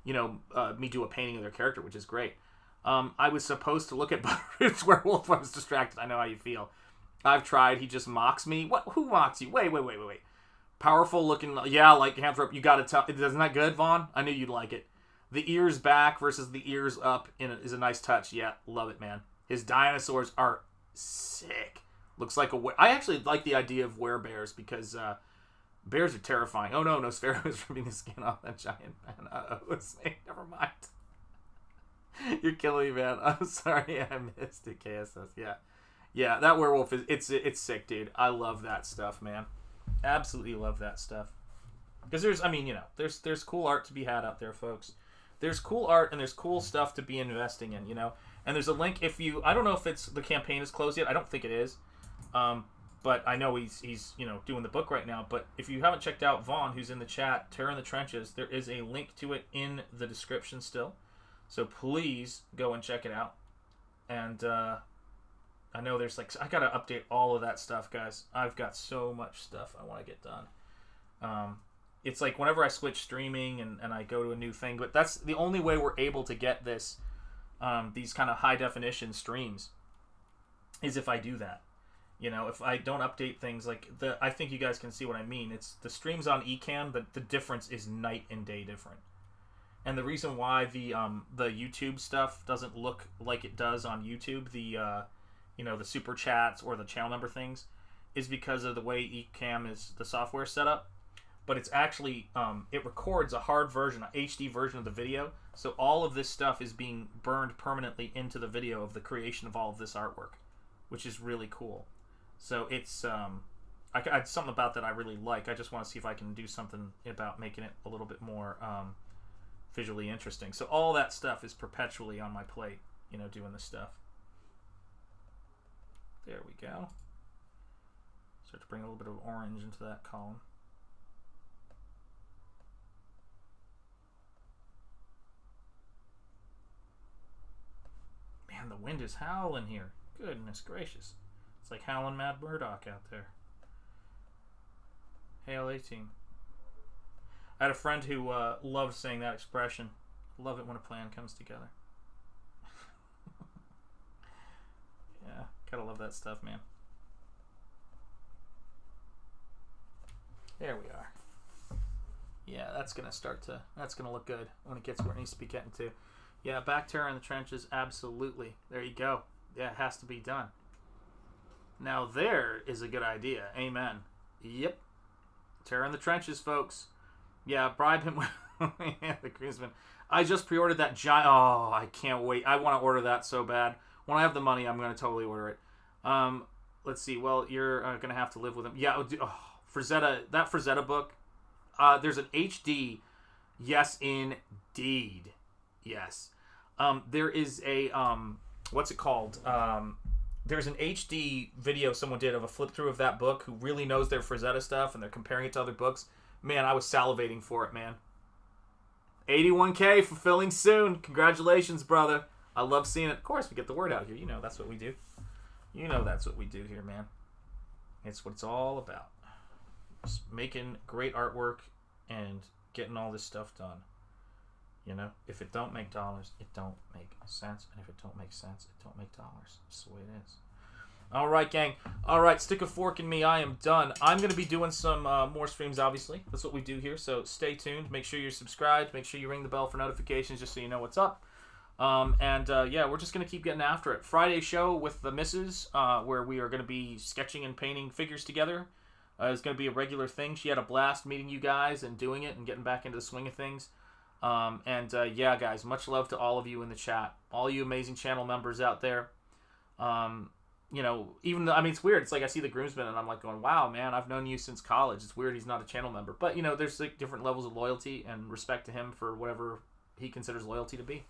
me do a painting of their character, which is great. I was supposed to look at Butterroot's werewolf. I was distracted. I know how you feel. I've tried. He just mocks me. What? Who mocks you? Wait. Powerful looking. Yeah, like Hanthrope. You got to tell. Isn't that good, Vaughn? I knew you'd like it. The ears back versus the ears up is a nice touch. Yeah, love it, man. His dinosaurs are sick. Looks like I actually like the idea of werebears because bears are terrifying. Oh no, Nosfero is ripping the skin off that giant man. Never mind. You're killing me, man. I'm sorry I missed it, KSS. Yeah, that werewolf it's sick, dude. I love that stuff, man. Absolutely love that stuff. Because there's cool art to be had out there, folks. There's cool art and there's cool stuff to be investing in, And there's a link I don't know if the campaign is closed yet. I don't think it is. But I know he's doing the book right now. But if you haven't checked out Vaughn, who's in the chat, Terror in the Trenches, there is a link to it in the description still. So please go and check it out. And I know there's I gotta update all of that stuff, guys. I've got so much stuff I want to get done. It's whenever I switch streaming and I go to a new thing, but that's the only way we're able to get these kind of high definition streams is if I do that. If I don't update things I think you guys can see what I mean. It's the streams on Ecamm, but the difference is night and day different. And the reason why the YouTube stuff doesn't look like it does on YouTube, the super chats or the channel number things, is because of the way Ecamm is the software set up. But it's actually it records a hard version, an HD version of the video. So all of this stuff is being burned permanently into the video of the creation of all of this artwork, which is really cool. So it's something about that I really like. I just want to see if I can do something about making it a little bit more visually interesting. So all that stuff is perpetually on my plate, doing this stuff. There we go. Start to bring a little bit of orange into that column. Man, the wind is howling here. Goodness gracious. It's like howling Mad Murdoch out there. Hail A-Team. I had a friend who loved saying that expression. Love it when a plan comes together. Yeah, gotta love that stuff, man. There we are. Yeah, that's gonna look good when it gets where it needs to be getting to. Yeah, back Terror in the Trenches, absolutely. There you go. Yeah, it has to be done. Now there is a good idea. Amen. Yep. Terror in the Trenches, folks. Yeah, bribe him with the Groomsman. I just pre-ordered that giant. Oh, I can't wait. I want to order that so bad. When I have the money, I'm going to totally order it. let's see. Well, you're going to have to live with him. Yeah, Frazetta, that Frazetta book. There's an HD. Yes, indeed. Yes. There is a, what's it called? There's an HD video someone did of a flip through of that book who really knows their Frazetta stuff, and they're comparing it to other books. Man, I was salivating for it, man. 81K fulfilling soon. Congratulations, brother. I love seeing it. Of course, we get the word out here. You know, that's what we do. You know that's what we do here, man. It's what it's all about. Just making great artwork and getting all this stuff done. You know, if it don't make dollars, it don't make sense. And if it don't make sense, it don't make dollars. That's the way it is. All right, gang. All right, stick a fork in me. I am done. I'm going to be doing some more streams, obviously. That's what we do here. So stay tuned. Make sure you're subscribed. Make sure you ring the bell for notifications just so you know what's up. Yeah, we're just going to keep getting after it. Friday show with the missus, where we are going to be sketching and painting figures together. It's going to be a regular thing. She had a blast meeting you guys and doing it and getting back into the swing of things. Yeah, guys, much love to all of you in the chat. All you amazing channel members out there. You know, even though, I mean, it's weird. It's like I see the groomsman and I'm like going, wow, man, I've known you since college. It's weird he's not a channel member. But, you know, there's like different levels of loyalty and respect to him for whatever he considers loyalty to be.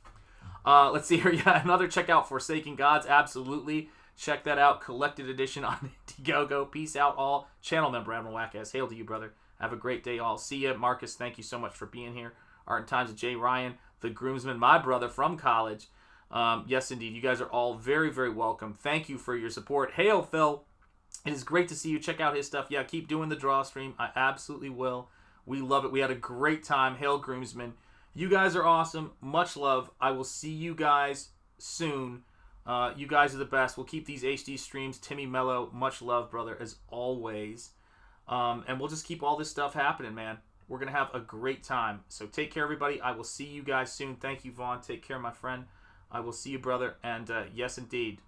Let's see here. Yeah, another checkout, Forsaken Gods. Absolutely. Check that out. Collected edition on Indiegogo. Peace out, all. Channel member, Admiral Wackass. Hail to you, brother. Have a great day, all. See ya. Marcus, thank you so much for being here. Art and Times of Jay Ryan, the groomsman, my brother from college. Yes, indeed. You guys are all very, very welcome. Thank you for your support. Hail, Phil. It is great to see you. Check out his stuff. Yeah, keep doing the draw stream. I absolutely will. We love it. We had a great time. Hail, groomsman. You guys are awesome. Much love. I will see you guys soon. You guys are the best. We'll keep these HD streams. Timmy Mello, much love, brother, as always. And we'll just keep all this stuff happening, man. We're going to have a great time. So take care, everybody. I will see you guys soon. Thank you, Vaughn. Take care, my friend. I will see you, brother. And yes, indeed.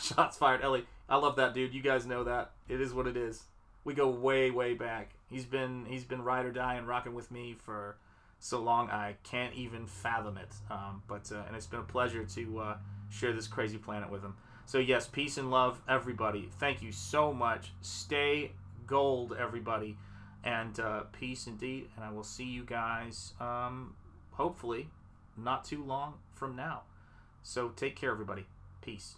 Shots fired, Ellie. I love that, dude. You guys know that. It is what it is. We go way, way back. He's been ride or die and rocking with me for so long I can't even fathom it. And it's been a pleasure to share this crazy planet with him. So yes, peace and love, everybody. Thank you so much. Stay gold, everybody. And peace indeed. And I will see you guys, hopefully, not too long from now. So take care, everybody. Peace.